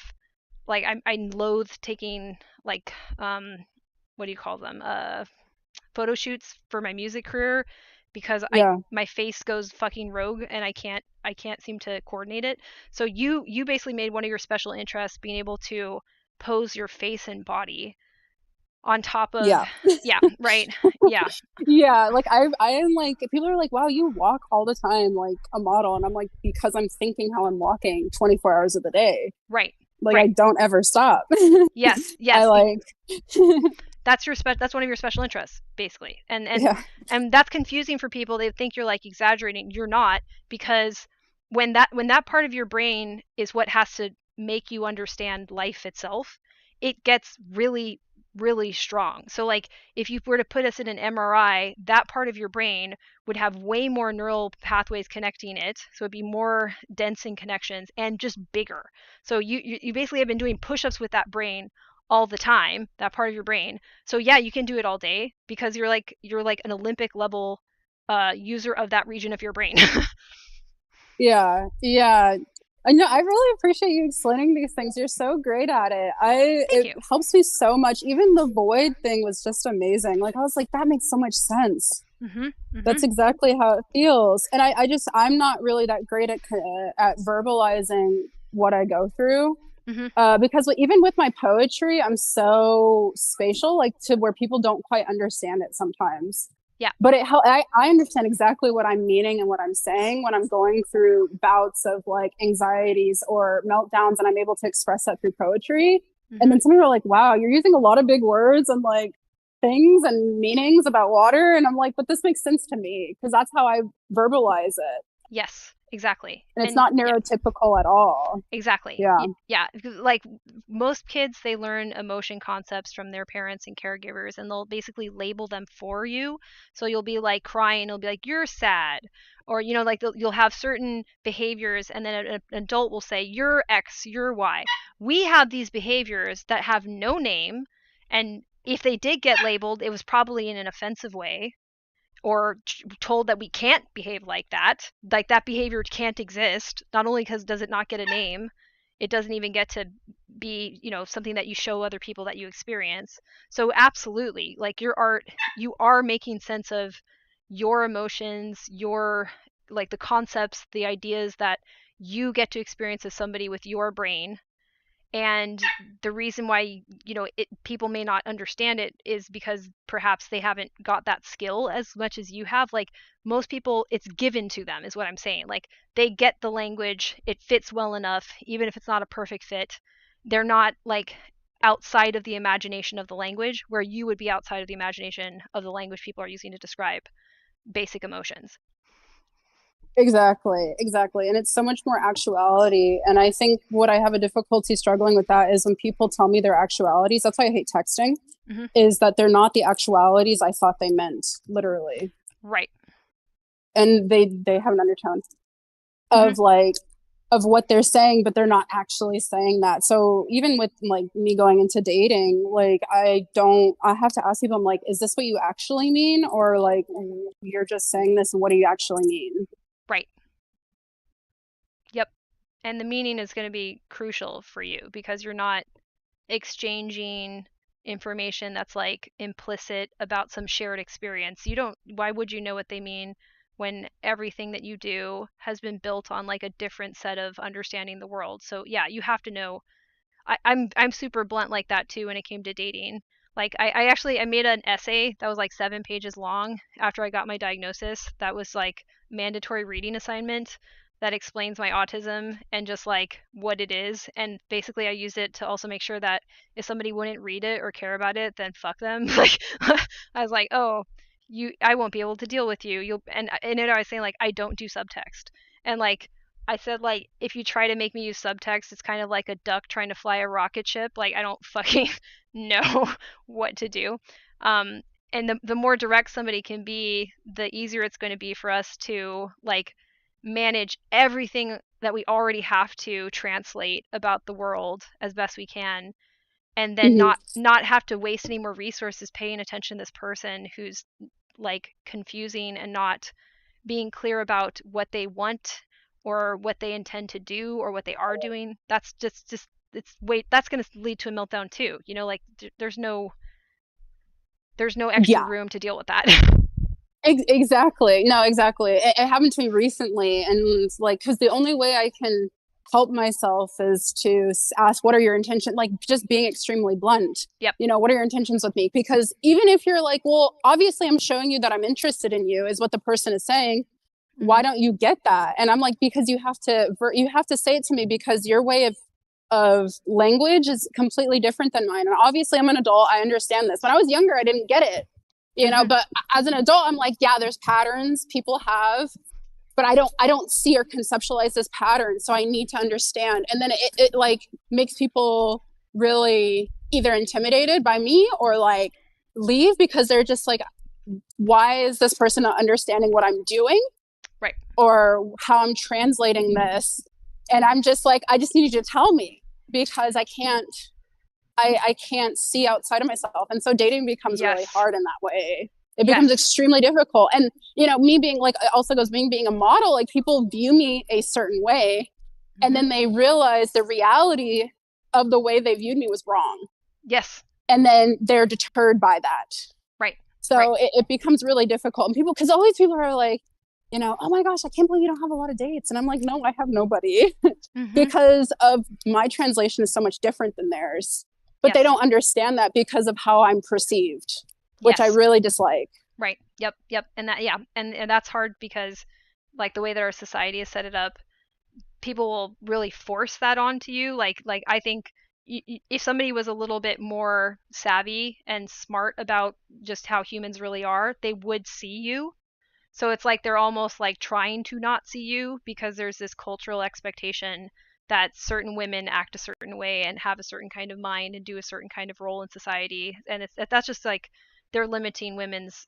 loathe taking like what do you call them? Photo shoots for my music career because my face goes fucking rogue and I can't seem to coordinate it. So you basically made one of your special interests being able to pose your face and body on top of right. Like I am like, people are like, wow, you walk all the time like a model, and I'm like, because I'm thinking how I'm walking 24 hours of the day. Right. I don't ever stop. Yes. I like that's one of your special interests, basically. And that's confusing for people. They think you're like exaggerating. You're not, because when that part of your brain is what has to make you understand life itself, it gets really, really strong. So like if you were to put us in an MRI, that part of your brain would have way more neural pathways connecting it, so it'd be more dense in connections and just bigger. So you basically have been doing push-ups with that brain all the time, that part of your brain. So yeah, you can do it all day because you're like an Olympic level user of that region of your brain. Yeah. I know. I really appreciate you explaining these things. You're so great at it. It helps me so much. Even the void thing was just amazing. Like, I was like, that makes so much sense. That's exactly how it feels. And I'm not really that great at verbalizing what I go through. Because even with my poetry, I'm so spatial, like to where people don't quite understand it sometimes. Yeah. But I understand exactly what I'm meaning and what I'm saying when I'm going through bouts of like anxieties or meltdowns, and I'm able to express that through poetry. And then some people are like, wow, you're using a lot of big words and like things and meanings about water. And I'm like, but this makes sense to me because that's how I verbalize it. Yes, exactly. And it's not neurotypical at all. Exactly. Yeah. Like most kids, they learn emotion concepts from their parents and caregivers, and they'll basically label them for you. So you'll be like crying, it'll be like, you're sad. Or, you know, like you'll have certain behaviors, and then an adult will say, you're X, you're Y. We have these behaviors that have no name, and if they did get labeled, it was probably in an offensive way, or told that we can't behave like that behavior can't exist. Not only because does it not get a name, it doesn't even get to be, you know, something that you show other people that you experience. So absolutely, like your art, you are making sense of your emotions, your like the concepts, the ideas that you get to experience as somebody with your brain. And the reason why, you know, people may not understand it is because perhaps they haven't got that skill as much as you have. Like most people, it's given to them is what I'm saying. Like they get the language, it fits well enough, even if it's not a perfect fit. They're not like outside of the imagination of the language, where you would be outside of the imagination of the language people are using to describe basic emotions. Exactly. And it's so much more actuality. And I think what I have a difficulty struggling with that is when people tell me their actualities. That's why I hate texting, is that they're not the actualities I thought they meant, literally. Right. And they have an undertone of like, of what they're saying, but they're not actually saying that. So even with like me going into dating, like I have to ask people, I'm like, is this what you actually mean? Or like, you're just saying this and what do you actually mean? Right. Yep. And the meaning is going to be crucial for you because you're not exchanging information that's like implicit about some shared experience. Why would you know what they mean when everything that you do has been built on like a different set of understanding the world? So yeah, you have to know. I'm super blunt like that too when it came to dating. Like I made an essay that was like 7 pages long after I got my diagnosis. That was like mandatory reading assignment that explains my autism and just like what it is. And basically I used it to also make sure that if somebody wouldn't read it or care about it, then fuck them. Like I was like, oh, I won't be able to deal with you. And I was saying like I don't do subtext. And like I said, like, if you try to make me use subtext, it's kind of like a duck trying to fly a rocket ship. Like, I don't fucking know what to do. And the more direct somebody can be, the easier it's going to be for us to, like, manage everything that we already have to translate about the world as best we can. And then not have to waste any more resources paying attention to this person who's, like, confusing and not being clear about what they want or what they intend to do or what they are doing. That's just that's going to lead to a meltdown too. You know, like there's no extra room to deal with that. Exactly. No, exactly. It happened to me recently, and like, because the only way I can help myself is to ask, what are your intentions? Like, just being extremely blunt. Yep. You know, what are your intentions with me? Because even if you're like, well, obviously I'm showing you that I'm interested in you, is what the person is saying. Why don't you get that? And I'm like, because you have to say it to me, because your way of language is completely different than mine. And obviously I'm an adult. I understand this. When I was younger, I didn't get it, you know, but as an adult, I'm like, yeah, there's patterns people have, but I don't see or conceptualize this pattern. So I need to understand. And then it like makes people really either intimidated by me or like leave, because they're just like, why is this person not understanding what I'm doing? Right. Or how I'm translating this. And I'm just like, I just need you to tell me, because I can't see outside of myself. And so dating becomes really hard in that way. It becomes extremely difficult. And, you know, me being like, it also goes being a model, like people view me a certain way, and then they realize the reality of the way they viewed me was wrong. Yes. And then they're deterred by that. Right. So it becomes really difficult. And people, because all these people are like, you know, oh my gosh, I can't believe you don't have a lot of dates. And I'm like, no, I have nobody. Because of my translation is so much different than theirs. But they don't understand that because of how I'm perceived, which I really dislike. Right. Yep. And that, and that's hard because like the way that our society has set it up, people will really force that onto you. Like I think if somebody was a little bit more savvy and smart about just how humans really are, they would see you. So it's like they're almost like trying to not see you because there's this cultural expectation that certain women act a certain way and have a certain kind of mind and do a certain kind of role in society. And that's just like they're limiting women's,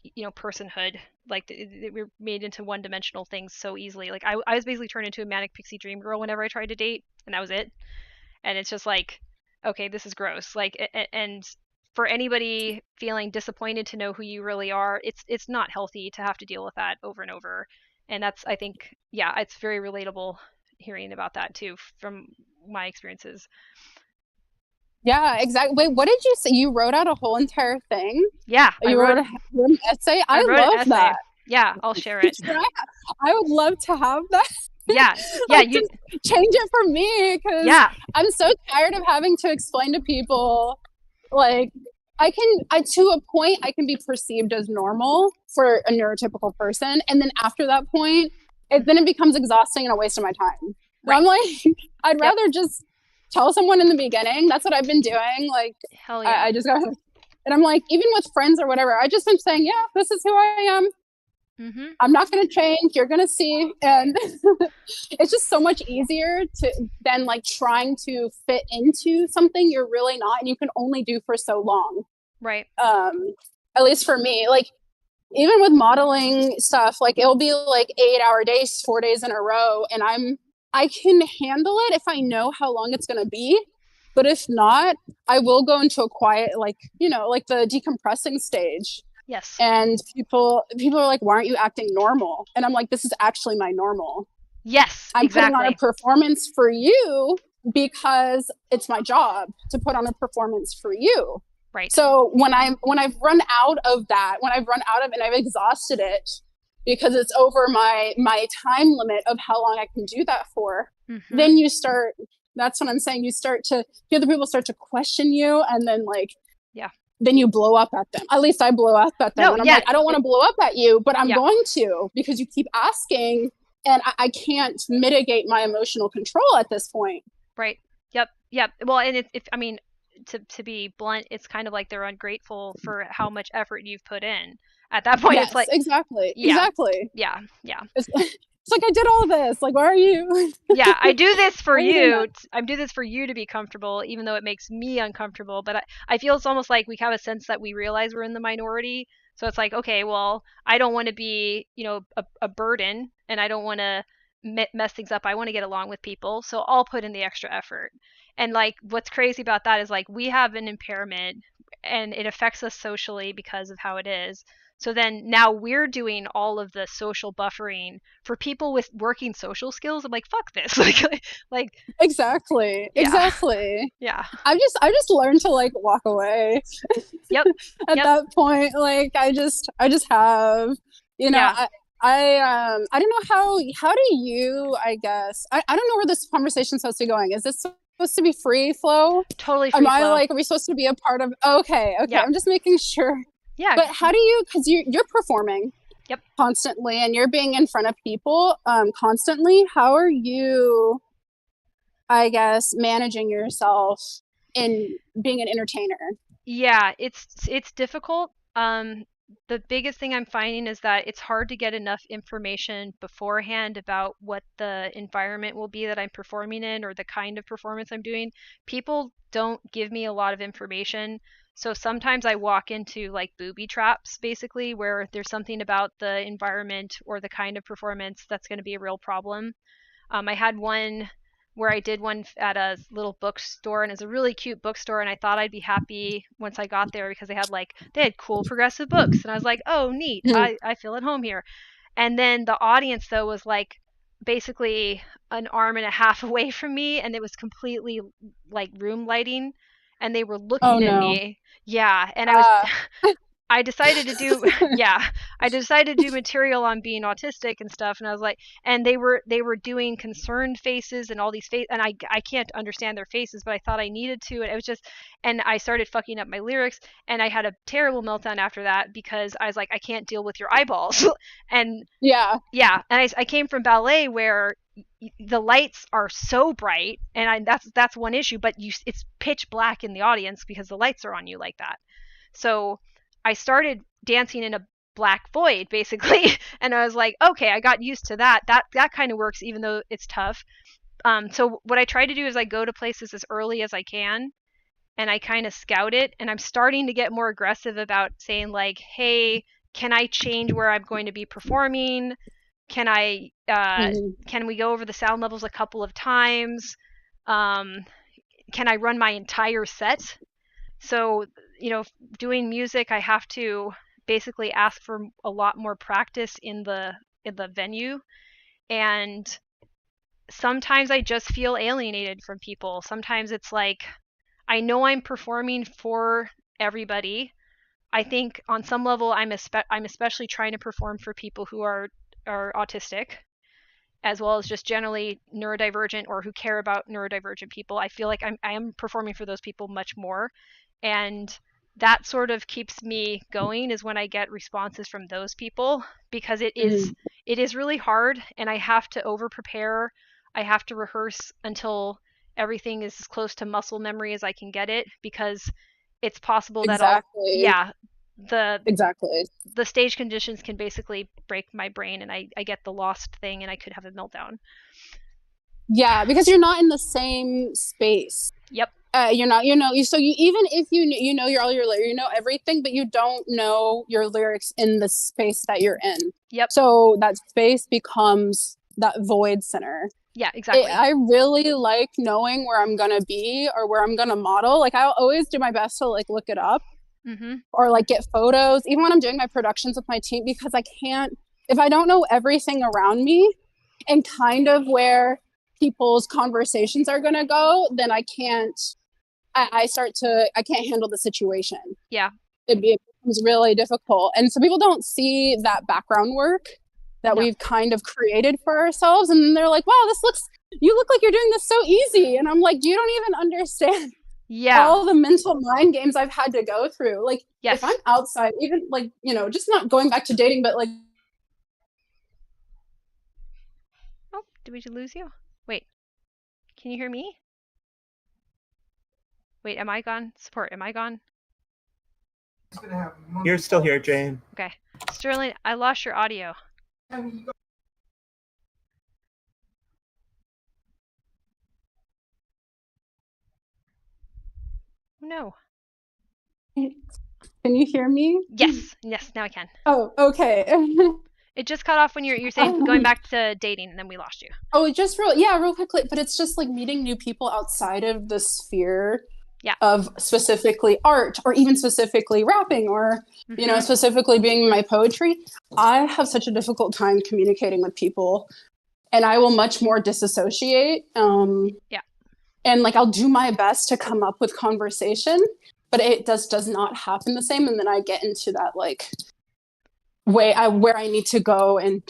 you know, personhood. Like we're made into one-dimensional things so easily. Like I was basically turned into a manic pixie dream girl whenever I tried to date, and that was it. And it's just like, okay, this is gross. Like, and for anybody feeling disappointed to know who you really are, it's not healthy to have to deal with that over and over. And that's, I think, it's very relatable hearing about that too from my experiences. Yeah, exactly. Wait, what did you say? You wrote out a whole entire thing? Yeah, you wrote an essay? I love that. Yeah, I'll share it. I would love to have that. Yeah, like, you change it for me, because I'm so tired of having to explain to people. Like, to a point, I can be perceived as normal for a neurotypical person, and then after that point, then it becomes exhausting and a waste of my time. I'm like, I'd rather just tell someone in the beginning. That's what I've been doing. Like, hell yeah. I just got, and I'm like, even with friends or whatever, I just been saying, yeah, this is who I am. I'm not going to change. You're going to see. And it's just so much easier than like trying to fit into something you're really not, and you can only do for so long. Right. At least for me, like even with modeling stuff, like it'll be like 8-hour days, 4 days in a row. And I'm I can handle it if I know how long it's going to be. But if not, I will go into a quiet, like, you know, like the decompressing stage. Yes. And people are like, why aren't you acting normal? And I'm like, this is actually my normal. Yes, I'm exactly. putting on a performance for you because it's my job to put on a performance for you. Right. So when I've run out of that, when I've run out of and I've exhausted it because it's over my time limit of how long I can do that for, then you start, that's what I'm saying, you start to, the other people start to question you, and then like, then you blow up at them. At least I blow up at them. And I'm like, I don't want to blow up at you, but I'm going to, because you keep asking, and I can't mitigate my emotional control at this point. Right. Yep. Well, and I mean, to be blunt, it's kind of like they're ungrateful for how much effort you've put in. At that point, it's like, exactly. Yeah. It's like, I did all this. Like, why are you? Yeah, I do this for you. I do this for you to be comfortable, even though it makes me uncomfortable. But I feel it's almost like we have a sense that we realize we're in the minority. So it's like, okay, well, I don't want to be, you know, a burden, and I don't want to mess things up. I want to get along with people, so I'll put in the extra effort. And like, what's crazy about that is like, we have an impairment, and it affects us socially because of how it is. So then now we're doing all of the social buffering for people with working social skills. I'm like, fuck this. like Exactly. Yeah. I just learned to like walk away. Yep. At that point, like I just have, you know, I don't know how do you, I guess, I don't know where this conversation's supposed to be going. Is this supposed to be free flow? Totally free flow. Are we supposed to be a part of, okay. Yeah. I'm just making sure. Yeah. But how do you, because you're performing constantly, and you're being in front of people constantly. How are you, I guess, managing yourself in being an entertainer? Yeah, it's difficult. The biggest thing I'm finding is that it's hard to get enough information beforehand about what the environment will be that I'm performing in, or the kind of performance I'm doing. People don't give me a lot of information. So sometimes I walk into like booby traps, basically, where there's something about the environment or the kind of performance that's going to be a real problem. I had one where I did one at a little bookstore, and it's a really cute bookstore, and I thought I'd be happy once I got there because they had cool progressive books, and I was like, oh neat, I feel at home here. And then the audience though was like basically an arm and a half away from me, and it was completely like room lighting, and they were looking at me. Yeah, and I decided to do I decided to do material on being autistic and stuff, and I was like, and they were doing concerned faces and all these faces, and I can't understand their faces, but I thought I needed to, and it was just, and I started fucking up my lyrics, and I had a terrible meltdown after that because I was like, I can't deal with your eyeballs. And and I came from ballet where the lights are so bright, and that's one issue, but it's pitch black in the audience because the lights are on you like that. So I started dancing in a black void, basically, and I was like, okay, I got used to that. That kind of works, even though it's tough. So what I try to do is I go to places as early as I can, and I kind of scout it, and I'm starting to get more aggressive about saying like, hey, can I change where I'm going to be performing? Can we go over the sound levels a couple of times? Can I run my entire set? So, you know, doing music, I have to basically ask for a lot more practice in the venue, and sometimes I just feel alienated from people. Sometimes it's like, I know I'm performing for everybody. I think on some level I'm especially trying to perform for people who are autistic, as well as just generally neurodivergent, or who care about neurodivergent people. I feel like I am performing for those people much more, and that sort of keeps me going, is when I get responses from those people, because it is really hard, and I have to over prepare. I have to rehearse until everything is as close to muscle memory as I can get it, because it's possible that the stage conditions can basically break my brain, and I get the lost thing, and I could have a meltdown. Yeah, because you're not in the same space. Yep. You're not, so you, even if you know all your lyrics, you know everything, but you don't know your lyrics in the space that you're in. Yep. So that space becomes that void center. Yeah, exactly. I really like knowing where I'm gonna be or where I'm gonna model. Like, I'll always do my best to like look it up or like get photos, even when I'm doing my productions with my team, because I can't, if I don't know everything around me and kind of where people's conversations are gonna go, then I can't. I can't handle the situation. Yeah. It becomes really difficult. And so people don't see that background work that we've kind of created for ourselves. And they're like, wow, you look like you're doing this so easy. And I'm like, you don't even understand all the mental mind games I've had to go through. Like, if I'm outside, even like, you know, just not going back to dating, but like. Oh, did we lose you? Wait, can you hear me? Wait, am I gone? Support, am I gone? You're still here, Jane. Okay. Sterling, I lost your audio. No. Can you hear me? Yes, now I can. Oh, okay. It just cut off when you're saying going back to dating, and then we lost you. Oh, just real quickly, but it's just like meeting new people outside of the sphere of specifically art or even specifically rapping or, you know, specifically being my poetry. I have such a difficult time communicating with people, and I will much more disassociate. And like, I'll do my best to come up with conversation, but it does not happen the same. And then I get into that like where I need to go and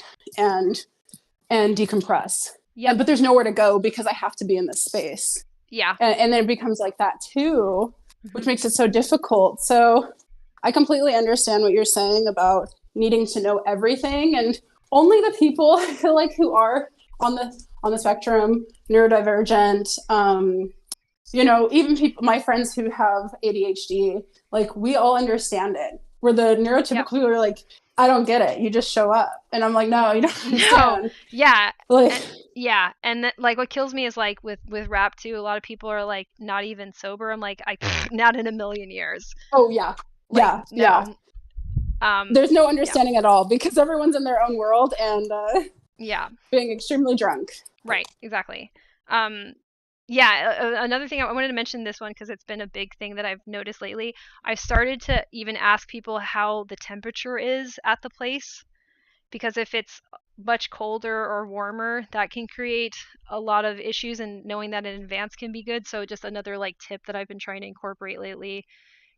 decompress. Yeah, but there's nowhere to go because I have to be in this space. Yeah. And then it becomes like that too, which makes it so difficult. So I completely understand what you're saying about needing to know everything, and only the people like who are on the spectrum, neurodivergent, you know, even people, my friends who have ADHD, like, we all understand it. We're the neurotypical who are like, I don't get it. You just show up. And I'm like, no, you don't understand. No. Yeah. Like, and like what kills me is like with rap too, a lot of people are like not even sober. I'm like, not in a million years. Oh yeah. Like, yeah. There's no understanding at all because everyone's in their own world and being extremely drunk. Right, exactly. Another thing I wanted to mention this one because it's been a big thing that I've noticed lately. I've started to even ask people how the temperature is at the place, because if it's much colder or warmer, that can create a lot of issues, and knowing that in advance can be good. So just another like tip that I've been trying to incorporate lately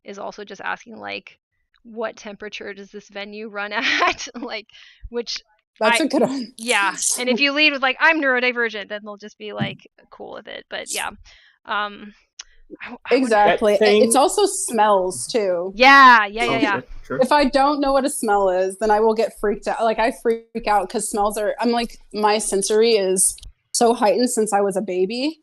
is also just asking like, what temperature does this venue run at? Like, which that's a good one. Yeah, and if you lead with like, I'm neurodivergent, then they'll just be like cool with it. But yeah, exactly. It's also smells too. Yeah. True. If I don't know what a smell is, then I will get freaked out. Like, I freak out because smells are. I'm like, my sensory is so heightened since I was a baby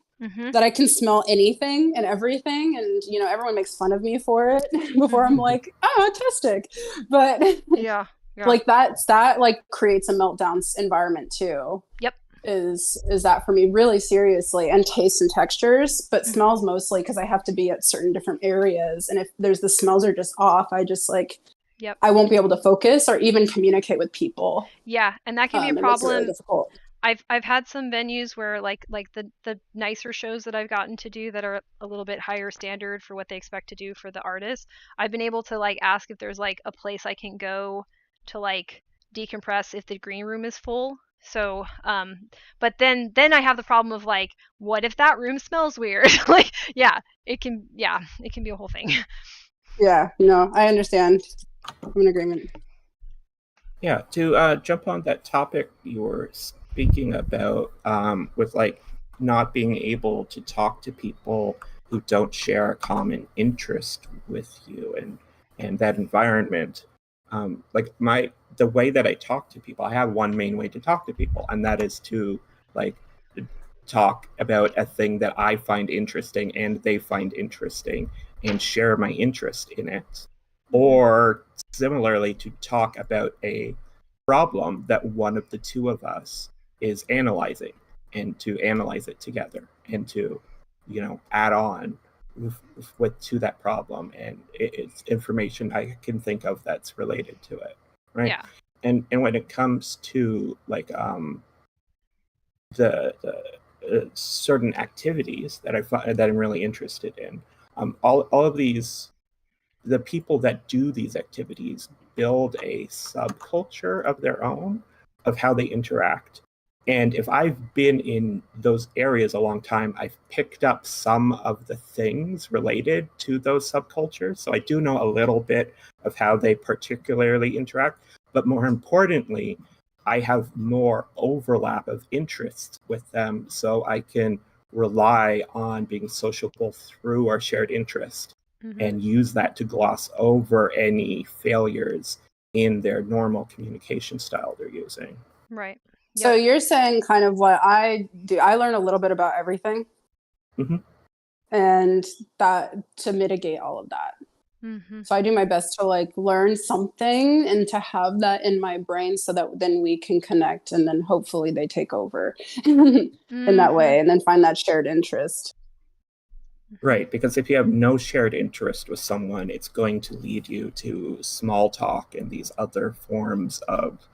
that I can smell anything and everything, and you know, everyone makes fun of me for it before I'm like, oh, autistic, but yeah. Like that like creates a meltdown environment too. Yep. Is that for me really seriously, and tastes and textures, but smells mostly because I have to be at certain different areas, and if the smells are just off, I just like I won't be able to focus or even communicate with people. Yeah, and that can be a problem. Really difficult. I've had some venues where like the nicer shows that I've gotten to do that are a little bit higher standard for what they expect to do for the artist. I've been able to like ask if there's like a place I can go to like decompress if the green room is full. So but then I have the problem of like, what if that room smells weird? Like, it can be a whole thing. Yeah, no, I understand. I'm in agreement. Yeah, to jump on that topic you were speaking about, with like not being able to talk to people who don't share a common interest with you and that environment. Like the way that I talk to people, I have one main way to talk to people, and that is to like talk about a thing that I find interesting and they find interesting and share my interest in it. Or similarly, to talk about a problem that one of the two of us is analyzing, and to analyze it together and to, you know, add on with to that problem, and it's information I can think of that's related to it, right? And when it comes to like the certain activities that I'm really interested in. All of these, the people that do these activities build a subculture of their own of how they interact. And if I've been in those areas a long time, I've picked up some of the things related to those subcultures. So I do know a little bit of how they particularly interact. But more importantly, I have more overlap of interests with them, so I can rely on being sociable through our shared interest and use that to gloss over any failures in their normal communication style they're using. Right. Yep. So you're saying kind of what I do. I learn a little bit about everything, and that to mitigate all of that. So I do my best to like learn something and to have that in my brain so that then we can connect, and then hopefully they take over in that way, and then find that shared interest. Right, because if you have no shared interest with someone, it's going to lead you to small talk and these other forms of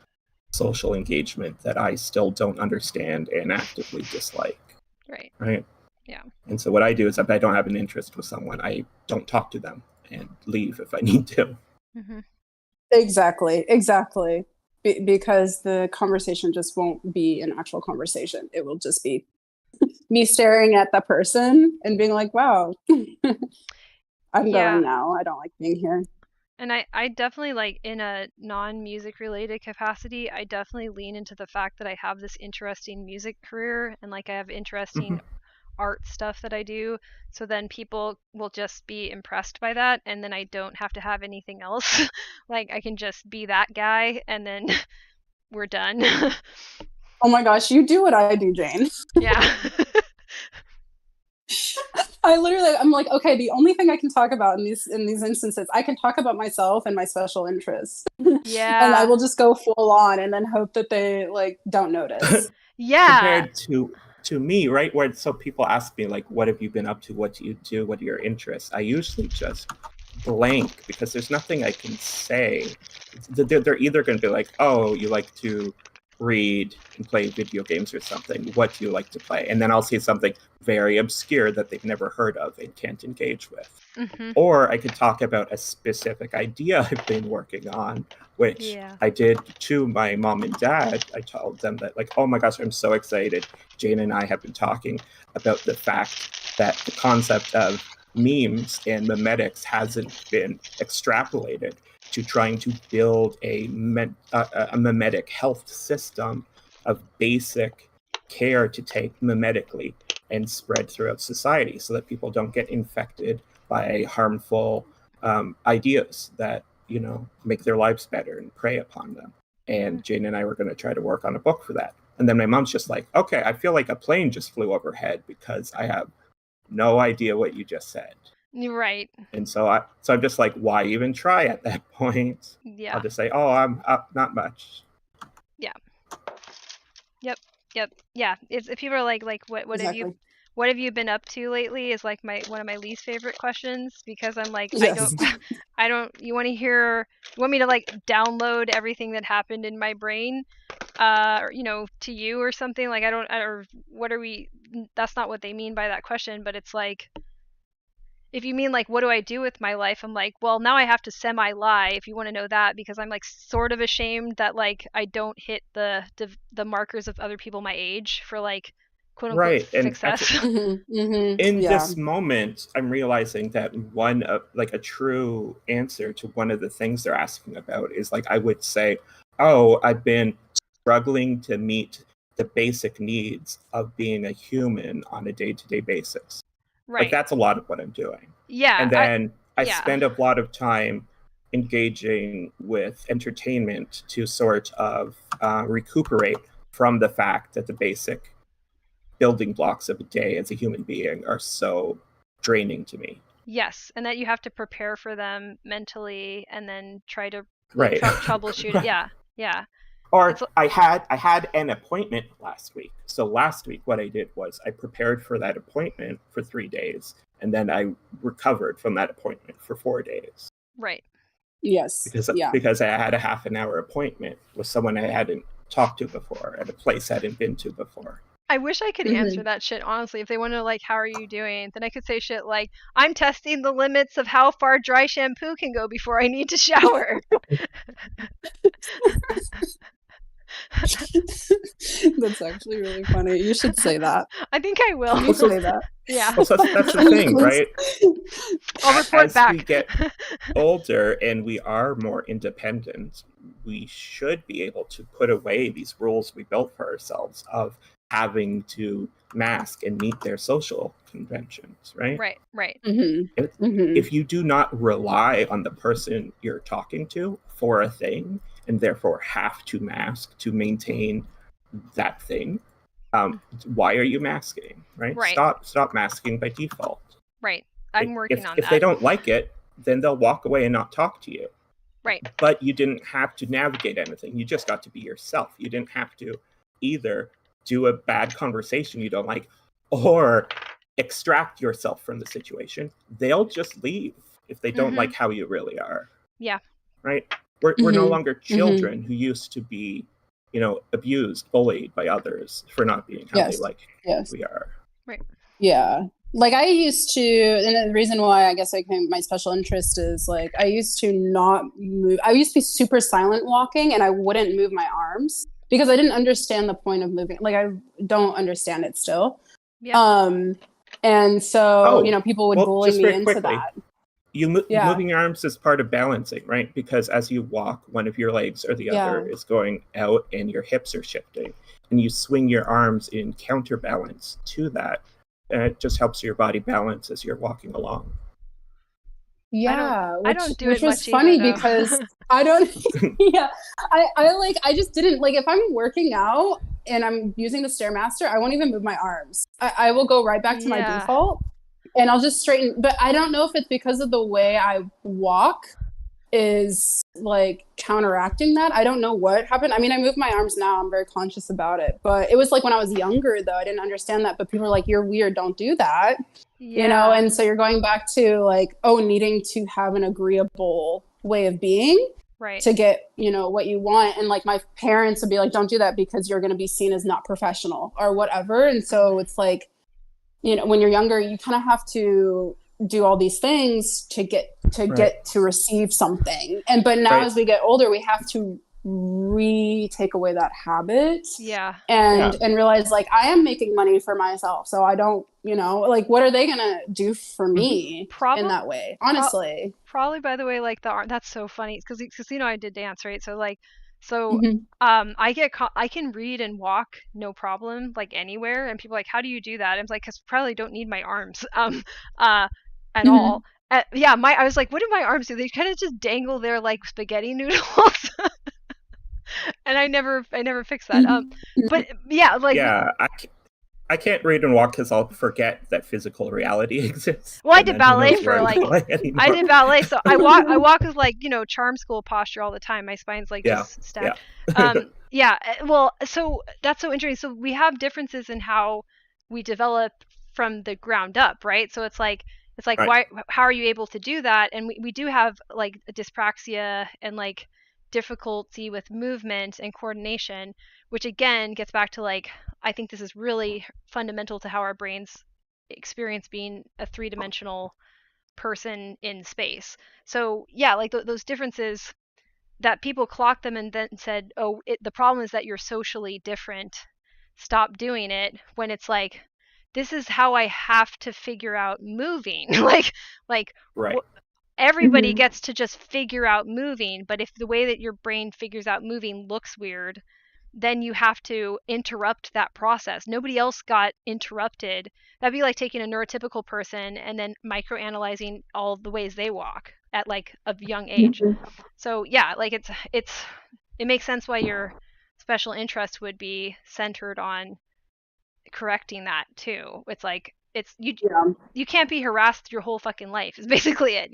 social engagement that I still don't understand and actively dislike. Right. Yeah. And so what I do is if I don't have an interest with someone, I don't talk to them and leave if I need to. Exactly. Because the conversation just won't be an actual conversation. It will just be me staring at the person and being like, wow, I'm going now. I don't like being here. And I definitely, like, in a non-music related capacity, I definitely lean into the fact that I have this interesting music career and like I have interesting art stuff that I do. So then people will just be impressed by that, and then I don't have to have anything else. Like I can just be that guy and then we're done. Oh my gosh, you do what I do, Jane. Yeah. I'm like, okay, the only thing I can talk about in these instances, I can talk about myself and my special interests. Yeah. And I will just go full on and then hope that they like don't notice. Compared to me, right? So people ask me like, what have you been up to? What do you do? What are your interests? I usually just blank because there's nothing I can say. They're either going to be like, oh, you like to read and play video games or something. What do you like to play? And then I'll say something very obscure that they've never heard of and can't engage with. Or I could talk about a specific idea I've been working on, which I did to my mom and dad. I told them that like, oh my gosh, I'm so excited. Jane and I have been talking about the fact that the concept of memes and memetics hasn't been extrapolated to trying to build a memetic health system of basic care to take memetically and spread throughout society so that people don't get infected by harmful ideas that, you know, make their lives better and prey upon them. And Jane and I were going to try to work on a book for that. And then my mom's just like, okay, I feel like a plane just flew overhead because I have no idea what you just said. Right. And so I'm just like, why even try at that point? Yeah. I'll just say, oh, I'm up, not much. Yeah. Yep. Yeah. It's if people are like what Exactly. have you been up to lately is like one of my least favorite questions, because I'm like, Yes. I don't you want me to like download everything that happened in my brain you know, to you or something? Like or what are we that's not what they mean by that question, but it's like, if you mean like what do I do with my life, I'm like, well, now I have to semi-lie if you want to know that, because I'm like sort of ashamed that like I don't hit the markers of other people my age for like quote unquote success. In this moment, I'm realizing that one of like a true answer to one of the things they're asking about is like, I would say, oh, I've been struggling to meet the basic needs of being a human on a day-to-day basis. Right. Like that's a lot of what I'm doing. Yeah. And then I spend a lot of time engaging with entertainment to sort of recuperate from the fact that the basic building blocks of a day as a human being are so draining to me. Yes, and that you have to prepare for them mentally and then try to troubleshoot. Right. Yeah. Or I had an appointment last week. So last week what I did was I prepared for that appointment for 3 days, and then I recovered from that appointment for 4 days. Right. Yes. Because I had a half an hour appointment with someone I hadn't talked to before at a place I hadn't been to before. I wish I could answer that shit, honestly. If they want to, like, how are you doing? Then I could say shit like, I'm testing the limits of how far dry shampoo can go before I need to shower. That's actually really funny. You should say that. I think I will. You say that. Yeah. Well, that's the thing, right? I'll report back. As we get older and we are more independent, we should be able to put away these rules we built for ourselves of having to mask and meet their social conventions, right? Right. If you do not rely on the person you're talking to for a thing and therefore have to mask to maintain that thing, why are you masking, right? Stop masking by default. Right. I'm working on that. If they don't like it, then they'll walk away and not talk to you. Right. But you didn't have to navigate anything. You just got to be yourself. You didn't have to either do a bad conversation you don't like or extract yourself from the situation. They'll just leave if they don't like how you really are. Yeah. Right? We're no longer children who used to be, abused, bullied by others for not being how they like we are. Right. Yeah. Like I used to, and the reason why I guess my special interest is like, I used to not move. I used to be super silent walking and I wouldn't move my arms because I didn't understand the point of moving. Like I don't understand it still. Yeah. And so, people would bully me into quickly, that. Moving your arms is part of balancing, right? Because as you walk, one of your legs or the other is going out and your hips are shifting. And you swing your arms in counterbalance to that. And it just helps your body balance as you're walking along. Yeah, I don't do which it was much funny either, because I don't. I just didn't like if I'm working out and I'm using the Stairmaster, I won't even move my arms. I will go right back to my default, and I'll just straighten. But I don't know if it's because of the way I walk is like counteracting that. I don't know what happened. I mean, I move my arms now. I'm very conscious about it. But it was like when I was younger, though, I didn't understand that. But people are like, you're weird. Don't do that. Yeah. And so you're going back to like, needing to have an agreeable way of being to get, what you want. And like my parents would be like, don't do that because you're going to be seen as not professional or whatever. And so it's like, when you're younger, you kind of have to do all these things to get to receive something. But now as we get older, we have to take away that habit and realize like I am making money for myself, so I don't like what are they gonna do for me in that way, honestly. Probably, by the way, like that's so funny because I did dance, right? So like I can read and walk no problem like anywhere, and people are like, how do you do that? I'm like, because probably don't need my arms at all. I was like, what do my arms do? They kind of just dangle there like spaghetti noodles. And I never fixed that. But I can't read and walk because I'll forget that physical reality exists. Well, I did ballet for like I did ballet, so I walk with like charm school posture all the time. My spine's like just stacked. Well, so that's so interesting. So we have differences in how we develop from the ground up, right? So it's like why? How are you able to do that? And we do have like dyspraxia and like difficulty with movement and coordination, which again gets back to like I think this is really fundamental to how our brains experience being a three-dimensional person in space. So like those differences that people clocked them and then said, the problem is that you're socially different, stop doing it, when it's like this is how I have to figure out moving. Everybody gets to just figure out moving, but if the way that your brain figures out moving looks weird, then you have to interrupt that process. Nobody else got interrupted. That'd be like taking a neurotypical person and then microanalyzing all the ways they walk at like a young age. So like it makes sense why your special interest would be centered on correcting that too. It's like you can't be harassed your whole fucking life is basically it,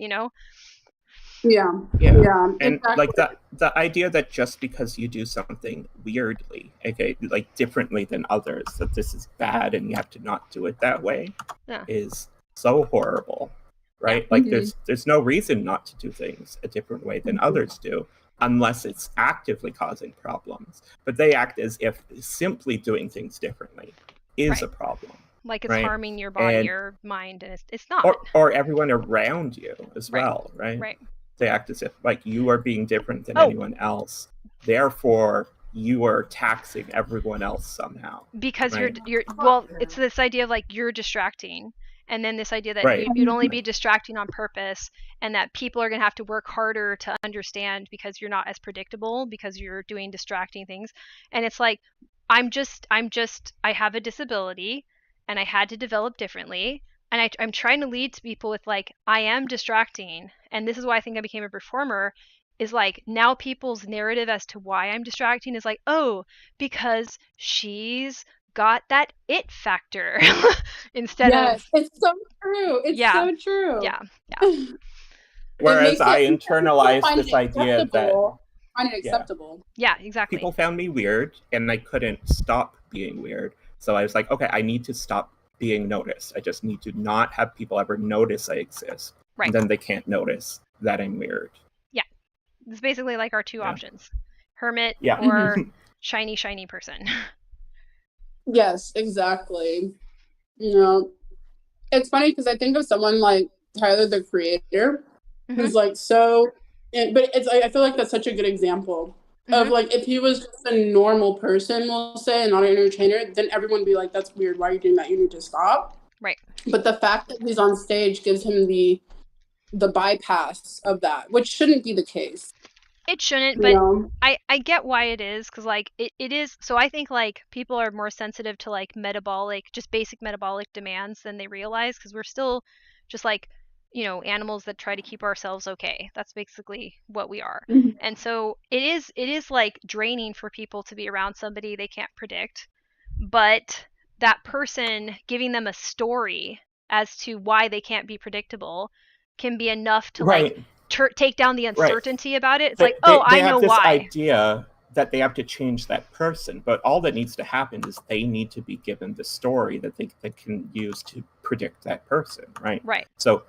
Yeah. And exactly. like the idea that just because you do something weirdly, like differently than others, that this is bad and you have to not do it that way is so horrible, right? Like there's no reason not to do things a different way than others do unless it's actively causing problems. But they act as if simply doing things differently is a problem. Like it's right? harming your body And, or mind, and it's not. Or everyone around you as Right. well, right? Right. They act as if like you are being different than anyone else. Therefore, you are taxing everyone else somehow. Because right? you're well, it's this idea of like you're distracting, and then this idea that Right. you'd only be distracting on purpose, and that people are going to have to work harder to understand because you're not as predictable because you're doing distracting things. And it's like I have a disability and I had to develop differently, and I'm trying to lead to people with like, I am distracting, and this is why I think I became a performer, is like now people's narrative as to why I'm distracting is like, oh, because she's got that it factor instead of it's so true. It's so true. Yeah. Whereas I internalized this idea that find it acceptable. Yeah, exactly. People found me weird and I couldn't stop being weird. So I was like, okay, I need to stop being noticed. I just need to not have people ever notice I exist. Right. And then they can't notice that I'm weird. Yeah. It's basically like our two options. Hermit or shiny person. Yes, exactly. You know, it's funny because I think of someone like Tyler, the Creator, who's like so, but it's I feel like that's such a good example of like if he was just a normal person, we'll say, and not an entertainer, then everyone would be like, that's weird. Why are you doing that? You need to stop. Right. But the fact that he's on stage gives him the bypass of that, which shouldn't be the case. It shouldn't, but I get why it is, because like it is. So I think like people are more sensitive to like just basic metabolic demands than they realize, because we're still just like, animals that try to keep ourselves okay. That's basically what we are. And so it is like draining for people to be around somebody they can't predict, but that person giving them a story as to why they can't be predictable can be enough to like take down the uncertainty about it. It's like, I know why. They have this idea that they have to change that person, but all that needs to happen is they need to be given the story that they can use to predict that person, right? Right. So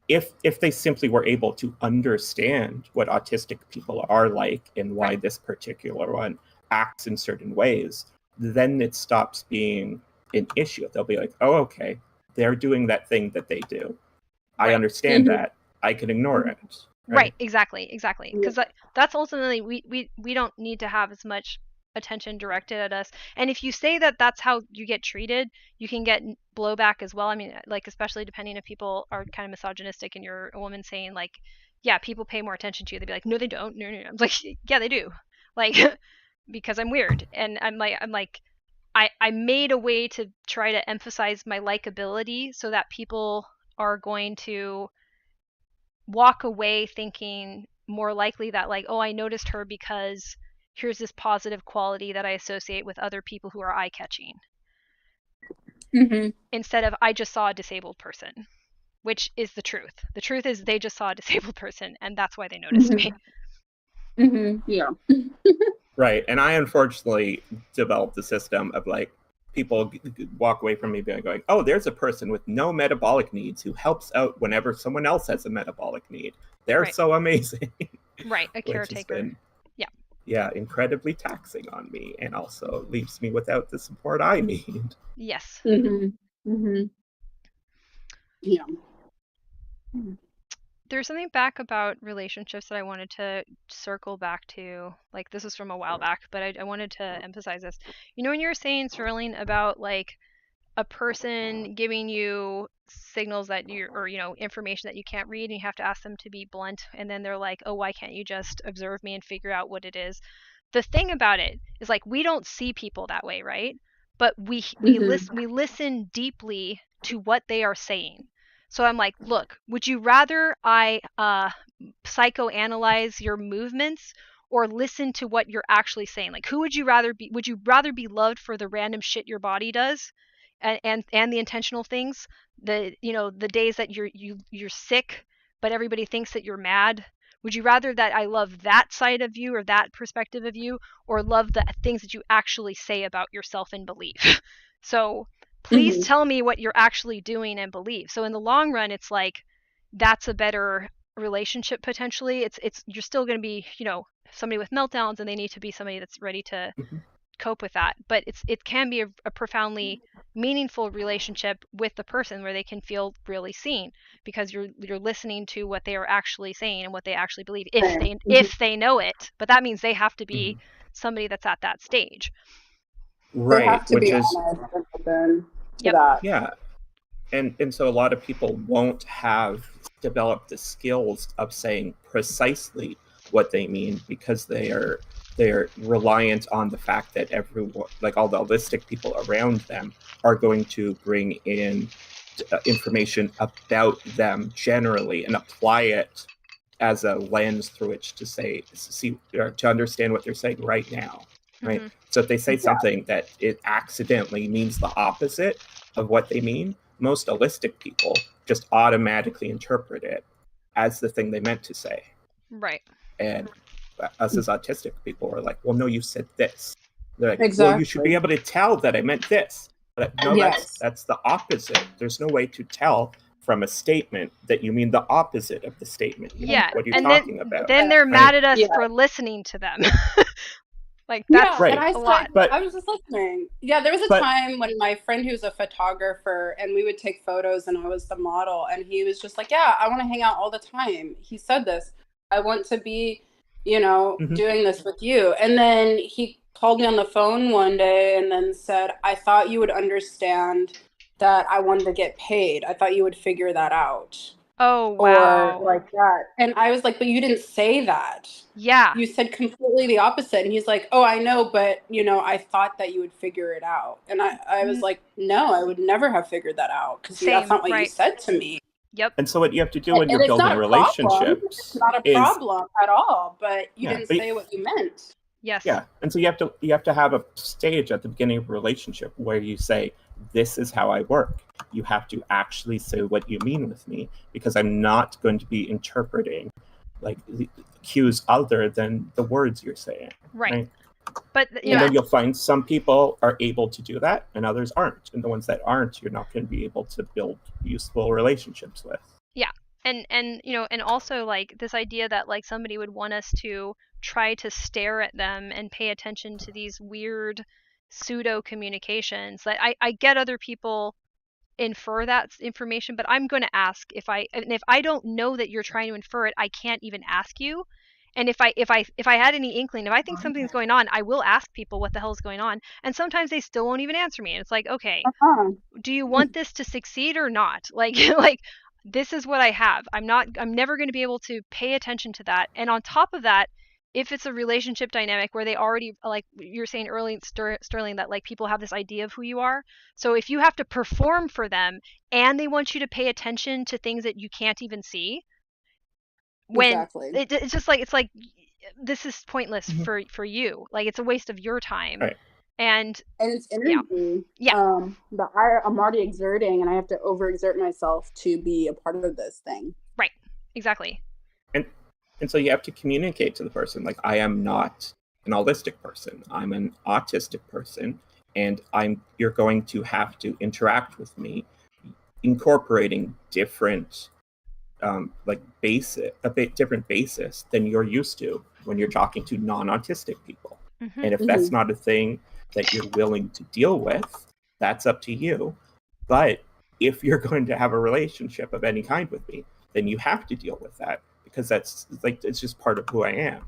if they simply were able to understand what autistic people are like and why this particular one acts in certain ways, then it stops being an issue. They'll be like, oh, okay, they're doing that thing that they do. I understand that. I can ignore it. Right, exactly. Because that's ultimately, we don't need to have as much attention directed at us. And if you say that that's how you get treated, you can get blowback as well. I mean, like, especially depending if people are kind of misogynistic and you're a woman saying like, yeah, people pay more attention to you. They'd be like, no, they don't. No. I'm like, yeah, they do. Like, because I'm weird. And I'm like, I made a way to try to emphasize my likability so that people are going to walk away thinking more likely that like, oh, I noticed her because here's this positive quality that I associate with other people who are eye-catching. Instead of, I just saw a disabled person, which is the truth. The truth is they just saw a disabled person and that's why they noticed me. Yeah. Right. And I unfortunately developed the system of like, people walk away from me being going, oh, there's a person with no metabolic needs who helps out whenever someone else has a metabolic need. They're so amazing. Right, a caretaker. Yeah, incredibly taxing on me and also leaves me without the support I need. Yes. Yeah. There's something back about relationships that I wanted to circle back to. Like, this is from a while back, but I wanted to emphasize this. You know, when you were saying, Sterling, about like a person giving you signals that information that you can't read, and you have to ask them to be blunt, and then they're like, oh, why can't you just observe me and figure out what it is? The thing about it is like, we don't see people that way, right? But we listen deeply to what they are saying. So I'm like, look, would you rather I psychoanalyze your movements or listen to what you're actually saying? Like, who would you rather be? Would you rather be loved for the random shit your body does and the intentional things? The days that you're sick, but everybody thinks that you're mad. Would you rather that I love that side of you or that perspective of you, or love the things that you actually say about yourself and believe? So please tell me what you're actually doing and believe. So in the long run, it's like, that's a better relationship potentially. It's you're still going to be, somebody with meltdowns, and they need to be somebody that's ready to cope with that, but it can be a profoundly meaningful relationship with the person where they can feel really seen, because you're listening to what they are actually saying and what they actually believe, if they know it. But that means they have to be somebody that's at that stage. Right. They have to be is, honest and open to that. Yeah. And so a lot of people won't have developed the skills of saying precisely what they mean, because they're reliant on the fact that everyone, like all the autistic people around them, are going to bring in information about them generally and apply it as a lens through which to see or to understand what they're saying right now, right? So if they say something that it accidentally means the opposite of what they mean, most autistic people just automatically interpret it as the thing they meant to say. Right. And us as autistic people are like, well, no, you said this. They're like, Exactly. well, you should be able to tell that I meant this. But no, that's the opposite. There's no way to tell from a statement that you mean the opposite of the statement. What are you talking about? Then they're mad at us for listening to them. Like, that's and I a lot. But I was just listening. Yeah, there was a time when my friend who's a photographer, and we would take photos and I was the model, and he was just like, yeah, I want to hang out all the time. He said this. I want to be, doing this with you. And then he called me on the phone one day and then said, I thought you would understand that I wanted to get paid. I thought you would figure that out. Oh, wow. Or like that. And I was like, but you didn't say that. Yeah. You said completely the opposite. And he's like, oh, I know, but, I thought that you would figure it out. And I was like, no, I would never have figured that out, because that's not what you said to me. Yep. And so what you have to do when you're building relationships, it's not a problem at all, but you didn't say what you meant. Yes. Yeah. And so you have to have a stage at the beginning of a relationship where you say, this is how I work. You have to actually say what you mean with me, because I'm not going to be interpreting like the cues other than the words you're saying. Right. But and then you'll find some people are able to do that and others aren't. And the ones that aren't, you're not going to be able to build useful relationships with. Yeah. And also, like, this idea that, like, somebody would want us to try to stare at them and pay attention to these weird pseudo communications. Like, I get other people infer that information, but I'm going to ask. If I don't know that you're trying to infer it, I can't even ask you. And if I had any inkling, if I think something's going on, I will ask people what the hell is going on. And sometimes they still won't even answer me. And it's like, okay, do you want this to succeed or not? Like this is what I have. I'm never going to be able to pay attention to that. And on top of that, if it's a relationship dynamic where they already, like you were saying earlier, Sterling, that like people have this idea of who you are. So if you have to perform for them and they want you to pay attention to things that you can't even see, it's just like, this is pointless for you. Like, it's a waste of your time. Right. And it's energy. But I'm already exerting, and I have to overexert myself to be a part of this thing. Right. Exactly. And so you have to communicate to the person, like, I am not an autistic person. I'm an autistic person, and you're going to have to interact with me, incorporating different, a bit different basis than you're used to when you're talking to non-autistic people. And if that's not a thing that you're willing to deal with, that's up to you. But if you're going to have a relationship of any kind with me, then you have to deal with that, because that's like, it's just part of who I am.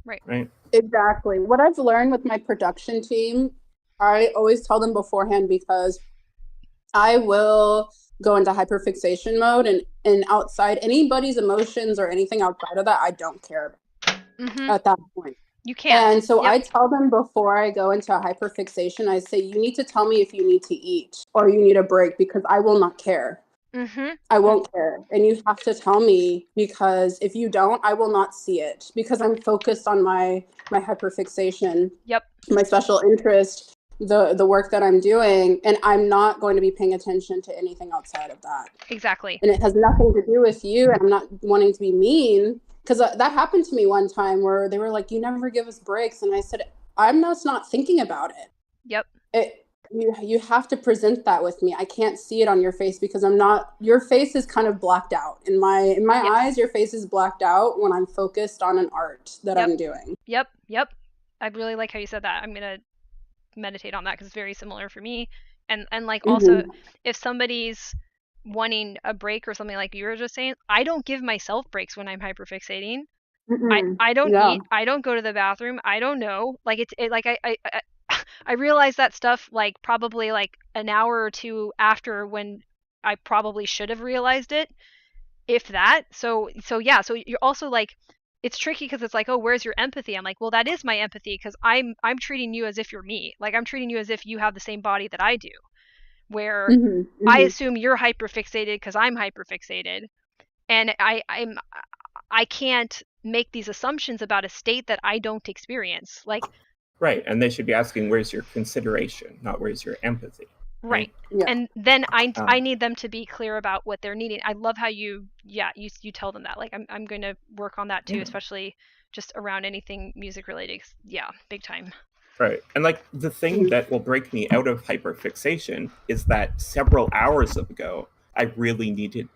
Right. Exactly. What I've learned with my production team, I always tell them beforehand, because I will go into hyperfixation mode, and outside anybody's emotions or anything outside of that, I don't care at that point. You can't. And so I tell them before I go into a hyperfixation, I say, you need to tell me if you need to eat or you need a break, because I will not care. I won't care. And you have to tell me, because if you don't, I will not see it, because I'm focused on my hyperfixation, my special interest, the work that I'm doing, and I'm not going to be paying attention to anything outside of that. Exactly. And it has nothing to do with you, and I'm not wanting to be mean, because that happened to me one time where they were like, you never give us breaks. And I said, I'm just not thinking about it. You have to present that with me. I can't see it on your face, because your face is kind of blacked out. In my eyes, your face is blacked out when I'm focused on an art that I'm doing. Yep. I really like how you said that. I'm going to meditate on that because it's very similar for me. And like also if somebody's wanting a break or something like you were just saying, I don't give myself breaks when I'm hyperfixating. I don't eat, I don't go to the bathroom, I don't know. Like I realized that stuff like probably like an hour or two after when I probably should have realized it, if that. So yeah, so you're also like, it's tricky because it's like, oh, where's your empathy? I'm like, well, that is my empathy because I'm treating you as if you're me. Like I'm treating you as if you have the same body that I do, where I assume you're hyperfixated because I'm hyperfixated, and I can't make these assumptions about a state that I don't experience. Like, right, and they should be asking, where's your consideration, not where's your empathy. Right. Yeah. And then I need them to be clear about what they're needing. I love how you tell them that. Like I'm going to work on that too, especially just around anything music related. Yeah, big time. Right. And like the thing that will break me out of hyperfixation is that several hours ago, I really needed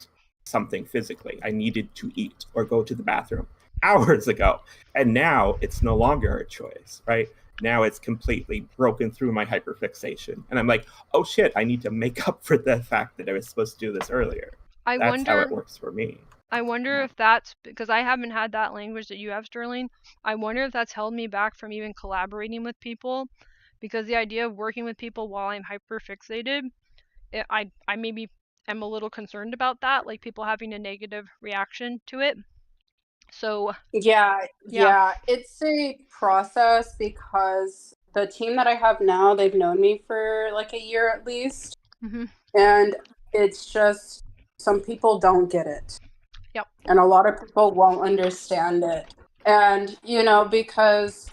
something physically. I needed to eat or go to the bathroom hours ago. And now it's no longer a choice, right? Now it's completely broken through my hyperfixation. And I'm like, oh shit, I need to make up for the fact that I was supposed to do this earlier. That's how it works for me. I wonder if that's because I haven't had that language that you have, Sterling. I wonder if that's held me back from even collaborating with people, because the idea of working with people while I'm hyperfixated, I maybe am a little concerned about that, like people having a negative reaction to it. So yeah, it's a process because the team that I have now, they've known me for like a year at least, and it's just some people don't get it. Yep. And a lot of people won't understand it, and because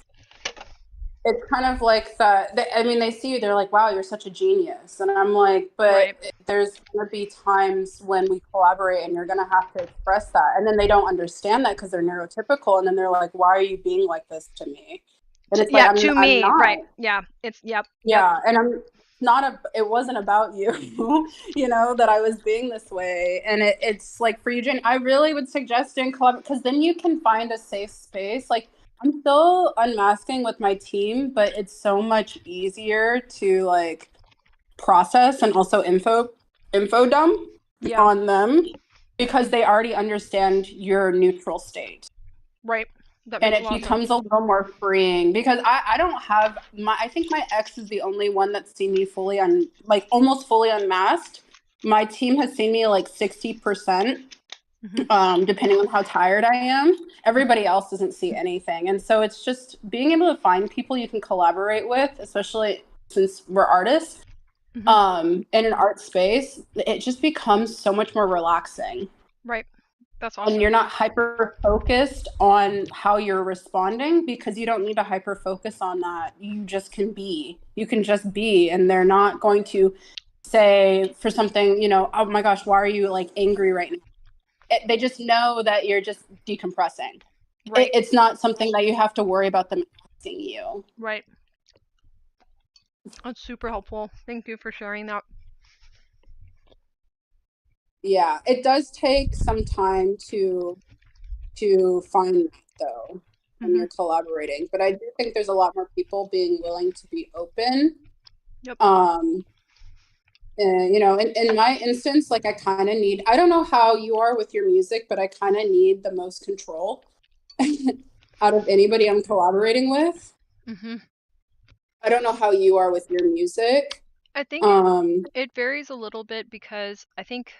it's kind of like that. I mean, they see you, they're like, wow, you're such a genius. And I'm like, but there's going to be times when we collaborate and you're going to have to express that. And then they don't understand that because they're neurotypical. And then they're like, why are you being like this to me? And it's like, to me, I'm not. right. Yeah. It's, Yeah. And it wasn't about you, that I was being this way. And it's like for you, Jen, I really would suggest doing collab, because then you can find a safe space. Like, I'm still unmasking with my team, but it's so much easier to like process and also info dump on them because they already understand your neutral state. Right. And it becomes a little more freeing because I don't have I think my ex is the only one that's seen me fully almost fully unmasked. My team has seen me like 60%. Depending on how tired I am. Everybody else doesn't see anything. And so it's just being able to find people you can collaborate with, especially since we're artists, in an art space, it just becomes so much more relaxing. Right. That's awesome. And you're not hyper focused on how you're responding because you don't need to hyper focus on that. You just can be. You can just be, and they're not going to say for something, oh my gosh, why are you like angry right now? They just know that you're just decompressing. Right. It's not something that you have to worry about them asking you. Right. That's super helpful. Thank you for sharing that. Yeah, it does take some time to find that though when you're collaborating. But I do think there's a lot more people being willing to be open. Yep. And, in my instance, like I kind of need, I don't know how you are with your music, but I kind of need the most control out of anybody I'm collaborating with. I don't know how you are with your music. I think it varies a little bit because I think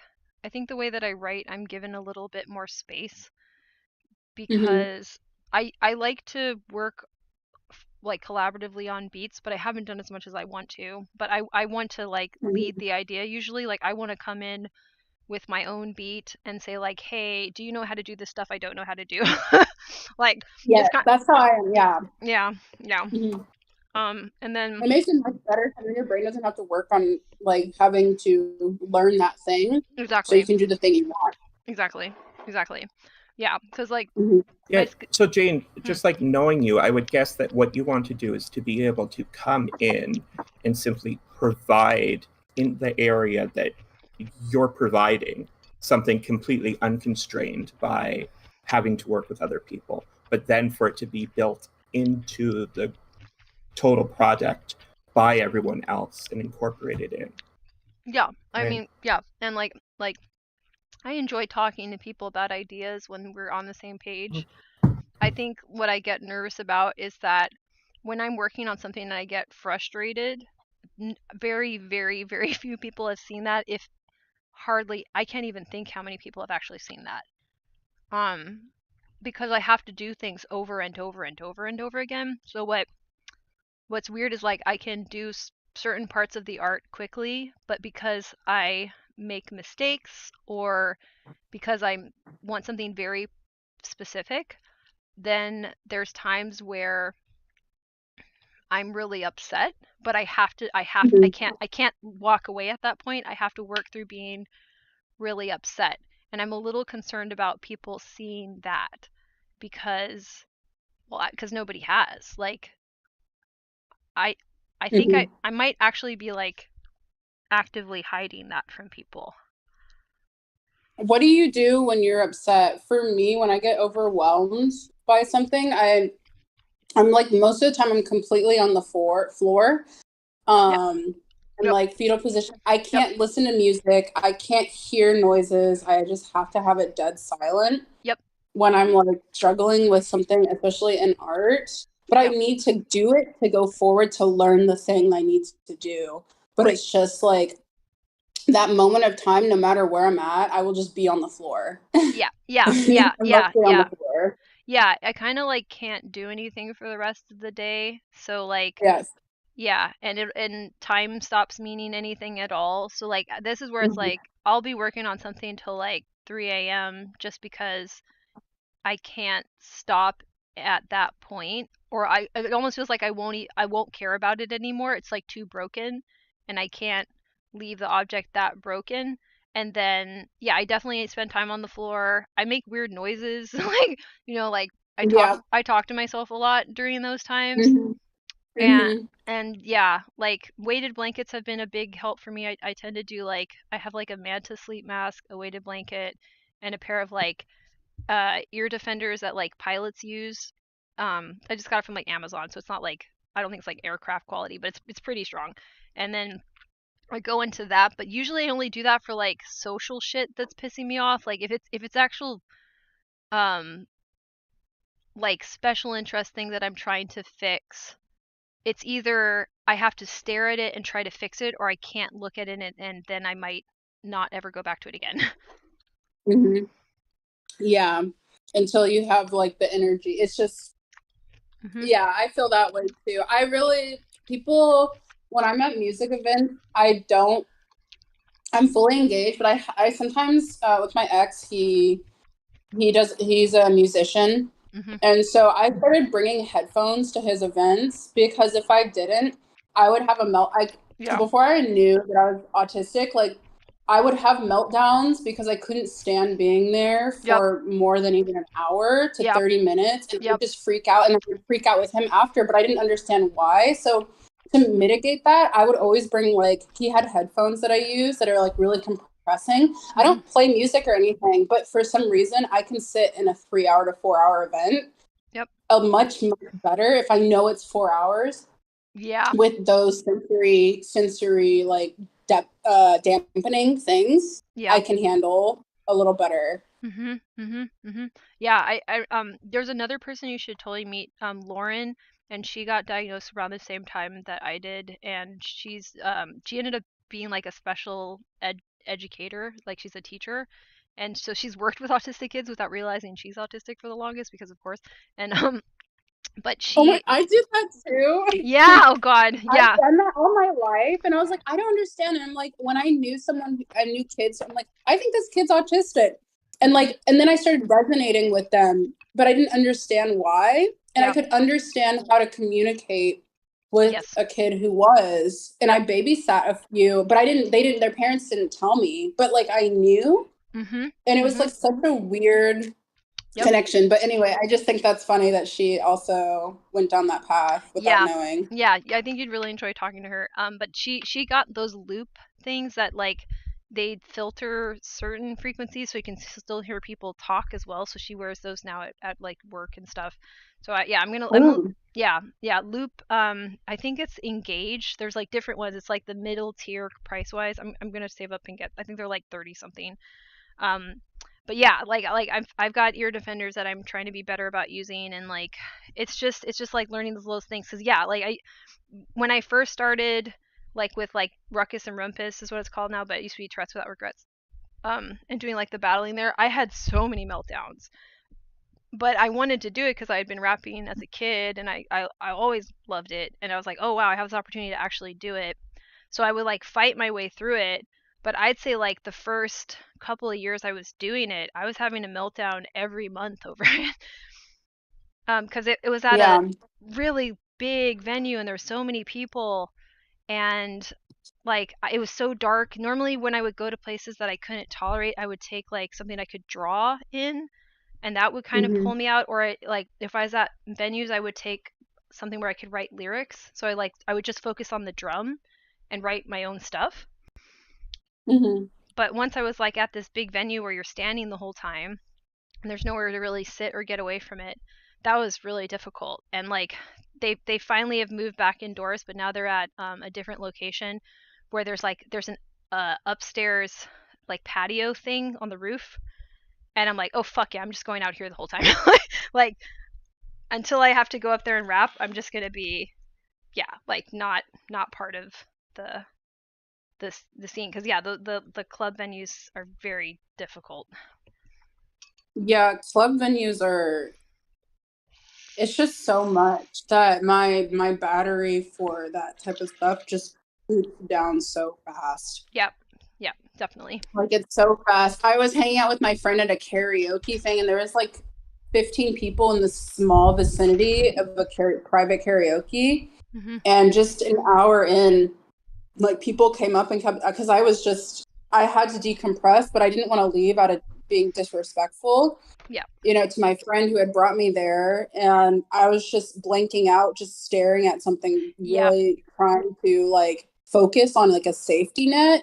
the way that I write, I'm given a little bit more space because I like to work like collaboratively on beats, but I haven't done as much as I want to. But I want to like lead the idea usually. Like I want to come in with my own beat and say like, hey, do you know how to do this stuff I don't know how to do? Like that's how I am. Yeah. And then it makes it much better because your brain doesn't have to work on like having to learn that thing. Exactly. So you can do the thing you want. Exactly. Yeah, because like so Jane, just like knowing you, I would guess that what you want to do is to be able to come in and simply provide in the area that you're providing something completely unconstrained by having to work with other people, but then for it to be built into the total project by everyone else and incorporated in. Yeah, I Right. mean, yeah, and like I enjoy talking to people about ideas when we're on the same page. I think what I get nervous about is that when I'm working on something and I get frustrated, very, very, very few people have seen that. If hardly, I can't even think how many people have actually seen that. Because I have to do things over and over and over and over again. So what's weird is like I can do certain parts of the art quickly, but because I make mistakes or because I want something very specific, then there's times where I'm really upset, but I can't walk away at that point. I have to work through being really upset. And I'm a little concerned about people seeing that because nobody has. Like I think I might actually be like actively hiding that from people. What do you do when you're upset? For me, when I get overwhelmed by something, I'm like most of the time I'm completely on the floor. And like fetal position. I can't listen to music. I can't hear noises. I just have to have it dead silent. Yep. When I'm like struggling with something, especially in art. But I need to do it to go forward to learn the thing I need to do. But it's just like that moment of time, no matter where I'm at, I will just be on the floor. Yeah. On the floor. Yeah, I kind of like can't do anything for the rest of the day. So like yeah, and time stops meaning anything at all. So like this is where it's like I'll be working on something till like 3 a.m. just because I can't stop at that point, or it almost feels like I won't care about it anymore. It's like too broken, and I can't leave the object that broken. And then yeah, I definitely spend time on the floor. I make weird noises, like like I talk to myself a lot during those times. And yeah, like weighted blankets have been a big help for me. I tend to do like I have like a manta sleep mask, a weighted blanket, and a pair of like ear defenders that like pilots use. I just got it from like Amazon, so it's not like I don't think it's like aircraft quality, but it's pretty strong. And then I go into that, but usually I only do that for like social shit that's pissing me off. Like if it's actual like special interest thing that I'm trying to fix, it's either I have to stare at it and try to fix it, or I can't look at it and then I might not ever go back to it again. Yeah, until you have like the energy. It's just, yeah, I feel that way too. People, when I'm at music events, I'm fully engaged, but I sometimes, with my ex, he's a musician. And so I started bringing headphones to his events because if I didn't, I would have before I knew that I was autistic, like I would have meltdowns because I couldn't stand being there for more than even an hour to 30 minutes. And I would just freak out, and I would freak out with him after, but I didn't understand why. So to mitigate that, I would always bring he had headphones that I use that are like really compressing. I don't play music or anything, but for some reason I can sit in a 3 hour to 4 hour event much better if I know it's 4 hours. Yeah. With those sensory like dampening things, I can handle a little better. Yeah, I there's another person you should totally meet, Lauren, and she got diagnosed around the same time that I did, and she ended up being like a special educator, like she's a teacher, and so she's worked with autistic kids without realizing she's autistic for the longest, because of course. And but I did that too. Yeah. Oh God. Yeah. I've done that all my life, and I was like, I don't understand. And I'm like, when I knew kids, I'm like, I think this kid's autistic, and then I started resonating with them, but I didn't understand why, and I could understand how to communicate with a kid who was, and I babysat a few, but their parents didn't tell me, but like I knew, and it was like such a weird connection. But anyway, I just think that's funny that she also went down that path without knowing. Yeah, I think you'd really enjoy talking to her. But she got those loop things that like they filter certain frequencies so you can still hear people talk as well. So she wears those now at like work and stuff. So Loop. I think it's Engage. There's like different ones. It's like the middle tier price wise. I'm gonna save up and get. I think they're like 30 something. But yeah, like I've got ear defenders that I'm trying to be better about using, and like it's just like learning those little things. Cause yeah, like when I first started like with like Ruckus and Rumpus is what it's called now, but it used to be Tourette's Without Regrets. And doing like the battling there, I had so many meltdowns. But I wanted to do it because I had been rapping as a kid, and I always loved it. And I was like, oh wow, I have this opportunity to actually do it. So I would like fight my way through it. But I'd say like the first couple of years I was doing it, I was having a meltdown every month over it. Because it was at a really big venue and there were so many people, and like it was so dark. Normally when I would go to places that I couldn't tolerate, I would take like something I could draw in, and that would kind of pull me out. Or like if I was at venues, I would take something where I could write lyrics. So I would just focus on the drum and write my own stuff. But once I was like at this big venue where you're standing the whole time and there's nowhere to really sit or get away from it, that was really difficult. And like they finally have moved back indoors, but now they're at a different location where there's an upstairs like patio thing on the roof, and I'm like, oh fuck yeah, I'm just going out here the whole time. Like until I have to go up there and rap, I'm just gonna be like not part of the scene, because the club venues are very difficult. Yeah, club venues are, it's just so much that my battery for that type of stuff just boots down so fast. Yep, definitely. Like it's so fast. I was hanging out with my friend at a karaoke thing, and there was like 15 people in the small vicinity of a private karaoke. And just an hour in, like people came up and kept, because I had to decompress, but I didn't want to leave out of being disrespectful, to my friend who had brought me there. And I was just blanking out, just staring at something, really trying to like focus on like a safety net.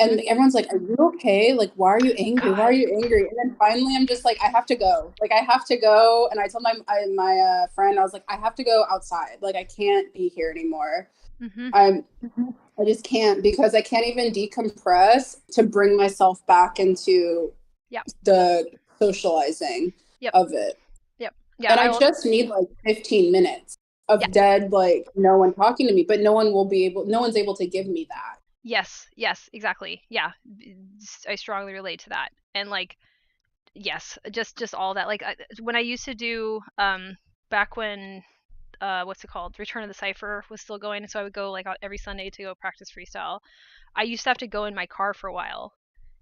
And everyone's like, are you okay? Like, why are you angry? Why are you angry? And then finally I'm just like, I have to go. Like, I have to go. And I told my friend, I was like, I have to go outside. Like, I can't be here anymore. I just can't, because I can't even decompress to bring myself back into the socializing of it. Yeah, and I just need like 15 minutes of dead, like no one talking to me, but no one's able to give me that. Yes, exactly. Yeah, I strongly relate to that. And like, yes, just all that. Like when I used to do, back when, what's it called? Return of the Cypher was still going. And so I would go like every Sunday to go practice freestyle. I used to have to go in my car for a while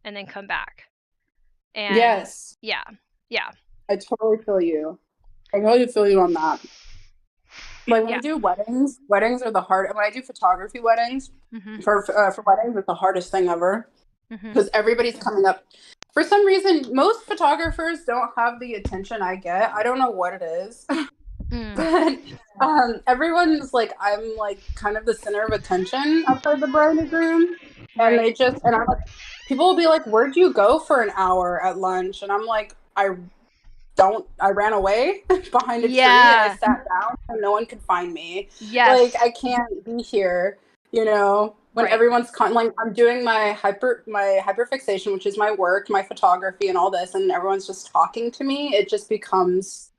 and then come back. And yes. Yeah. I totally feel you. I totally feel you on that. Like when I do weddings are the hard. When I do photography weddings, for weddings, it's the hardest thing ever, because everybody's coming up. For some reason, most photographers don't have the attention I get. I don't know what it is, but everyone's like, I'm like kind of the center of attention outside the bride and groom, and I'm like, people will be like, "Where'd you go for an hour at lunch?" And I'm like, I ran away behind a tree and I sat down and no one could find me. Like, I can't be here, when everyone's like, I'm doing my hyperfixation, which is my work, my photography and all this, and everyone's just talking to me. It just becomes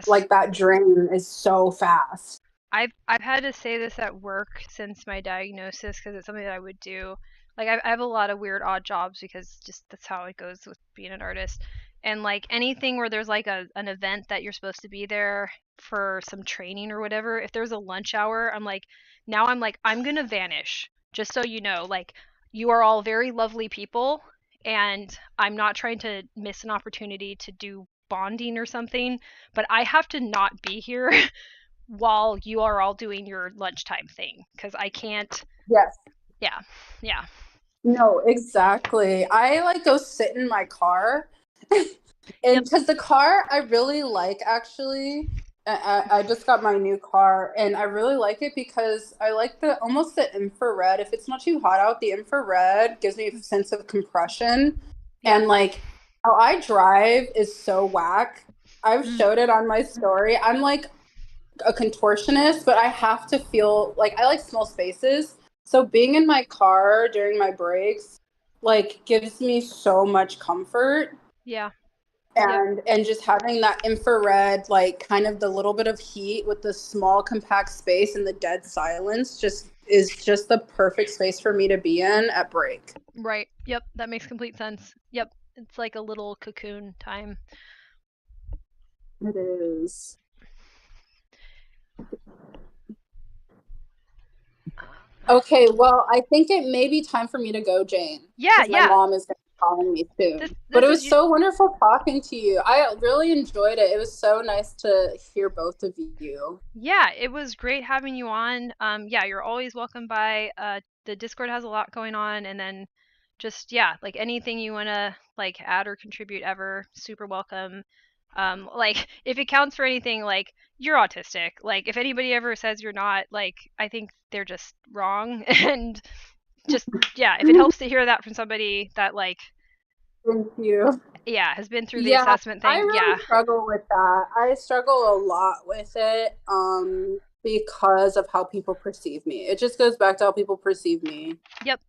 like that drain is so fast. I've had to say this at work since my diagnosis, because it's something that I would do. Like I have a lot of weird odd jobs, because just that's how it goes with being an artist. And like anything where there's like an event that you're supposed to be there for some training or whatever, if there's a lunch hour, I'm gonna vanish, just so you know. Like, you are all very lovely people, and I'm not trying to miss an opportunity to do bonding or something, but I have to not be here while you are all doing your lunchtime thing, because I can't. Yes. Yeah. No, exactly. I like go sit in my car. And because the car I really like, actually, I just got my new car, and I really like it because I like almost the infrared. If it's not too hot out, the infrared gives me a sense of compression. Yeah. And like how I drive is so whack. I've showed it on my story. I'm like a contortionist, but I have to feel like I like small spaces. So being in my car during my breaks like gives me so much comfort. Yeah. And just having that infrared, like kind of the little bit of heat with the small compact space and the dead silence is just the perfect space for me to be in at break. Right. Yep. That makes complete sense. Yep. It's like a little cocoon time. It is. Okay, well, I think it may be time for me to go, Jane. Yeah, because my mom is calling me soon. But it was so wonderful talking to you. I really enjoyed it. It was so nice to hear both of you. Yeah, it was great having you on. Yeah, you're always welcome by. The Discord has a lot going on, and then just like anything you wanna like add or contribute ever, super welcome. Like if it counts for anything, like you're autistic. Like if anybody ever says you're not, like I think they're just wrong. And just if it helps to hear that from somebody that like Thank you. has been through the assessment thing. I really struggle with that. I struggle a lot with it because of how people perceive me. It just goes back to how people perceive me. Yep.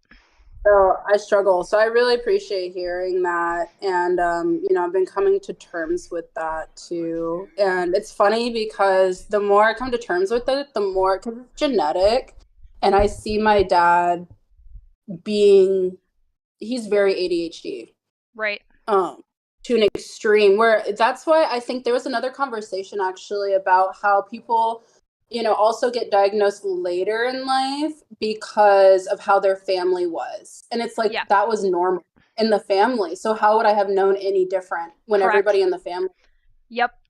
So I struggle. So I really appreciate hearing that. And, I've been coming to terms with that too. And it's funny because the more I come to terms with it, the more, because it's genetic. And I see my dad he's very ADHD. Right. To an extreme where that's why I think there was another conversation actually about how people also get diagnosed later in life because of how their family was. And it's like, that was normal in the family. So how would I have known any different when everybody in the family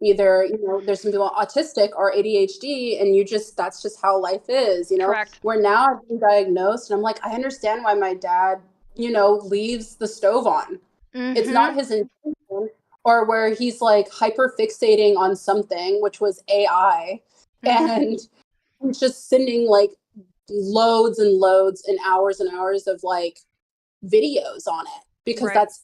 either, there's some people autistic or ADHD, and that's just how life is, Correct. Where now I've been diagnosed and I'm like, I understand why my dad, leaves the stove on. It's not his intention, or where he's like hyper fixating on something, which was AI, and he's just sending like loads and loads and hours of like videos on it because that's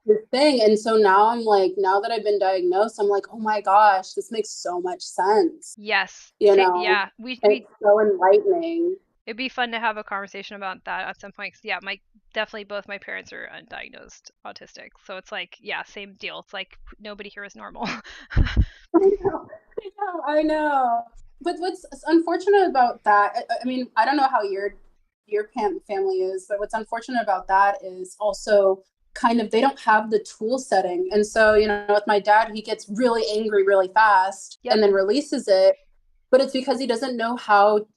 the thing. And so now I'm like, now that I've been diagnosed, I'm like, oh my gosh, this makes so much sense. Yes. Yeah. It's so enlightening. It'd be fun to have a conversation about that at some point. Yeah, definitely both my parents are undiagnosed autistic. So it's like, same deal. It's like nobody here is normal. I know. But what's unfortunate about that, I mean, I don't know how your family is, but what's unfortunate about that is also kind of they don't have the tool setting. And so, with my dad, he gets really angry really fast and then releases it. But it's because he doesn't know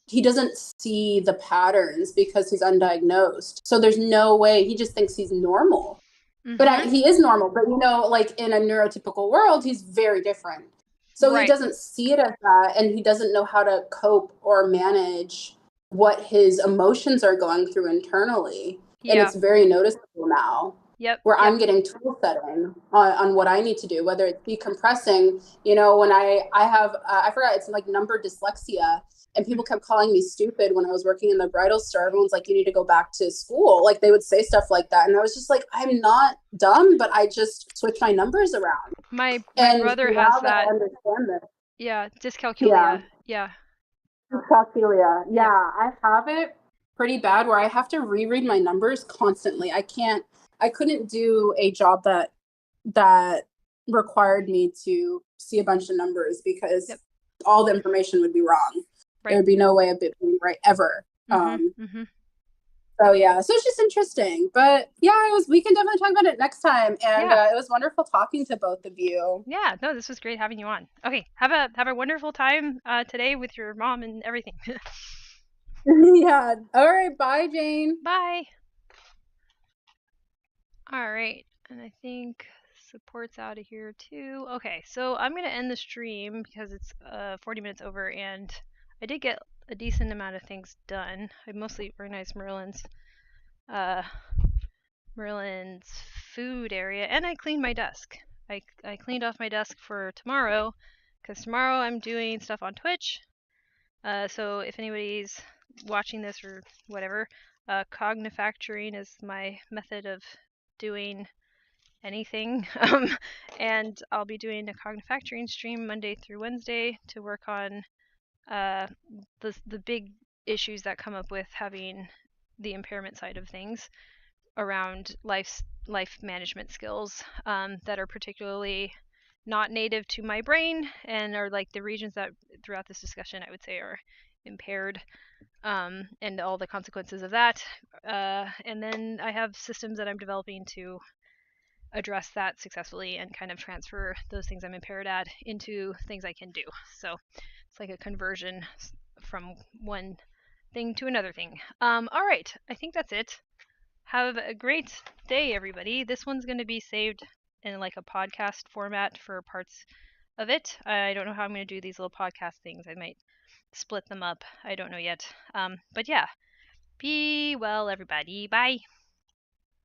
he doesn't see the patterns because he's undiagnosed. So there's no way, he just thinks he's normal. But he is normal. But, like in a neurotypical world, he's very different. So he doesn't see it as that, and he doesn't know how to cope or manage what his emotions are going through internally. And it's very noticeable now. Where I'm getting tool setting on what I need to do, whether it's decompressing, when I have, I forgot, it's like number dyslexia, and people kept calling me stupid when I was working in the bridal store. Everyone's like, you need to go back to school. Like they would say stuff like that. And I was just like, I'm not dumb, but I just switch my numbers around. My brother has that. I understand this. Yeah. Dyscalculia. Yeah. Dyscalculia. Yeah. I have it pretty bad where I have to reread my numbers constantly. I couldn't do a job that required me to see a bunch of numbers because all the information would be wrong. There would be no way of it being right ever. So it's just interesting. But we can definitely talk about it next time. And it was wonderful talking to both of you. Yeah, no, this was great having you on. Okay, have a wonderful time today with your mom and everything. Yeah. All right. Bye, Jane. Bye. All right, and I think support's out of here too. Okay, so I'm gonna end the stream because it's 40 minutes over, and I did get a decent amount of things done. I mostly organized Merlin's food area, and I cleaned my desk. I cleaned off my desk for tomorrow because tomorrow I'm doing stuff on Twitch. So if anybody's watching this or whatever, cognifactoring is my method of doing anything. And I'll be doing a cognifactoring stream Monday through Wednesday to work on the big issues that come up with having the impairment side of things around life management skills that are particularly not native to my brain and are like the regions that throughout this discussion I would say are impaired, and all the consequences of that. And then I have systems that I'm developing to address that successfully and kind of transfer those things I'm impaired at into things I can do. So it's like a conversion from one thing to another thing. All right, I think that's it. Have a great day, everybody. This one's going to be saved in like a podcast format for parts of it. I don't know how I'm going to do these little podcast things. I might split them up. I don't know yet. But yeah, be well, everybody. Bye.